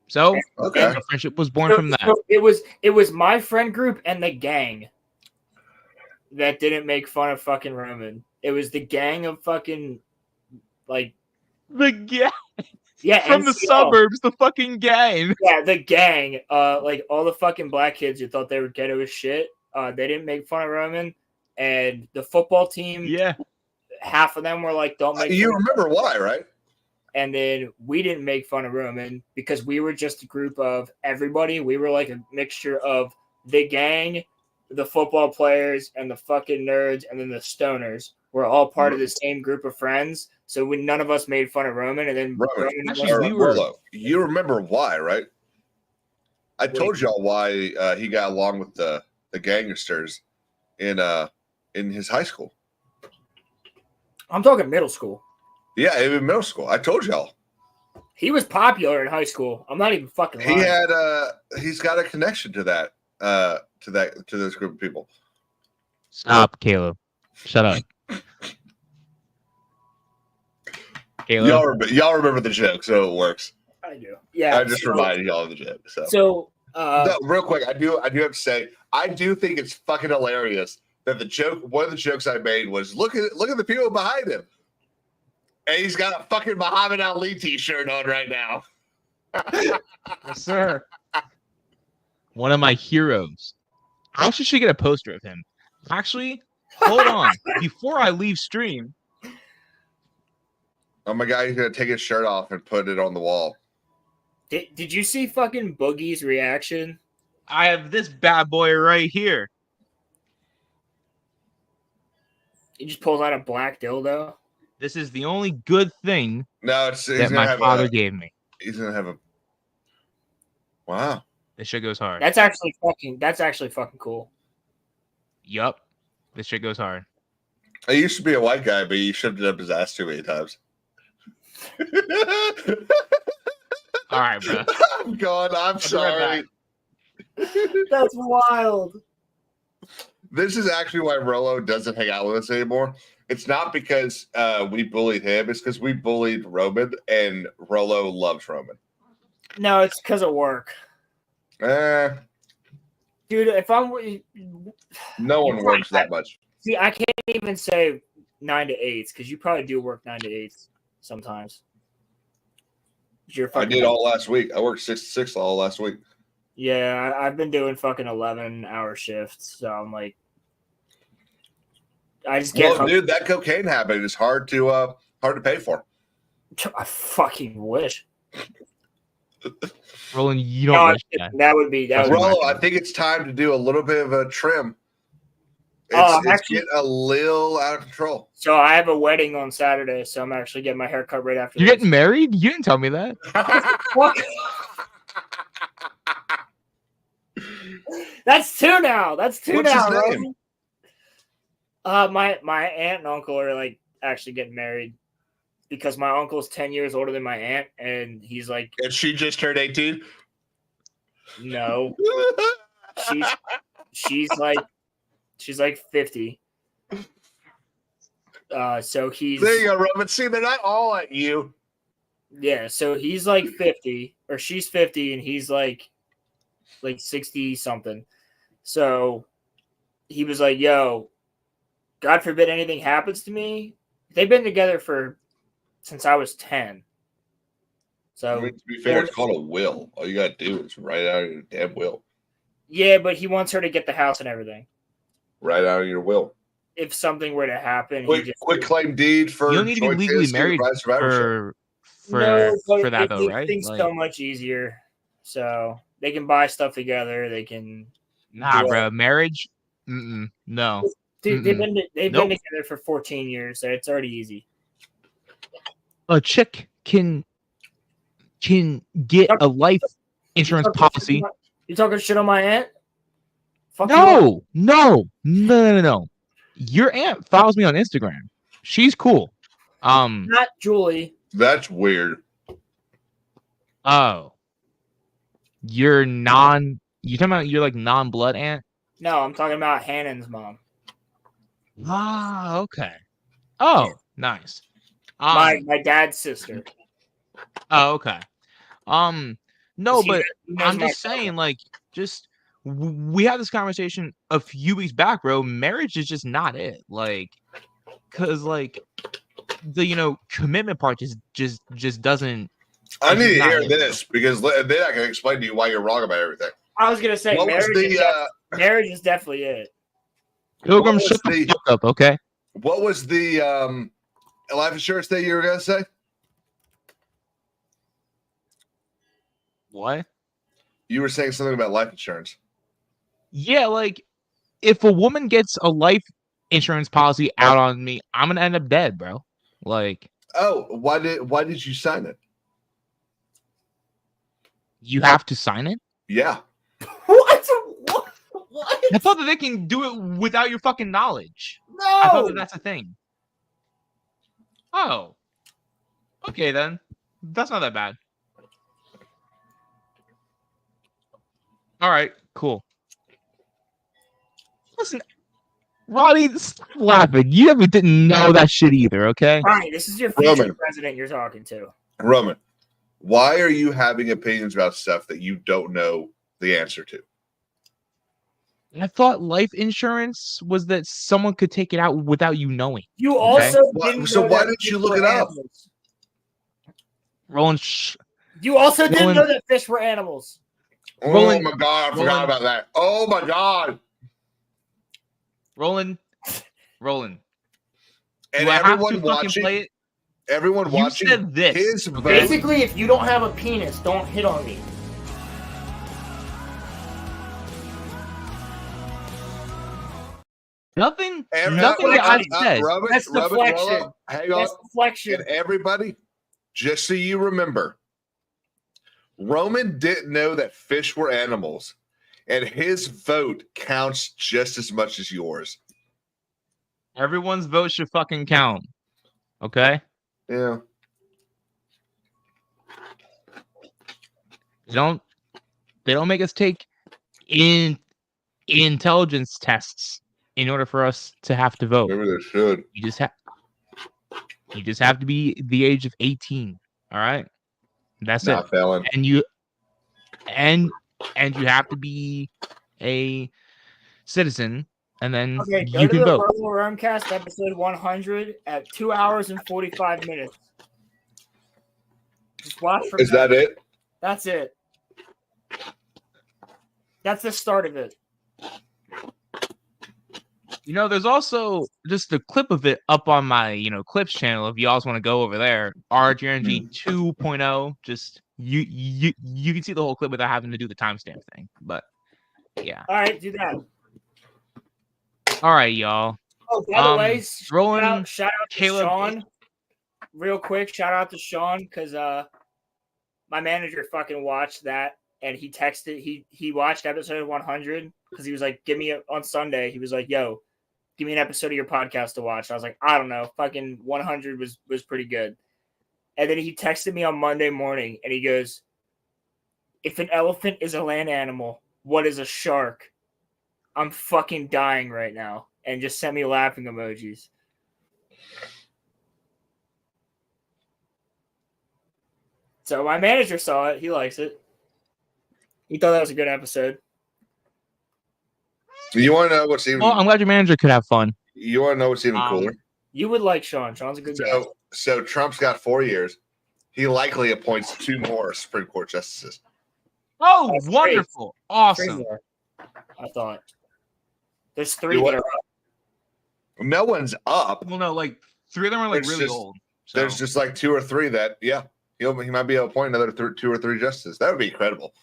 So Okay. a friendship was born from that. So it was my friend group and the gang that didn't make fun of fucking Roman. It was the gang of fucking like The gang. Yeah, From the NCL. suburbs, the fucking gang. Yeah, the gang. Like all the fucking black kids who thought they were ghetto as shit. They didn't make fun of Roman, and the football team. Yeah, half of them were like, "Don't make." You fun of remember why, right? And then we didn't make fun of Roman because we were just a group of everybody. We were like a mixture of the gang, the football players, and the fucking nerds, and then the stoners. We're all part of the same group of friends. So none of us made fun of Roman, and then you remember why, right? I told y'all why he got along with the gangsters in his high school. I'm talking middle school. Yeah, in middle school. I told y'all. He was popular in high school. I'm not even fucking lying. He's got a connection to that to this group of people. Stop, Caleb. Shut up. Caleb. Y'all remember the joke, so it works. I do. Yeah. I just reminded y'all of the joke. So no, real quick, I do have to say, I do think it's fucking hilarious that one of the jokes I made was look at the people behind him. And he's got a fucking Muhammad Ali t-shirt on right now. Yes, sir. One of my heroes. I actually should get a poster of him. Actually, hold on. Before I leave stream. Oh my god, he's gonna take his shirt off and put it on the wall. Did you see fucking Boogie's reaction? I have this bad boy right here. He just pulls out a black dildo. This is the only good thing that my father gave me. He's gonna have a wow. This shit goes hard. That's actually fucking cool. Yup. This shit goes hard. I used to be a white guy, but he shoved it up his ass too many times. All right, bro. I'm gone. I'm sorry. That's wild. This is actually why Rolo doesn't hang out with us anymore. It's not because we bullied him. It's because we bullied Roman, and Rolo loves Roman. No, it's because of work. Dude, if I'm... No one works that much. See, I can't even say 9 to 8 because you probably do work 9 to 8 sometimes. I did all last week. I worked 6 to 6 all last week. Yeah, I've been doing fucking 11-hour shifts, so I'm like, I just can't. Well, dude, that cocaine habit is hard to pay for. I fucking wish. Roland, you don't wish that. That would be that. Rolo, I think it's time to do a little bit of a trim. It's getting a little out of control. So I have a wedding on Saturday, so I'm actually getting my hair cut right after. You're getting married? You didn't tell me that. That's two now. That's two What's now, his bro. name? My aunt and uncle are like actually getting married because my uncle's 10 years older than my aunt, and he's like, And she just turned 18. no, she's like 50. So he's There you go, Roman. See, they're not all at you. yeah. So he's like 50, or she's 50, and he's like 60 something. So he was like, "Yo, God forbid anything happens to me." They've been together since I was 10. So I mean, to be fair, it's called a will. All you gotta do is write out your damn will. yeah, but he wants her to get the house and everything. Write out your will. If something were to happen, Quick claim deed for You don't need to be legally married for that though, makes right? things Like, so much easier. So they can buy stuff together. They can. nah, bro. Marriage? No. Dude, they've been Nope. together for 14 years, so it's already easy. A chick can get a life insurance policy. You talking shit on my aunt? Fuck No. Your aunt follows me on Instagram. She's cool. Not Julie. That's weird. Oh. You're talking about your like non-blood aunt? No, I'm talking about Hannon's mom. Ah, okay. Oh, nice. My dad's sister. Oh, okay. No, but I'm my just saying, like, we had this conversation a few weeks back, bro. Marriage is just not it, like, cause like the commitment part just doesn't. I need to not hear it. this because then I can explain to you why you're wrong about everything. I was gonna say What was marriage is definitely it. Pilgrim, what was shut the the- fuck up, okay? What was the life insurance thing you were gonna say? What? You were saying something about life insurance. Yeah, like if a woman gets a life insurance policy out on me, I'm gonna end up dead, bro. Like, oh, why did you sign it? you have to sign it. Yeah. What? I thought that they can do it without your fucking knowledge. No. I thought that's a thing. Oh. Okay, then. That's not that bad. All right, cool. Listen, Roddy, stop laughing. You didn't know that shit either, okay? All right, this is your future Roman. president you're talking to. Roman, why are you having opinions about stuff that you don't know the answer to? I thought life insurance was that someone could take it out without you knowing. You also Why- didn't so know why that didn't you fish look were it up? animals. Roland, You also didn't Roland- know that fish were animals. Oh Roland- my god, I forgot Roland- about that. Oh my god. Roland. And Do I have everyone to fucking watching, play it? everyone You watching said this, his okay? vote. Basically, if you don't have a penis, don't hit on me. Nothing Every- that I've said. That's deflection. Hang on. That's deflection. And everybody, just so you remember, Roman didn't know that fish were animals, and his vote counts just as much as yours. Everyone's vote should fucking count. Okay? Yeah. They don't make us take intelligence tests in order for us to have to vote. Maybe they should. You just have to be the age of 18. All right? That's Not it. failing. And you have to be a citizen, and then Okay, go you to can the vote. RoloRome cast episode 100 at 2 hours and 45 minutes. Just watch from Is that it? That's it. That's the start of it. There's also just a clip of it up on my, clips channel. If you all want to go over there, RGNG 2.0. Just you can see the whole clip without having to do the timestamp thing. But yeah. All right, do that. All right, y'all. Oh, by the way, Roland, shout out to Caleb, Sean. Real quick, shout out to Sean because my manager fucking watched that and he texted. He watched episode 100 because he was like, "Give me on Sunday." He was like, "Yo, give me an episode of your podcast to watch." I was like, "I don't know, fucking 100 was pretty good." And then he texted me on Monday morning, and he goes, "If an elephant is a land animal, what is a shark? I'm fucking dying right now," and just sent me laughing emojis. So my manager saw it. He likes it. He thought that was a good episode. You want to know what's even? Well, I'm glad your manager could have fun. You want to know what's even cooler? You would like Sean. Sean's a good guy. So Trump's got 4 years. He likely appoints 2 more Supreme Court justices. Oh, That's wonderful. Three Awesome. more, I thought. There's 3 that are up. No one's up. Well, no, like 3 of them are like There's really just- old. So. There's just like 2 or 3 that, he might be able to appoint another 2 or 3 justices. That would be incredible.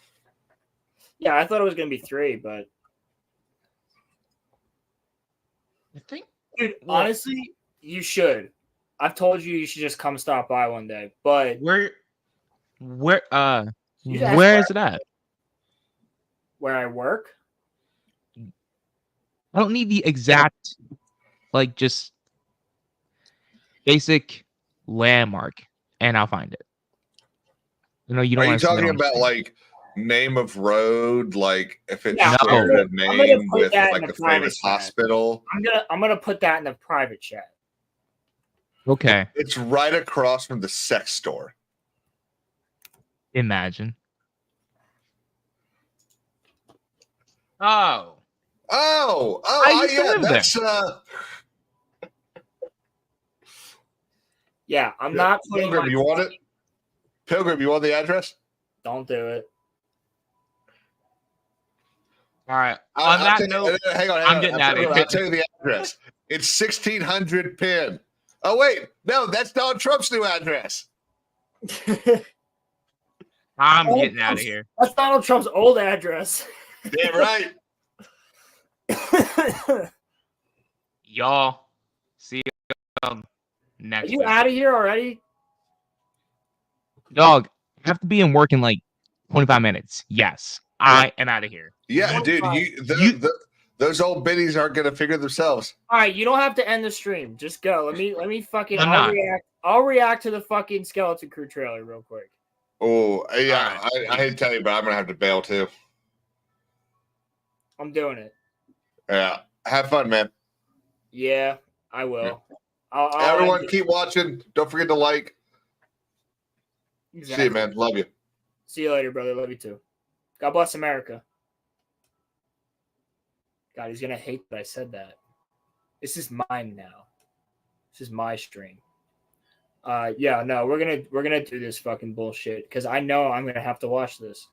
Yeah, I thought it was going to be 3, but. I think, dude, honestly, you should. I've told you should just come stop by one day, but where where is it at? Where I work? I don't need the exact, like, just basic landmark, and I'll find it. You know, you don't. Are you want to talking about like name of road, like if it's Yeah, shared a name put with that like in a the private famous chat. hospital? I'm gonna put that in the private chat. Okay. It's right across from the sex store. Imagine. Oh. Oh, used to yeah, live there. that's Yeah, I'm not putting. Pilgrim, you want it? Pilgrim, you want the address? Don't do it. All right. I'll On that tell you- note, hang on. I'm getting out of I'll here. tell you the address. It's 1600 Penn. Oh wait, no, that's Donald Trump's new address. I'm getting out of here. That's Donald Trump's old address. Yeah, right. Y'all, see you Are next you week. out of here already? Dog, I have to be in work in like 25 minutes. Yes, I am out of here. Yeah, dude, those old biddies aren't gonna figure themselves. All right, you don't have to end the stream. Just go. Let me fucking. I'm I'll not. react. I'll react to the fucking Skeleton Crew trailer real quick. Oh, yeah, All right. I hate to tell you, but I'm gonna have to bail too. I'm doing it. Yeah, have fun, man. Yeah, I will. I'll Everyone, keep watching. Don't forget to like. Exactly. See you, man. Love you. See you later, brother. Love you too. God bless America. God, he's gonna hate that I said that. This is mine now. This is my stream. Yeah, no, we're gonna do this fucking bullshit because I know I'm gonna have to watch this.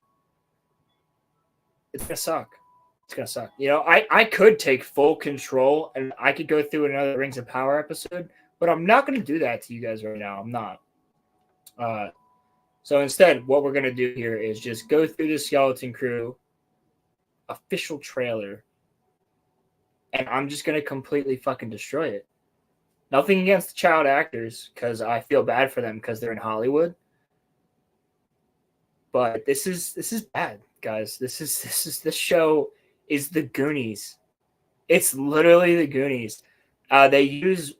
It's gonna suck. It's gonna suck. You know, I could take full control and I could go through another Rings of Power episode, but I'm not gonna do that to you guys right now. I'm not. So instead, what we're gonna do here is just go through the Skeleton Crew official trailer, and I'm just gonna completely fucking destroy it. Nothing against the child actors, because I feel bad for them because they're in Hollywood. But this is bad, guys. This show is the Goonies. It's literally the Goonies. They use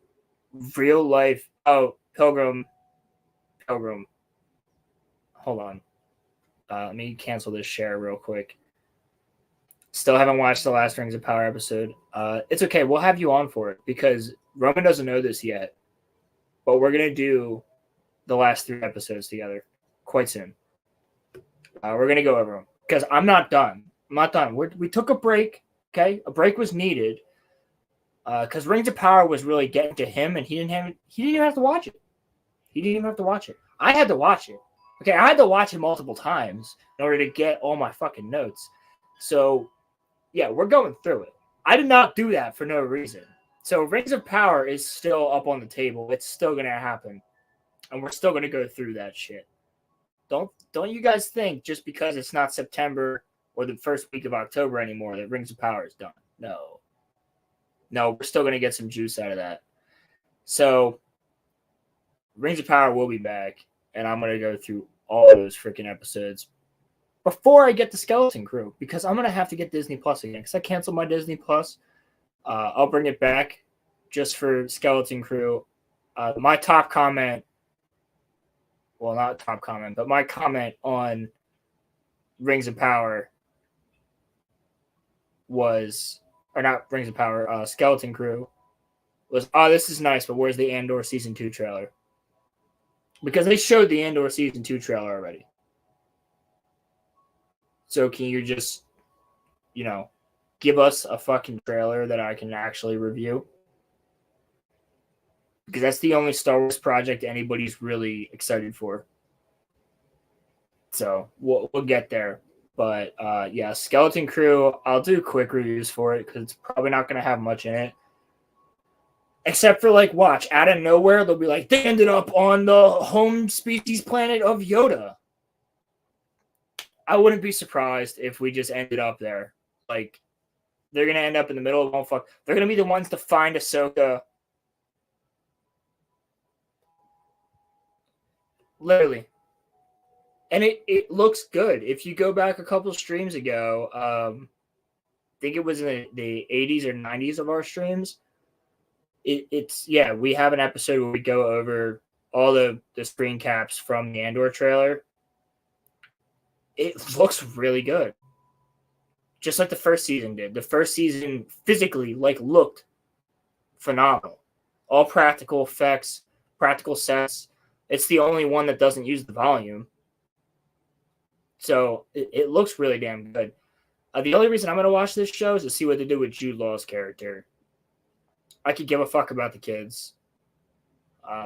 real life. Oh, Pilgrim. Hold on. Let me cancel this share real quick. Still haven't watched the last Rings of Power episode. It's okay. We'll have you on for it because Roman doesn't know this yet. But we're going to do the last 3 episodes together quite soon. We're going to go over them because I'm not done. I'm not done. We took a break. Okay. A break was needed because Rings of Power was really getting to him and he didn't even have to watch it. He didn't even have to watch it. I had to watch it. Okay. I had to watch it multiple times in order to get all my fucking notes. So, yeah, we're going through it. I did not do that for no reason. So Rings of Power is still up on the table. It's still going to happen. And we're still going to go through that shit. Don't you guys think just because it's not September or the first week of October anymore that Rings of Power is done. No, we're still going to get some juice out of that. So Rings of Power will be back, and I'm going to go through all those freaking episodes before I get the Skeleton Crew, because I'm gonna have to get Disney Plus again because I canceled my Disney Plus. I'll bring it back just for Skeleton Crew. My top comment, well, not top comment, but my comment on Rings of Power was, or not Rings of Power, Skeleton Crew was, oh, this is nice, but where's the Andor Season 2 trailer? Because they showed the Andor Season 2 trailer already. So can you just, give us a fucking trailer that I can actually review? Because that's the only Star Wars project anybody's really excited for. So we'll get there. But yeah, Skeleton Crew, I'll do quick reviews for it because it's probably not going to have much in it. Except for, like, watch, out of nowhere, they'll be like, they ended up on the home species planet of Yoda. I wouldn't be surprised if we just ended up there. Like, they're going to end up in the middle of fuck. They're going to be the ones to find Ahsoka. Literally. And it looks good. If you go back a couple streams ago, I think it was in the 80s or 90s of our streams, it's we have an episode where we go over all the screen caps from the Andor trailer. It looks really good. Just like the first season did. The first season physically looked phenomenal. All practical effects, practical sets. It's the only one that doesn't use the volume. So it looks really damn good. The only reason I'm going to watch this show is to see what they do with Jude Law's character. I could give a fuck about the kids.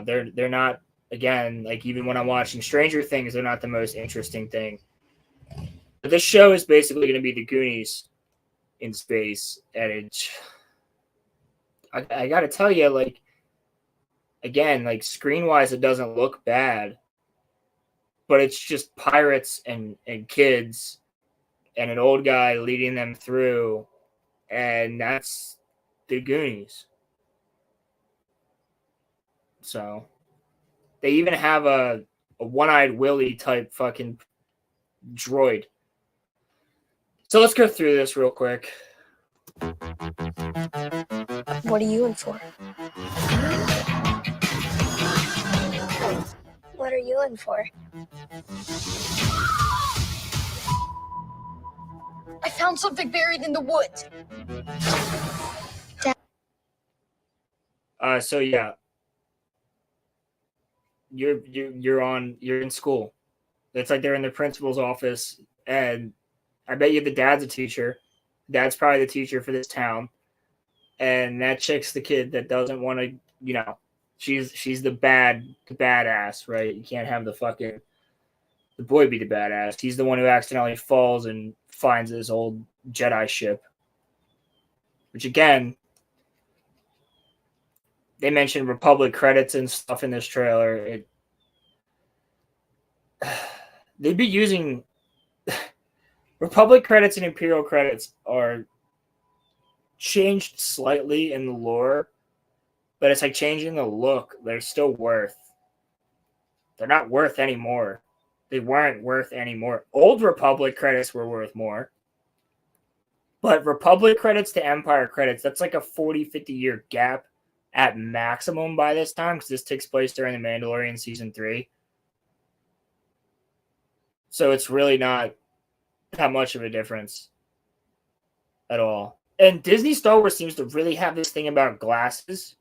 They're not, again, like, even when I'm watching Stranger Things, they're not the most interesting thing. But this show is basically going to be the Goonies in space, and I got to tell you, like, again, like, screen-wise, it doesn't look bad, but it's just pirates and kids and an old guy leading them through, and that's the Goonies. So they even have a one-eyed Willy type fucking droid. So let's go through this real quick. What are you in for? What are you in for? I found something buried in the woods. So yeah. You're in school. It's like they're in the principal's office, and I bet you the dad's a teacher. Dad's probably the teacher for this town. And that chick's the kid that doesn't want to, she's the badass, right? You can't have the boy be the badass. He's the one who accidentally falls and finds this old Jedi ship. Which, again, they mentioned Republic credits and stuff in this trailer. They'd be using Republic credits and Imperial credits are changed slightly in the lore, but it's like changing the look. They're still worth. They're not worth anymore. They weren't worth anymore. Old Republic credits were worth more. But Republic credits to Empire credits, that's like a 40, 50-year gap at maximum by this time, because this takes place during The Mandalorian Season 3. So it's really not that much of a difference at all. And Disney Star Wars seems to really have this thing about glasses.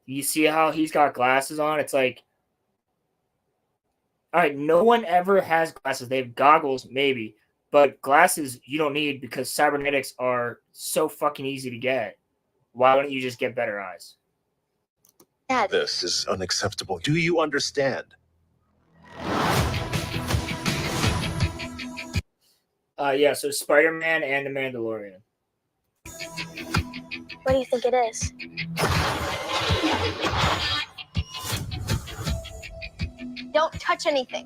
You see how he's got glasses on? It's like, all right, no one ever has glasses. They have goggles, maybe. But glasses you don't need because cybernetics are so fucking easy to get. Why don't you just get better eyes? Dad. This is unacceptable. Do you understand? Yeah, so Spider-Man and The Mandalorian. What do you think it is? Don't touch anything.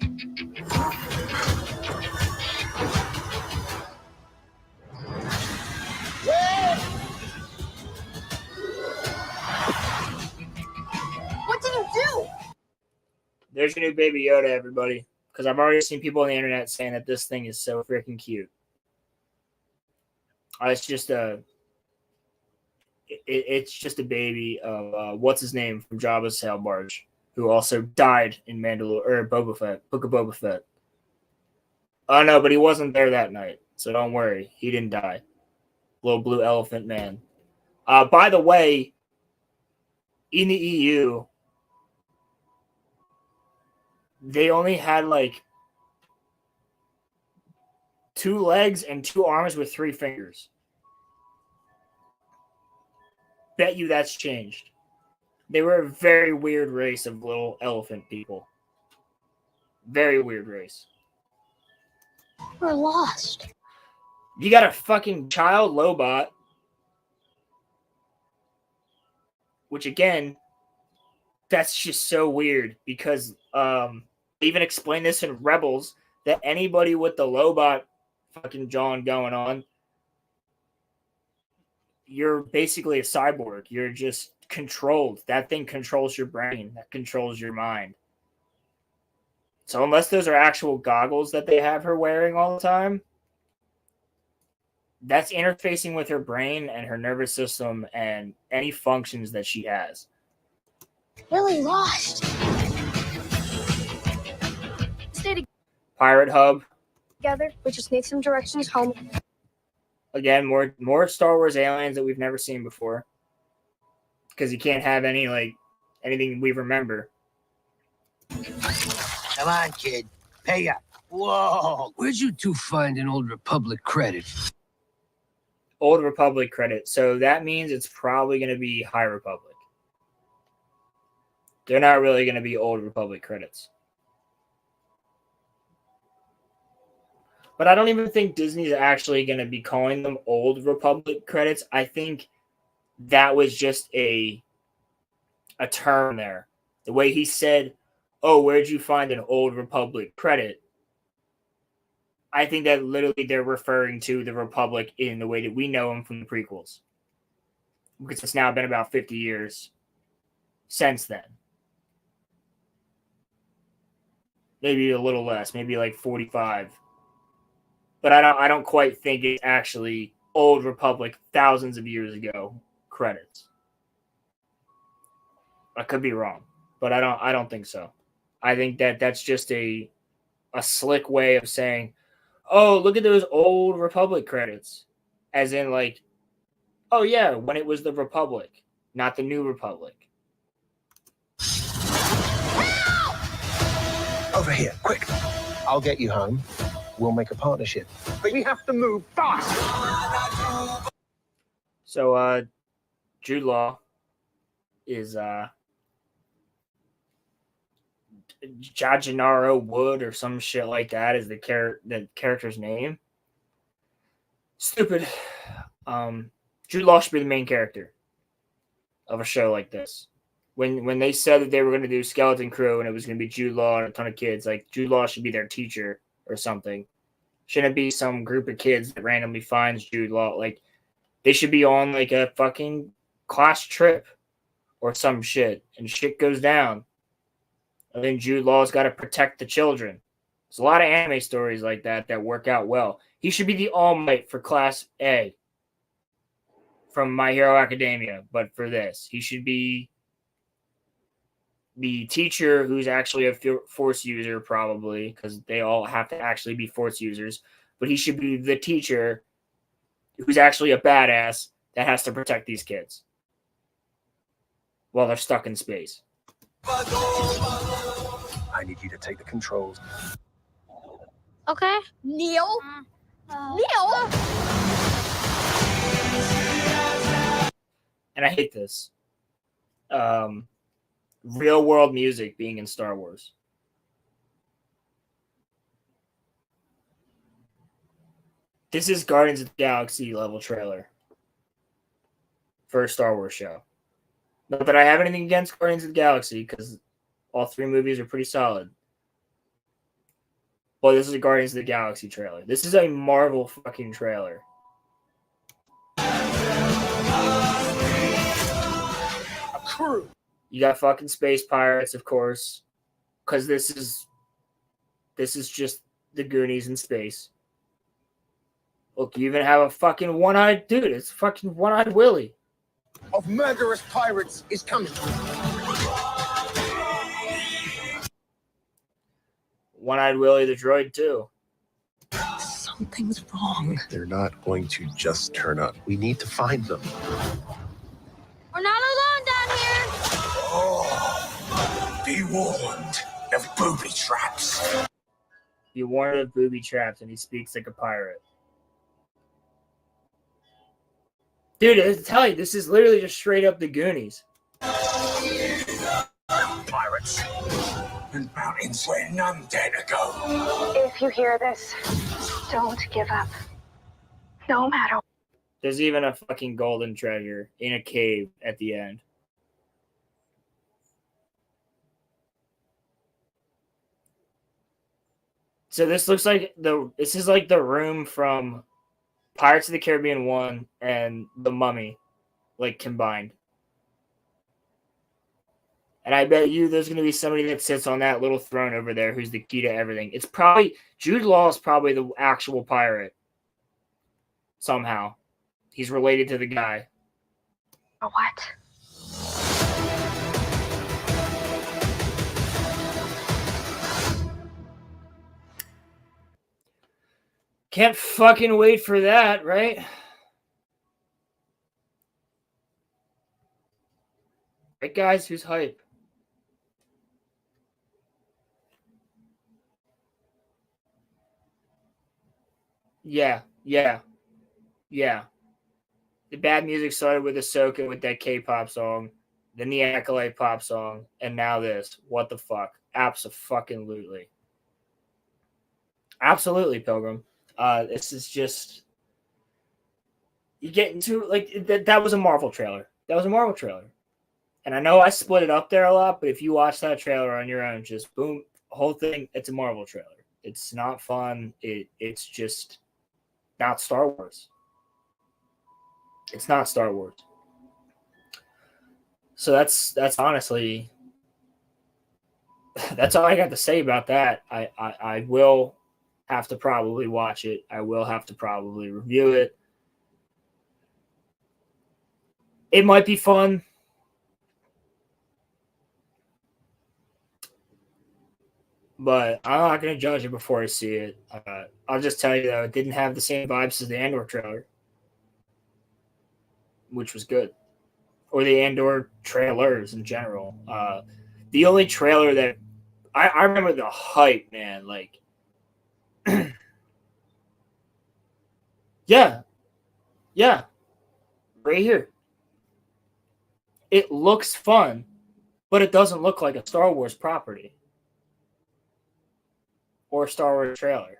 What did you do? There's your new Baby Yoda, everybody. because I've already seen people on the internet saying that this thing is so freaking cute. It's just it's just a baby of what's his name from Jabba's sail barge, who also died in Boba Fett, Book of Boba Fett. Oh no, but he wasn't there that night, so don't worry, he didn't die. Little blue elephant man. By the way, in the EU, they only had like 2 legs and 2 arms with 3 fingers. Bet you that's changed. They were a very weird race of little elephant people. Very weird race. We're lost. You got a fucking child Lobot, which again, that's just so weird because they even explained this in Rebels that anybody with the Lobot fucking John going on, you're basically a cyborg. You're just controlled. That thing controls your brain. That controls your mind. So unless those are actual goggles that they have her wearing all the time, that's interfacing with her brain and her nervous system and any functions that she has. Really lost. Stay Pirate Hub. together. We just need some directions home. Again, more Star Wars aliens that we've never seen before. Because you can't have anything we remember. Come on, kid. Pay up. Whoa. Where'd you two find an Old Republic credit? Old Republic credit. So that means it's probably going to be High Republic. They're not really going to be Old Republic credits. But I don't even think Disney's actually going to be calling them Old Republic credits. I think that was just a term there. The way he said, oh, where'd you find an Old Republic credit? I think that literally they're referring to the Republic in the way that we know them from the prequels. Because it's now been about 50 years since then. Maybe a little less, maybe like 45. But I don't quite think it's actually Old Republic thousands of years ago credits. I could be wrong, but I don't think so. I think that's just a slick way of saying, oh, look at those Old Republic credits. As in like, oh yeah, when it was the Republic, not the New Republic. Over here, quick. I'll get you home. We'll make a partnership. But we have to move fast. So Jude Law is Jajanaro Wood or some shit like that is the character's name. Stupid. Jude Law should be the main character of a show like this. When they said that they were going to do Skeleton Crew and it was going to be Jude Law and a ton of kids, like Jude Law should be their teacher or something. Shouldn't be some group of kids that randomly finds Jude Law. Like they should be on like a fucking class trip or some shit, and shit goes down. And then Jude Law's got to protect the children. There's a lot of anime stories like that work out well. He should be the All Might for Class A from My Hero Academia, but for this, he should be the teacher who's actually a Force user, probably, because they all have to actually be Force users. But he should be the teacher who's actually a badass that has to protect these kids while they're stuck in space. I need you to take the controls. Okay. Neil? Neil? And I hate this. Real world music being in Star Wars. This is Guardians of the Galaxy level trailer for a Star Wars show. Not that I have anything against Guardians of the Galaxy, because all 3 movies are pretty solid. But this is a Guardians of the Galaxy trailer. This is a Marvel fucking trailer. A crew. You got fucking space pirates, of course, because this is This is just the Goonies in space. Look, you even have a fucking one-eyed dude. It's fucking one-eyed Willie. Of murderous pirates is coming. One-eyed Willie the droid too. Something's wrong. They're not going to just turn up. We need to find them. We're not alone down here. Oh, be warned of booby traps. Be warned of booby traps, and he speaks like a pirate. Dude, I tell you, this is literally just straight up the Goonies. Pirates and mountains where none dare to go. If you hear this, don't give up. No matter. There's even a fucking golden treasure in a cave at the end. So this looks like this is like the room from Pirates of the Caribbean 1 and The Mummy, like, combined. And I bet you there's going to be somebody that sits on that little throne over there who's the key to everything. It's probably, Jude Law is probably the actual pirate. Somehow. He's related to the guy. A what? Can't fucking wait for that, right? Right, guys? Who's hype? Yeah. The bad music started with Ahsoka with that K-pop song, then the Acolyte pop song, and now this. What the fuck? Abso-fucking-lutely. Absolutely, Pilgrim. This is just, you get into, like, that was a Marvel trailer. That was a Marvel trailer. And I know I split it up there a lot, but if you watch that trailer on your own, just boom, whole thing, it's a Marvel trailer. It's not fun. It's just not Star Wars. It's not Star Wars. So that's honestly, that's all I got to say about that. I will have to probably watch it. I will have to probably review it. It might be fun. But I'm not going to judge it before I see it. I'll just tell you, though, it didn't have the same vibes as the Andor trailer, which was good. Or the Andor trailers in general. The only trailer that... I remember the hype, man. Like... Yeah. Right here. It looks fun, but it doesn't look like a Star Wars property. Or a Star Wars trailer.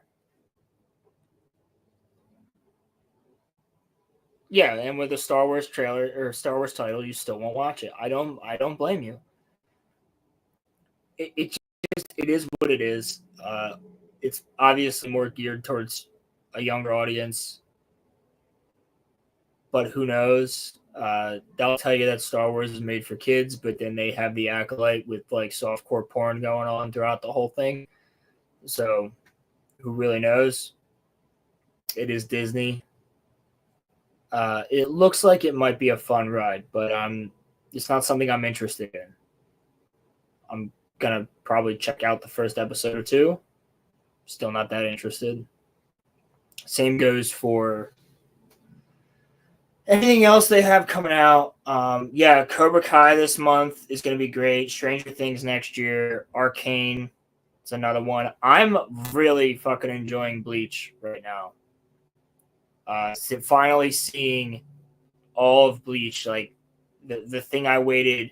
Yeah, and with a Star Wars trailer or Star Wars title, you still won't watch it. I don't blame you. It is what it is. It's obviously more geared towards a younger audience. But who knows? They'll tell you that Star Wars is made for kids, but then they have the Acolyte with like softcore porn going on throughout the whole thing. So, who really knows? It is Disney. It looks like it might be a fun ride, but it's not something I'm interested in. I'm gonna probably check out the first episode or two. Still not that interested. Same goes for anything else they have coming out. Cobra Kai this month is going to be great. Stranger Things next year. Arcane. It's another one. I'm really fucking enjoying Bleach right now. Finally seeing all of Bleach, like the thing I waited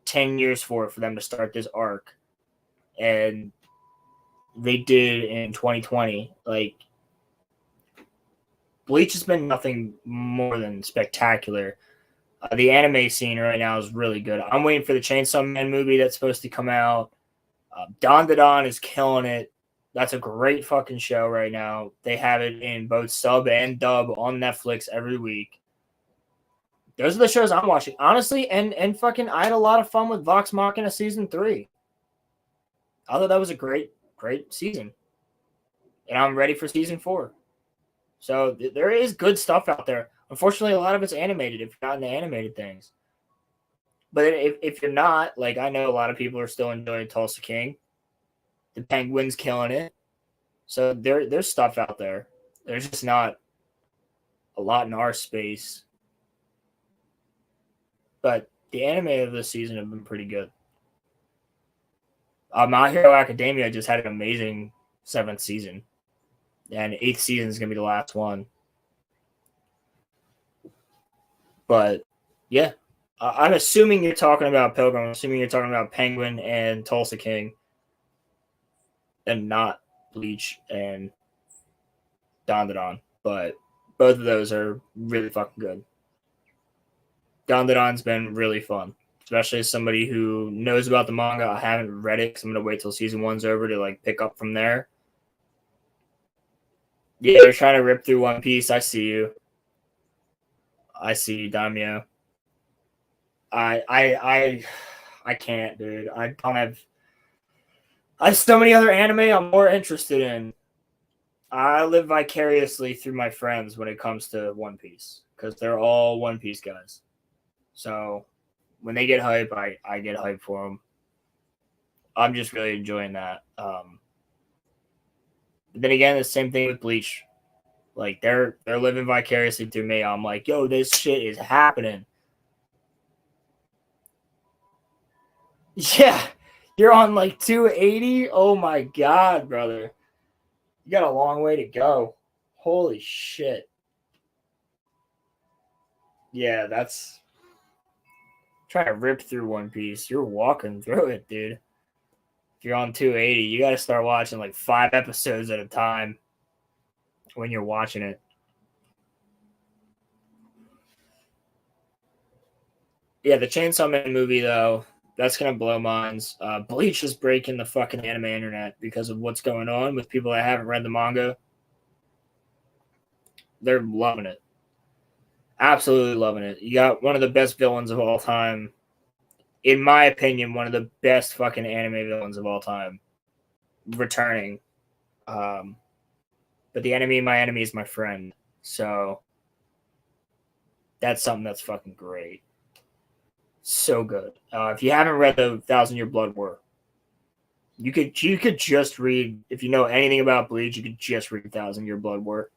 10 years for them to start this arc. And they did in 2020. Like, Bleach has been nothing more than spectacular. The anime scene right now is really good. I'm waiting for the Chainsaw Man movie that's supposed to come out. Don Don is killing it. That's a great fucking show right now. They have it in both sub and dub on Netflix every week. Those are the shows I'm watching. Honestly, and fucking I had a lot of fun with Vox Machina Season 3. I thought that was a great season. and I'm ready for season 4. So there is good stuff out there. Unfortunately, a lot of it's animated if you're not into animated things. But if you're not, like, I know a lot of people are still enjoying Tulsa King. The Penguin's killing it. So there's stuff out there. There's just not a lot in our space. But the anime of this season have been pretty good. My Hero Academia just had an amazing 7th season. And 8th season is going to be the last one. But, yeah. I'm assuming you're talking about Pilgrim. I'm assuming you're talking about Penguin and Tulsa King. And not Bleach and Dandadan. But both of those are really fucking good. Dandadan's been really fun. Especially as somebody who knows about the manga. I haven't read it because I'm going to wait till season 1's over to like pick up from there. Yeah, they're trying to rip through One Piece. I see you. I see you, Daimyo. I can't, dude. I don't have. I have so many other anime I'm more interested in. I live vicariously through my friends when it comes to One Piece because they're all One Piece guys. So when they get hype, I get hype for them. I'm just really enjoying that. But then again, the same thing with Bleach. Like they're living vicariously through me. I'm like, yo, this shit is happening. Yeah, you're on like 280. Oh my god, brother, you got a long way to go. Holy shit. Yeah, that's trying to rip through One Piece. You're walking through it, dude. If you're on 280, you got to start watching like 5 episodes at a time when you're watching it. Yeah, the Chainsaw Man movie, though, that's going to blow minds. Bleach is breaking the fucking anime internet because of what's going on with people that haven't read the manga. They're loving it. Absolutely loving it. You got one of the best villains of all time. In my opinion, one of the best fucking anime villains of all time. Returning. But the enemy of my enemy is my friend. So that's something that's fucking great. So good. If you haven't read the 1,000-Year Blood War, you could just read, if you know anything about Bleach, you could just read 1,000-Year Blood War.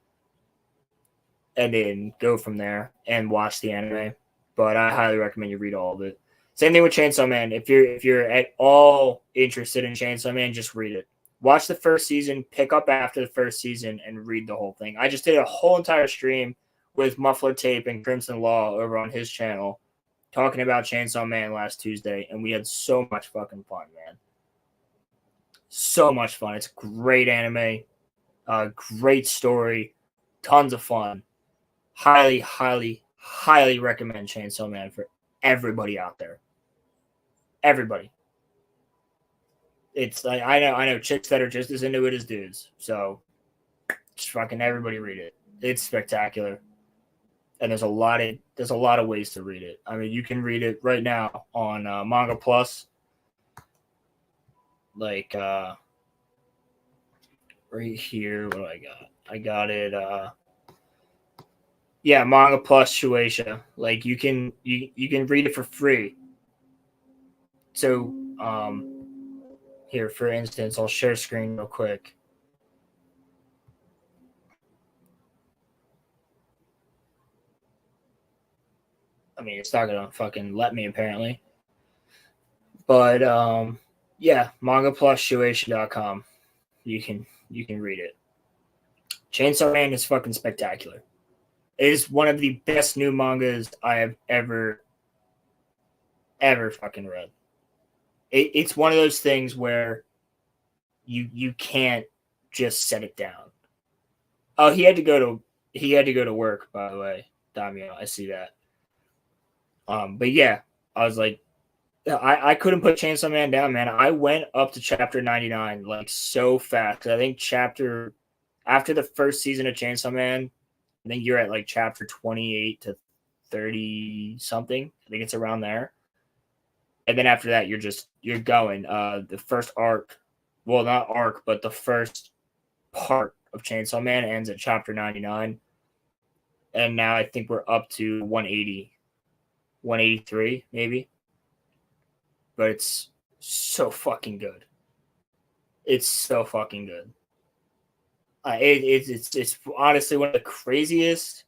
And then go from there and watch the anime. But I highly recommend you read all of it. Same thing with Chainsaw Man. If you're at all interested in Chainsaw Man, just read it. Watch the first season, pick up after the first season, and read the whole thing. I just did a whole entire stream with Muffler Tape and Crimson Law over on his channel talking about Chainsaw Man last Tuesday, and we had so much fucking fun, man. So much fun. It's a great anime, great story, tons of fun. Highly, highly, highly recommend Chainsaw Man for everybody out there. Everybody. It's like I know chicks that are just as into it as dudes. So just fucking everybody read it. It's spectacular. And there's a lot of ways to read it. I mean, you can read it right now on Manga Plus. Like right here, what do I got? I got it yeah, Manga Plus Shueisha. Like you can read it for free. So here, for instance, I'll share screen real quick. I mean, it's not gonna fucking let me apparently. But yeah, mangaplusshueisha.com. You can read it. Chainsaw Man is fucking spectacular. It is one of the best new mangas I have ever fucking read. It's one of those things where you can't just set it down. Oh, he had to go to work, by the way, Damio. I see that. But yeah, I was like, I couldn't put Chainsaw Man down, man. I went up to chapter 99 like so fast. I think after the first season of Chainsaw Man, I think you're at like chapter 28 to 30 something. I think it's around there. And then after that, you're going. The first arc, well, not arc, but the first part of Chainsaw Man. It ends at chapter 99. And now I think we're up to 180, 183 maybe. But it's so fucking good. It's so fucking good. It's honestly one of the craziest,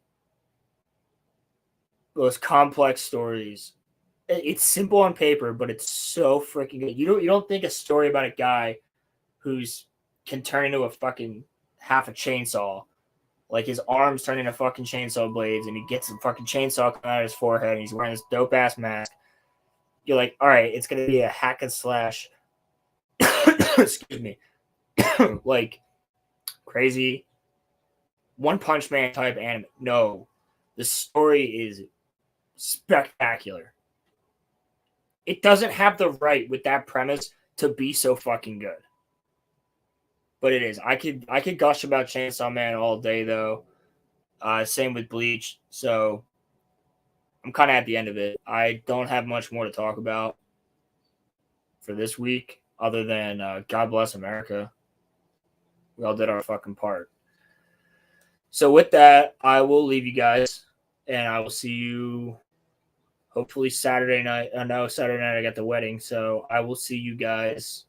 most complex stories. It's simple on paper, but it's so freaking good. You don't think a story about a guy who's can turn into a fucking half a chainsaw, like his arms turn into fucking chainsaw blades, and he gets a fucking chainsaw coming out of his forehead, and he's wearing this dope ass mask. You're like, all right, it's gonna be a hack and slash. Excuse me, like crazy One Punch Man type anime. No, the story is spectacular. It doesn't have the right with that premise to be so fucking good. But it is. I could gush about Chainsaw Man all day though. Same with Bleach. So I'm kind of at the end of it. I don't have much more to talk about for this week other than God bless America. We all did our fucking part. So with that, I will leave you guys, and I will see you hopefully Saturday night. No, Saturday night I got the wedding, so I will see you guys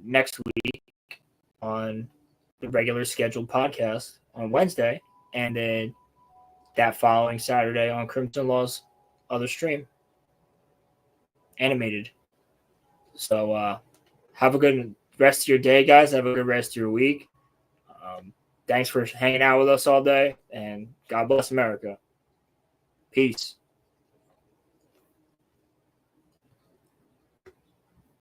next week on the regular scheduled podcast on Wednesday, and then that following Saturday on Crimson Law's other stream, animated. So have a good rest of your day, guys. Have a good rest of your week. Thanks for hanging out with us all day, and God bless America. Peace.